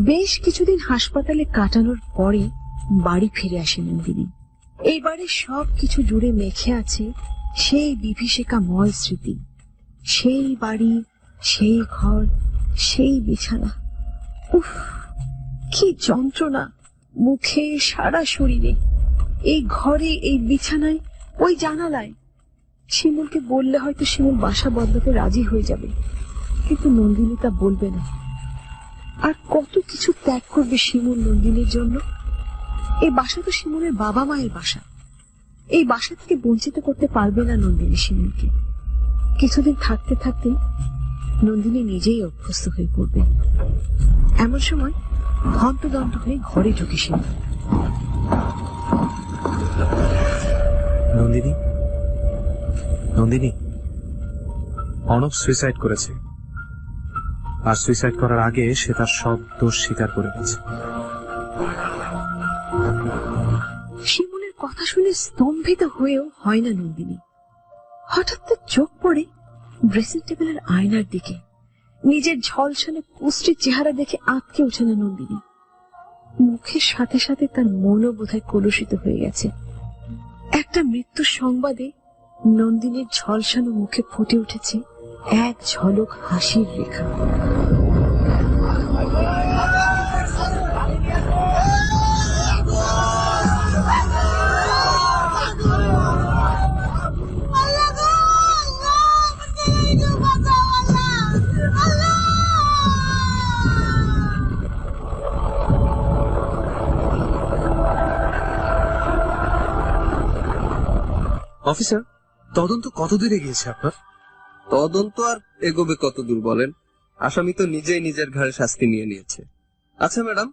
বেশ কিছুদিন হাসপাতালে কাটানোর পরে বাড়ি ফিরে আসে নন্দিনী। এইবারে সবকিছু জুড়ে মেখে আছে সেই বিভীষিকাময় স্মৃতি। সেই বাড়ি, সেই ঘর, সেই বিছানা। উফ, কি যন্ত্রণা মুখে, সারা শরীরে। এই ঘরে, এই বিছানায়, ওই জানালায়। শিমুলকে বললে হয়তো শিমুল বাসা বদলাতে রাজি হয়ে যাবে, কিন্তু নন্দিনী তা বলবে না। আর কত কিছু ত্যাগ করবে শিমুল নন্দিনীর জন্য। এই বাসা তো শিমুলের বাবা মায়ের বাসা। এই বাসা থেকে বঞ্চিত করতে পারবে না নন্দিনী শিমুলকে। কিছুদিন থাকতে থাকতে নন্দিনী নিজেই অভ্যস্ত হয়ে পড়বে। এমন সময় হন্তদন্ত হয়ে ঘরে ঢুকে শিমুল। নন্দিনী, নন্দিনী, অনব সুইসাইড করেছে। আর সুইসাইড করার আগে সে তার সব দোষ স্বীকার করে গেছে। শিমুলের কথা শুনে স্তম্ভিত হয়েও হয় না নন্দিনী। হঠাৎ তার চোখ পড়ে ড্রেসিং টেবিলের আয়নার দিকে। নিজের ঝলসানে কুষ্টি চেহারা দেখে আটকে ওঠে না নন্দিনী। মুখের সাথে সাথে তার মনও বোধহয় কলুষিত হয়ে গেছে। একটা মৃত্যুর সংবাদে নন্দিনীর ঝলসানো মুখে ফুটে উঠেছে এক ঝলক হাসির রেখা। অফিসার, তদন্ত কতদূর এগিয়েছে আপনার? তদন্ত আর এগোবে কত দূর বলেন? আসামি তো নিজেই নিজের ঘাড়ে শাস্তি নিয়ে নিয়েছে। আচ্ছা ম্যাডাম,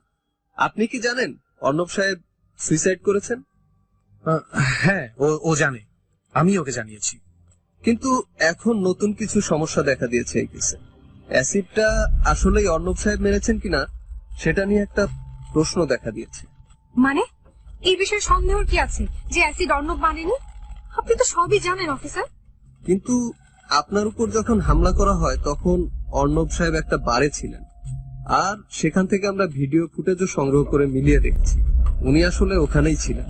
আপনি কি জানেন অর্ণব সাহেব সুইসাইড করেছেন? হ্যাঁ, ও জানে, আমি ওকে জানিয়েছি। কিন্তু এখন নতুন কিছু সমস্যা দেখা দিয়েছে এই কেসে। অ্যাসিডটা আসলেই অর্ণব সাহেব মেরেছেন কিনা সেটা নিয়ে একটা প্রশ্ন দেখা দিয়েছে। মানে এই বিষয়ে সন্দেহ কি আছে যে অ্যাসিড অর্ণব মানেনি? আপনি তো সবই জানেন অফিসার। কিন্তু আপনার উপর যখন হামলা করা হয় তখন অর্ণব সাহেব একটা বারে ছিলেন, আর সেখান থেকে আমরা ভিডিও ফুটেজও সংগ্রহ করে মিলিয়ে দেখছি উনি আসলে ওখানেই ছিলেন।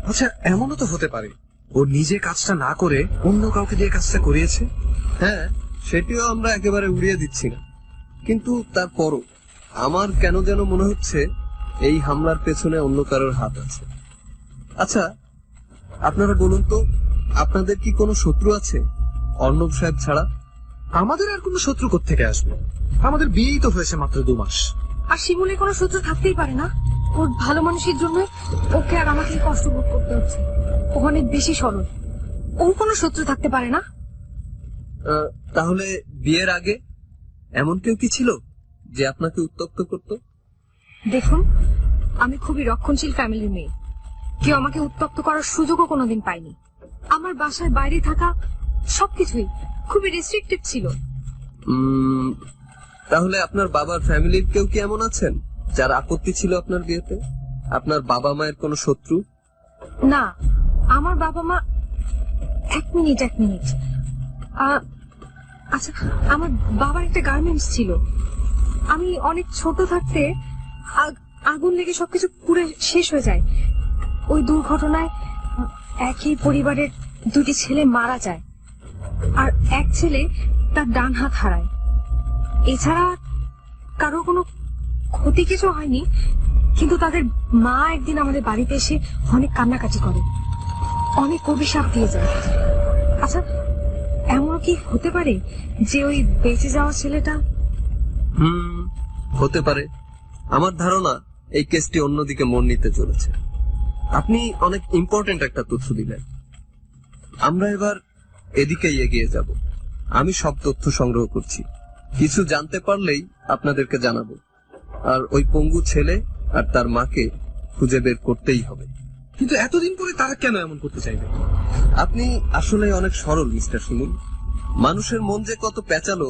আচ্ছা, এমনও তো হতে পারে ও নিজে কাজটা না করে অন্য কাউকে দিয়ে কাজটা করিয়েছে। হ্যাঁ, সেটিও আমরা একেবারে উড়িয়ে দিচ্ছি না, কিন্তু তারপরও আমার কেন যেন মনে হচ্ছে এই হামলার পেছনে অন্য কারোর হাত আছে। আচ্ছা, আপনারা বলুন তো, আপনাদের কি কোনো শত্রু আছে অর্ণব সাহেব ছাড়া? আমাদের আর কোনো শত্রু কোত্থেকে আসবে? আমাদের বিয়েই তো হয়েছে মাত্র 2 মাস। আর শিমুলের কোনো শত্রু থাকতেই পারে না। ওর ভালো মানুষের জন্য ওকে আর আমাকে কষ্ট ভোগ করতে হচ্ছে। ও অনেক বেশি সরল, ওর কোনো শত্রু থাকতে পারে না। তাহলে বিয়ের আগে এমন কেউ কি ছিল যে আপনাকে উত্তক্ত করত? দেখুন, আমি খুবই রক্ষণশীল ফ্যামিলির মেয়ে। কেউ আমাকে উত্তক্ত করার সুযোগও কোনোদিন পাইনি। আমার বাসার বাইরে থাকা সবকিছুই খুবই রেস্ট্রিক্টেড ছিল। তাহলে আপনার বাবার ফ্যামিলির কেউ কি এমন আছেন যার আপত্তি ছিল আপনার বিয়েতে? আপনার বাবা মায়ের কোনো শত্রু? না, আমার বাবা মা। এক মিনিট। আচ্ছা, আমার বাবার একটা গার্মেন্টস ছিল। আমি অনেক ছোট থাকতে আগুন লেগে সবকিছু পুরো শেষ হয়ে যায়। ওই দুর্ঘটনায় একই পরিবারের 2টি ছেলে মারা যায়, আর এক ছেলে তার ডান হাত হারায়। এছাড়া কারো কোনো ক্ষতি কিছু হয়নি, কিন্তু তাদের মা একদিন আমাদের বাড়িতে এসে অনেক কান্নাকাটি করে, অনেক অভিশাপ দিয়ে যায়। আচ্ছা, এমন কি হতে পারে যে ওই বেঁচে যাওয়া ছেলেটা? হতে পারে। আমার ধারণা এই কেসটি অন্যদিকে মন নিতে চলেছে। আপনি অনেক ইম্পর্টেন্ট একটা তথ্য দিলেন। আমরা এবার এদিকেই এগিয়ে যাব। আমি সব তথ্য সংগ্রহ করছি, কিছু জানতে পারলেই আপনাদেরকে জানাবো। আর ওই পঙ্গু ছেলে আর তার মাকে খুঁজে বের করতেই হবে। কিন্তু এতদিন পরে তারা কেন এমন করতে চাইবে? আপনি আসলে অনেক সরল মিস্টার শিমুল। মানুষের মন যে কত পেঁচালো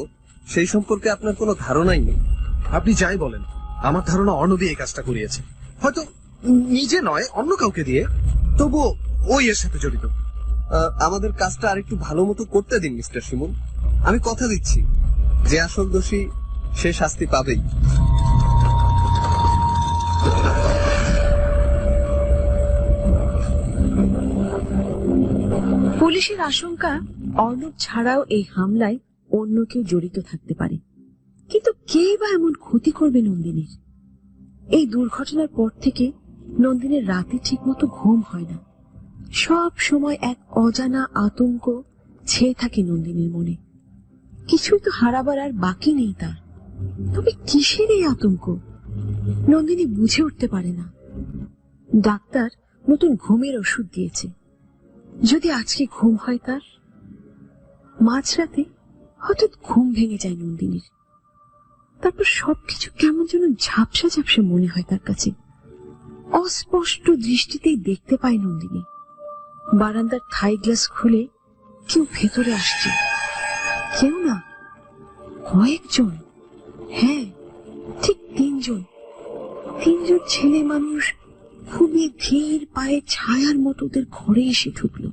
সেই সম্পর্কে আপনার কোনো ধারণাই নেই। আপনি যাই বলেন, আমার ধারণা অর্ণবী এই কাজটা করিয়েছে। হয়তো নিজে নয়, অন্য কাউকে দিয়ে, তবুও ওই এর সাথে জড়িত। আমাদের কাজটা আরেকটু ভালো মতো করতে দিন মিস্টার শিমুল। আমি কথা দিচ্ছি যে আসল দোষী সে শাস্তি পাবেই। পুলিশের আশঙ্কা অর্ণব ছাড়াও এই হামলায় অন্য কেউ জড়িত থাকতে পারে। কিন্তু কে বা এমন ক্ষতি করবে নন্দিনীর? এই দুর্ঘটনার পর থেকে নন্দিনীর রাতে ঠিক মতো ঘুম হয় না। সব সময় এক অজানা আতঙ্ক ছেয়ে থাকে নন্দিনীর মনে। কিছুই তো হারাবার আর বাকি নেই তার, তবে কিসের এই আতঙ্ক নন্দিনী বুঝে উঠতে পারে না। ডাক্তার নতুন ঘুমের ওষুধ দিয়েছে। যদি আজকে ঘুম হয় তার, মাঝরাতে হঠাৎ ঘুম ভেঙে যায় নন্দিনীর। তারপর সবকিছু কেমন যেন ঝাপসা ঝাপসা মনে হয় তার কাছে। অস্পষ্ট দৃষ্টিতেই দেখতে পায় নন্দিনী বারান্দার থাই গ্লাস খুলে কেউ ভেতরে আসছে। কেউ না, কয়েকজন। হ্যাঁ, ঠিক 3 জন। 3 জন ছেলে মানুষ খুবই ধীর পায়ে ছায়ার মতো ওদের ঘরে এসে ঢুকলো।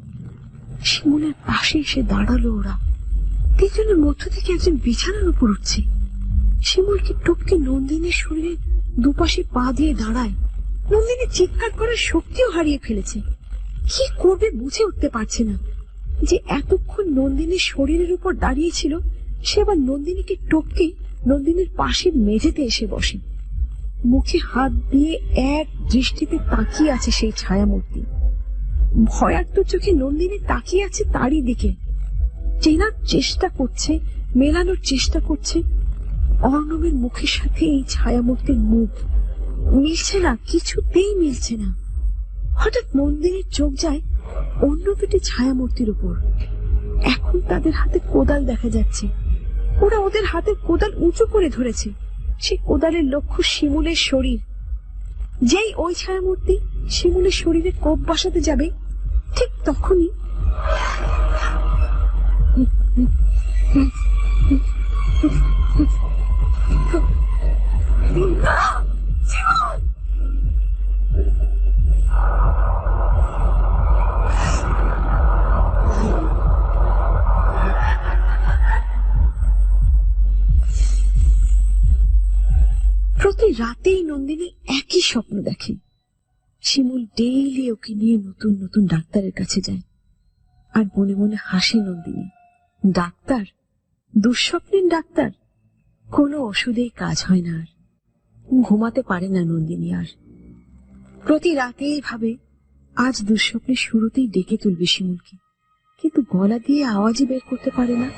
শিমুলের পাশে এসে দাঁড়ালো ওরা। 3 জনের মধ্য থেকে একজন বিছানার উপর উঠছে। শিমুলকে টপকে নন্দিনীর শরীরে দুপাশে পা দিয়ে দাঁড়ায়। নন্দিনী চিৎকার করার শক্তিও হারিয়ে ফেলেছে। কি করবে বুঝে উঠতে পারছে না। যে এতক্ষণ নন্দিনীর শরীরের উপর দাঁড়িয়েছিল সে আবার নন্দিনীকে টপকে নন্দিনীর পাশের মেঝেতে এসে বসে। মুখে হাত দিয়ে এক দৃষ্টিতে তাকিয়ে আছে সেই ছায়ামূর্তি। ভয়ার্ত চোখে নন্দিনী তাকিয়ে আছে তারই দিকে, চেনার চেষ্টা করছে, মেলানোর চেষ্টা করছে অর্ণবের মুখের সাথে এই ছায়ামূর্তির মুখ। মিলছে না, কিছুতেই মিলছে না। হঠাৎ নন্দিনীর চোখ যায় অন্য দুটি ছায়ামূর্তির উপর। এখন তাদের হাতে কোদাল দেখা যাচ্ছে। ওরা ওদের হাতে কোদাল উঁচু করে ধরেছে। সেই কোদালের লক্ষ্য শিমুলের শরীর। যেই ওই ছায়ামূর্তি শিমুলের শরীরে কোপ বসাতে যাবে, ঠিক তখনই প্রতি রাতেই নন্দিনী একই স্বপ্ন দেখে। শিমুল ডেইলি ওকে নিয়ে নতুন নতুন ডাক্তারের কাছে যায়, আর মনে মনে হাসে নন্দিনী। Doctor, দুঃস্বপ্নের doctor. কোনো ওষুধেই কাজ হয় না। আর ঘুমাতে পারে না নন্দিনী। আর প্রতি রাতেই ভাবে আজ দুঃস্বপ্নের শুরুতেই ডেকে তুলবে শিমুলকে, কিন্তু গলা দিয়ে আওয়াজই বের করতে পারে না।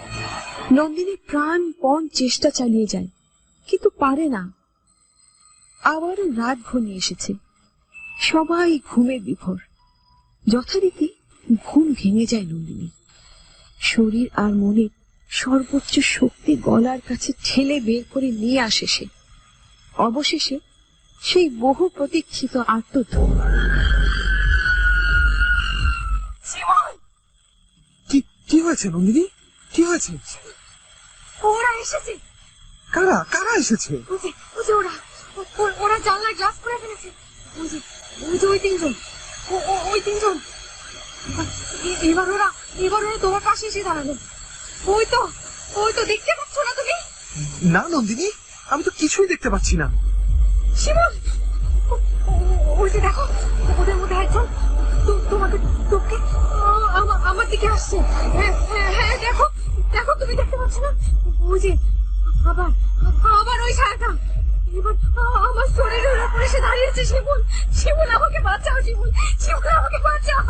নন্দিনী প্রাণপণ চেষ্টা চালিয়ে যায়, কিন্তু পারে না। আবারও রাত ঘনিয়ে এসেছে। সবাই ঘুমে বিভোর। যথারীতি ঘুম ভেঙে যায় নন্দিনী। শরীর আর মনের সর্বোচ্চ শক্তি গলার কাছে ঠেলে বের করে নিয়ে আসে সে। অবশেষে সেই বহু প্রতীক্ষিত আত্মধূম। কি হয়েছে নন্দিনী? কি হয়েছে? ওরা এসেছে। কারা কারা এসেছে? ওরা জানলায় গ্লাস করে ফেলেছে। ওই তিনজন, ওই তিনজন। এবার ওরা তোমার পাশে এসে দাঁড়ালো। ওই তো দেখতে পাচ্ছ না তুমি? না নন্দিনী, আমি তো কিছুই দেখতে পাচ্ছি না। শিমুল, ওই যে দেখো, ওদের মধ্যে একজন তোমাকে টপকে আমার দিকে আসছে। হ্যাঁ, দেখো দেখো, তুমি দেখতে পাচ্ছ না? ওই যে আবার ওই ছায়াটা এবার আমার শরীরের উপরে এসে দাঁড়িয়েছে। শিমুল আমাকে বাঁচাও, শিমুল আমাকে বাঁচাও।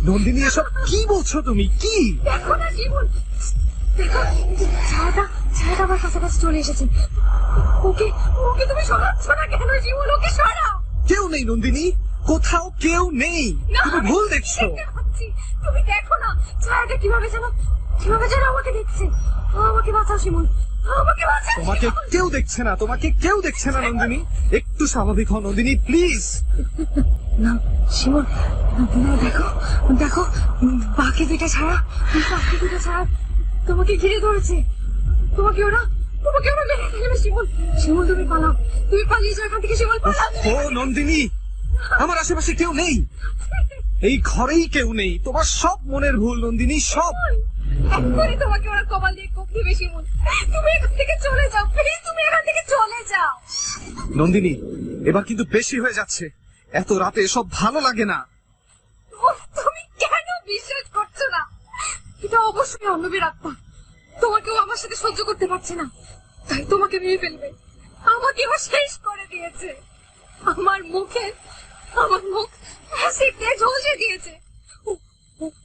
নন্দিনী, এসব কি বলছো তুমি? কি দেখো না শিমুল, দেখো ছায়াটা আমার কাছাকাছি চলে এসেছে। ওকে তুমি সরাচ্ছ না কেন শিমুল? ওকে সরাও। কেউ নেই নন্দিনী, কোথাও কেউ নেই। তুমি ভুল দেখছো। তুমি দেখো না ছায়াটা কিভাবে যেন আমাকে দেখছে। আমাকে বাঁচাও শিমুল, আমাকে বাঁচাও। তোমাকে কেউ দেখছে না, তোমাকে কেউ দেখছে না নন্দিনী। একটু স্বাভাবিক হও নন্দিনী, প্লিজ। না শিমুল, দেখো বাকি দুটা ছায়া তোমাকে ঘিরে ধরেছে। তোমাকে ওরা মেরে ফেলবে। শিমুল তুমি পালাও, তুমি পালিয়ে যাও এখান থেকে। শিমুল পালাও। ও নন্দিনী, আমার আশেপাশে কেউ নেই, এই ঘরেই কেউ নেই। তোমার সব মনের ভুল নন্দিনী, সব। এখনই তোমাকে ওরা কপাল দিয়ে কোপ দিবে। শিমুল তুমি এখান থেকে চলে যাও, প্লিজ তুমি এখান থেকে চলে যাও। নন্দিনী, এবার কিন্তু বেশি হয়ে যাচ্ছে। এত রাতে এসব ভালো লাগে না। তুমি কেন বিশ্বাস করছো না? এটা অবশ্যই অর্ণবের আত্মা। তোমাকেও আমার সাথে সহ্য করতে পারছে না, তাই তোমাকে মেরে ফেলবে। আমাকে ও শেষ করে দিয়েছে। আমার মুখ অ্যাসিড দিয়ে ঝলসে দিয়েছে।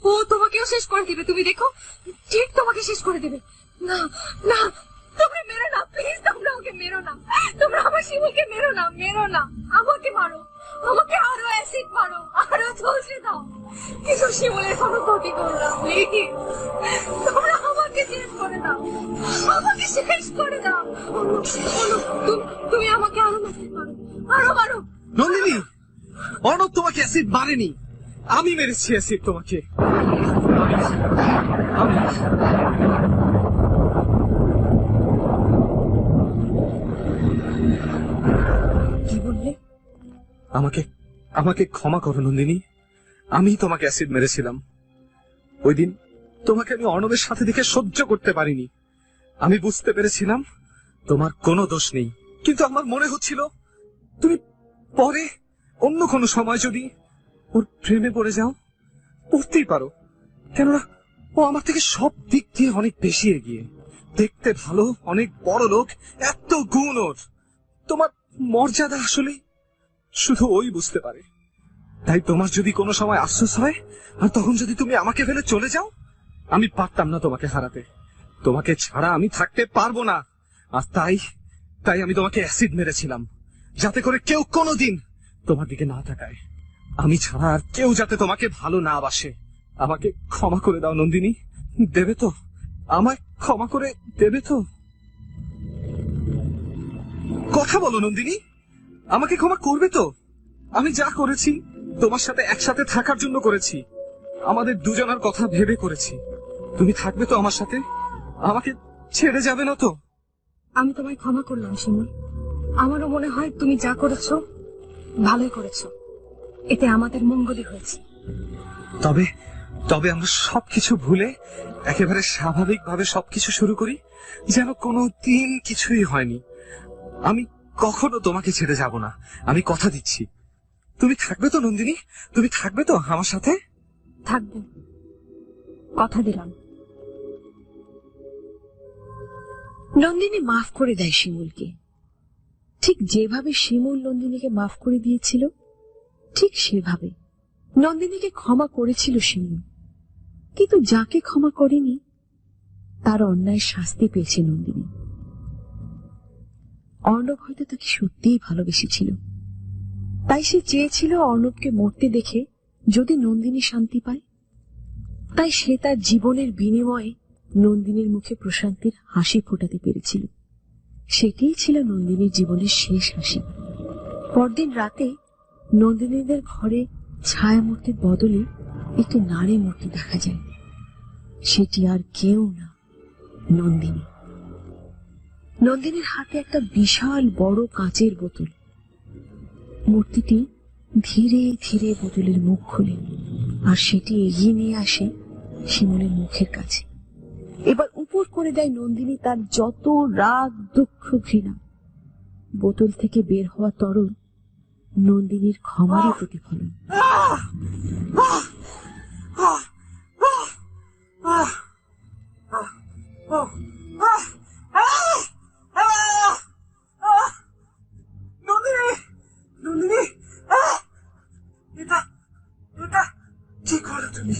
ও তোমাকেও শেষ করে দিবে, তুমি দেখো, ঠিক তোমাকে শেষ করে দিবে। না না, তোমরা মেরো না, প্লিজ তোমরা ওকে মেরো না। তোমরা আমার শিমুলকে মেরো না, আমাকে মারো, আমাকে আরো অ্যাসিড মারো, আরো ঝলসে দাও, কিন্তু শিমুলের কোনো ক্ষতি করো না, প্লিজ। তোমরা আমাকে শেষ করে দাও, আমাকে শেষ করে দাও। তুমি আমাকে আরো মারো। নন্দিনী, অর্ণব তোমাকে অ্যাসিড মারেনি, আমি মেরেছি অ্যাসিড তোমাকে। কি বললে? আমাকে ক্ষমা করো নন্দিনী, আমি তোমাকে অ্যাসিড মেরেছিলাম। ওই দিন তোমাকে আমি অর্ণবের সাথে দেখে সহ্য করতে পারিনি। আমি বুঝতে পেরেছিলাম তোমার কোনো দোষ নেই, কিন্তু আমার মনে হচ্ছিল তুমি পরে অন্য কোনো সময় যদি ওর প্রেমে পড়ে যাও, পড়তেই পারো, কেননা ও আমার থেকে সব দিক দিয়ে অনেক বেশি এগিয়ে। দেখতে ভালো, অনেক বড় লোক, এত গুণ ওর। তোমার মর্যাদা আসলে শুধু ওই বুঝতে পারে। তাই তোমার যদি কোনো সময় আফসোস হয় আর তখন যদি তুমি আমাকে ফেলে চলে যাও, আমি পারতাম না তোমাকে হারাতে। তোমাকে ছাড়া আমি থাকতে পারবো না। আর তাই আমি তোমাকে অ্যাসিড মেরেছিলাম, যাতে করে কেউ কোনোদিন তোমার দিকে না তাকায়। আমি ছাড়া আর কেউ যাতে তোমাকে ভালো না বাসে। আমাকে ক্ষমা করে দাও নন্দিনী, দেবে তো? আমায় ক্ষমা করে দেবে তো? কথা বলো নন্দিনী, আমাকে ক্ষমা করবে তো? আমি যা করেছি তোমার সাথে একসাথে থাকার জন্য করেছি, আমাদের দুজনের কথা ভেবে করেছি। তুমি থাকবে তো আমার সাথে? আমাকে ছেড়ে যাবে না তো? আমি তোমায় ক্ষমা করলাম শিমুল। আমারও মনে হয় তুমি যা করেছো ভালোই করেছো, এতে আমাদের মঙ্গলই হয়েছে। তবে আমরা সবকিছু ভুলে একেবারে স্বাভাবিকভাবে সবকিছু শুরু করি, যেন কোনো দিন কিছুই হয়নি। আমি কখনো তোমাকে ছেড়ে যাব না, আমি কথা দিচ্ছি। তুমি থাকবে তো নন্দিনী? তুমি থাকবে তো আমার সাথে? থাকবো, কথা দিলাম। নন্দিনী মাফ করে দেয় শিমুলকে, ঠিক যেভাবে শিমুল নন্দিনীকে মাফ করে দিয়েছিল ঠিক সেভাবে নন্দিনীকে ক্ষমা করেছিল শিমুল। কিন্তু যাকে ক্ষমা করেনি তার অন্যায় শাস্তি পেয়েছে নন্দিনী। অর্ণব হয়তো তাকে সত্যিই ভালোবেসেছিল, তাই সে চেয়েছিল অর্ণবকে মরতে দেখে যদি নন্দিনী শান্তি পায়। তাই সে তার জীবনের বিনিময়ে নন্দিনীর মুখে প্রশান্তির হাসি ফোটাতে পেরেছিল। সেটাই ছিল নন্দিনীর জীবনের শেষ হাসি। পরদিন রাতে নন্দিনীদের ঘরে ছায়া মূর্তির বদলে একটি নারী মূর্তি দেখা যায়। সেটি আর কেউ না, নন্দিনী। নন্দিনীর হাতে একটা বিশাল বড় কাঁচের বোতল। মূর্তিটি ধীরে ধীরে বোতলের মুখ খুলে আর সেটি এগিয়ে নিয়ে আসে শিমুলের মুখের কাছে। এবার উপর করে দেয় নন্দিনী তার যত রাগ, দুঃখ, ঘৃণা। বোতল থেকে বের হওয়া তরল নন্দিনীর ক্ষমারই প্রতিফলন। নন্দিনী, এটা কি করো তুমি?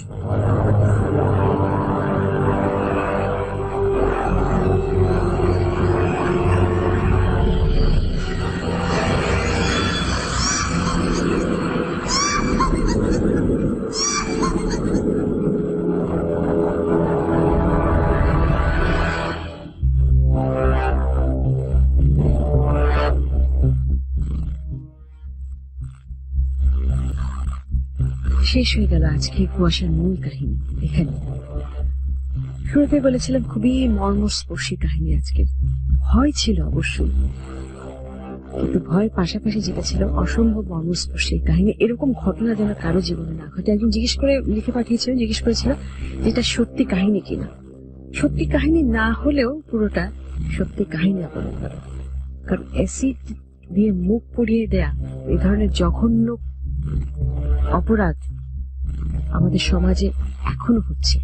শেষ হয়ে গেল আজকে কুয়াশার মূল কাহিনী। এখানে শুরুতে বলেছিলাম খুবই মর্মস্পর্শী কাহিনী আজকের। ভয় ছিল অবশ্যই, কিন্তু ভয়ের পাশাপাশি যেটা ছিল অসম্ভব মর্মস্পর্শী কাহিনী। এরকম ঘটনা যেন কারো জীবনে না ঘটে। একজন জিজ্ঞেস করে লিখে পাঠিয়েছিলেন, জিজ্ঞেস করেছিল যে এটা সত্যি কাহিনী কিনা। সত্যি কাহিনী না হলেও পুরোটা সত্যি কাহিনী অবলম্বন করে। কারণ অ্যাসিড দিয়ে মুখ পুড়িয়ে দেয়া এই ধরনের জঘন্য অপরাধ আমাদের সমাজে এখনো হচ্ছে।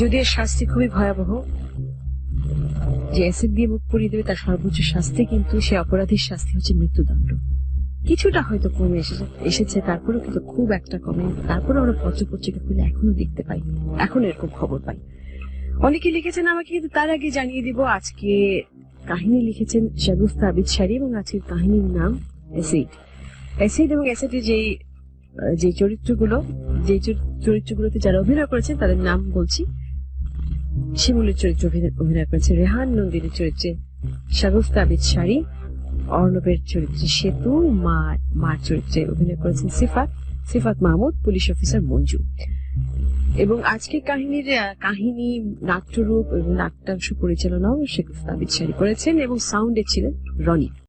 যদিও শাস্তি খুবই ভয়াবহ, যে অ্যাসিড দিয়ে মুখ পুড়িয়ে দেবে তার সর্বোচ্চ শাস্তি, কিন্তু সে অপরাধীর শাস্তি হচ্ছে মৃত্যুদণ্ড। কিছুটা হয়তো কমে এসেছে, তারপরেও কিন্তু খুব একটা কমে। তারপরে আমরা পত্রপত্রিকা খুলে এখনো দেখতে পাই, এখন এরকম খবর পাই। অনেকে লিখেছেন আমাকে, কিন্তু তার আগে জানিয়ে দিব আজকে কাহিনী লিখেছেন শাগুফতা আবিদ শাড়ি এবং আজকের কাহিনীর নাম অ্যাসিড। অ্যাসিড এবং অ্যাসিডের যে চরিত্রগুলোতে যারা অভিনয় করেছেন তাদের নাম বলছি। শিমুলের চরিত্রে অভিনয় করেছে রেহান, নন্দিনীর চরিত্রে শাগুফতা আবিদ শাড়ি, অর্ণবের চরিত্রে সেতু, মার চরিত্রে অভিনয় করেছেন সিফাত মাহমুদ, পুলিশ অফিসার মঞ্জু। এবং আজকের কাহিনী নাট্যরূপ এবং নাট্যাংশ পরিচালনাও শাগুফতা আবিদ শাড়ি করেছেন এবং সাউন্ডে ছিলেন রনি।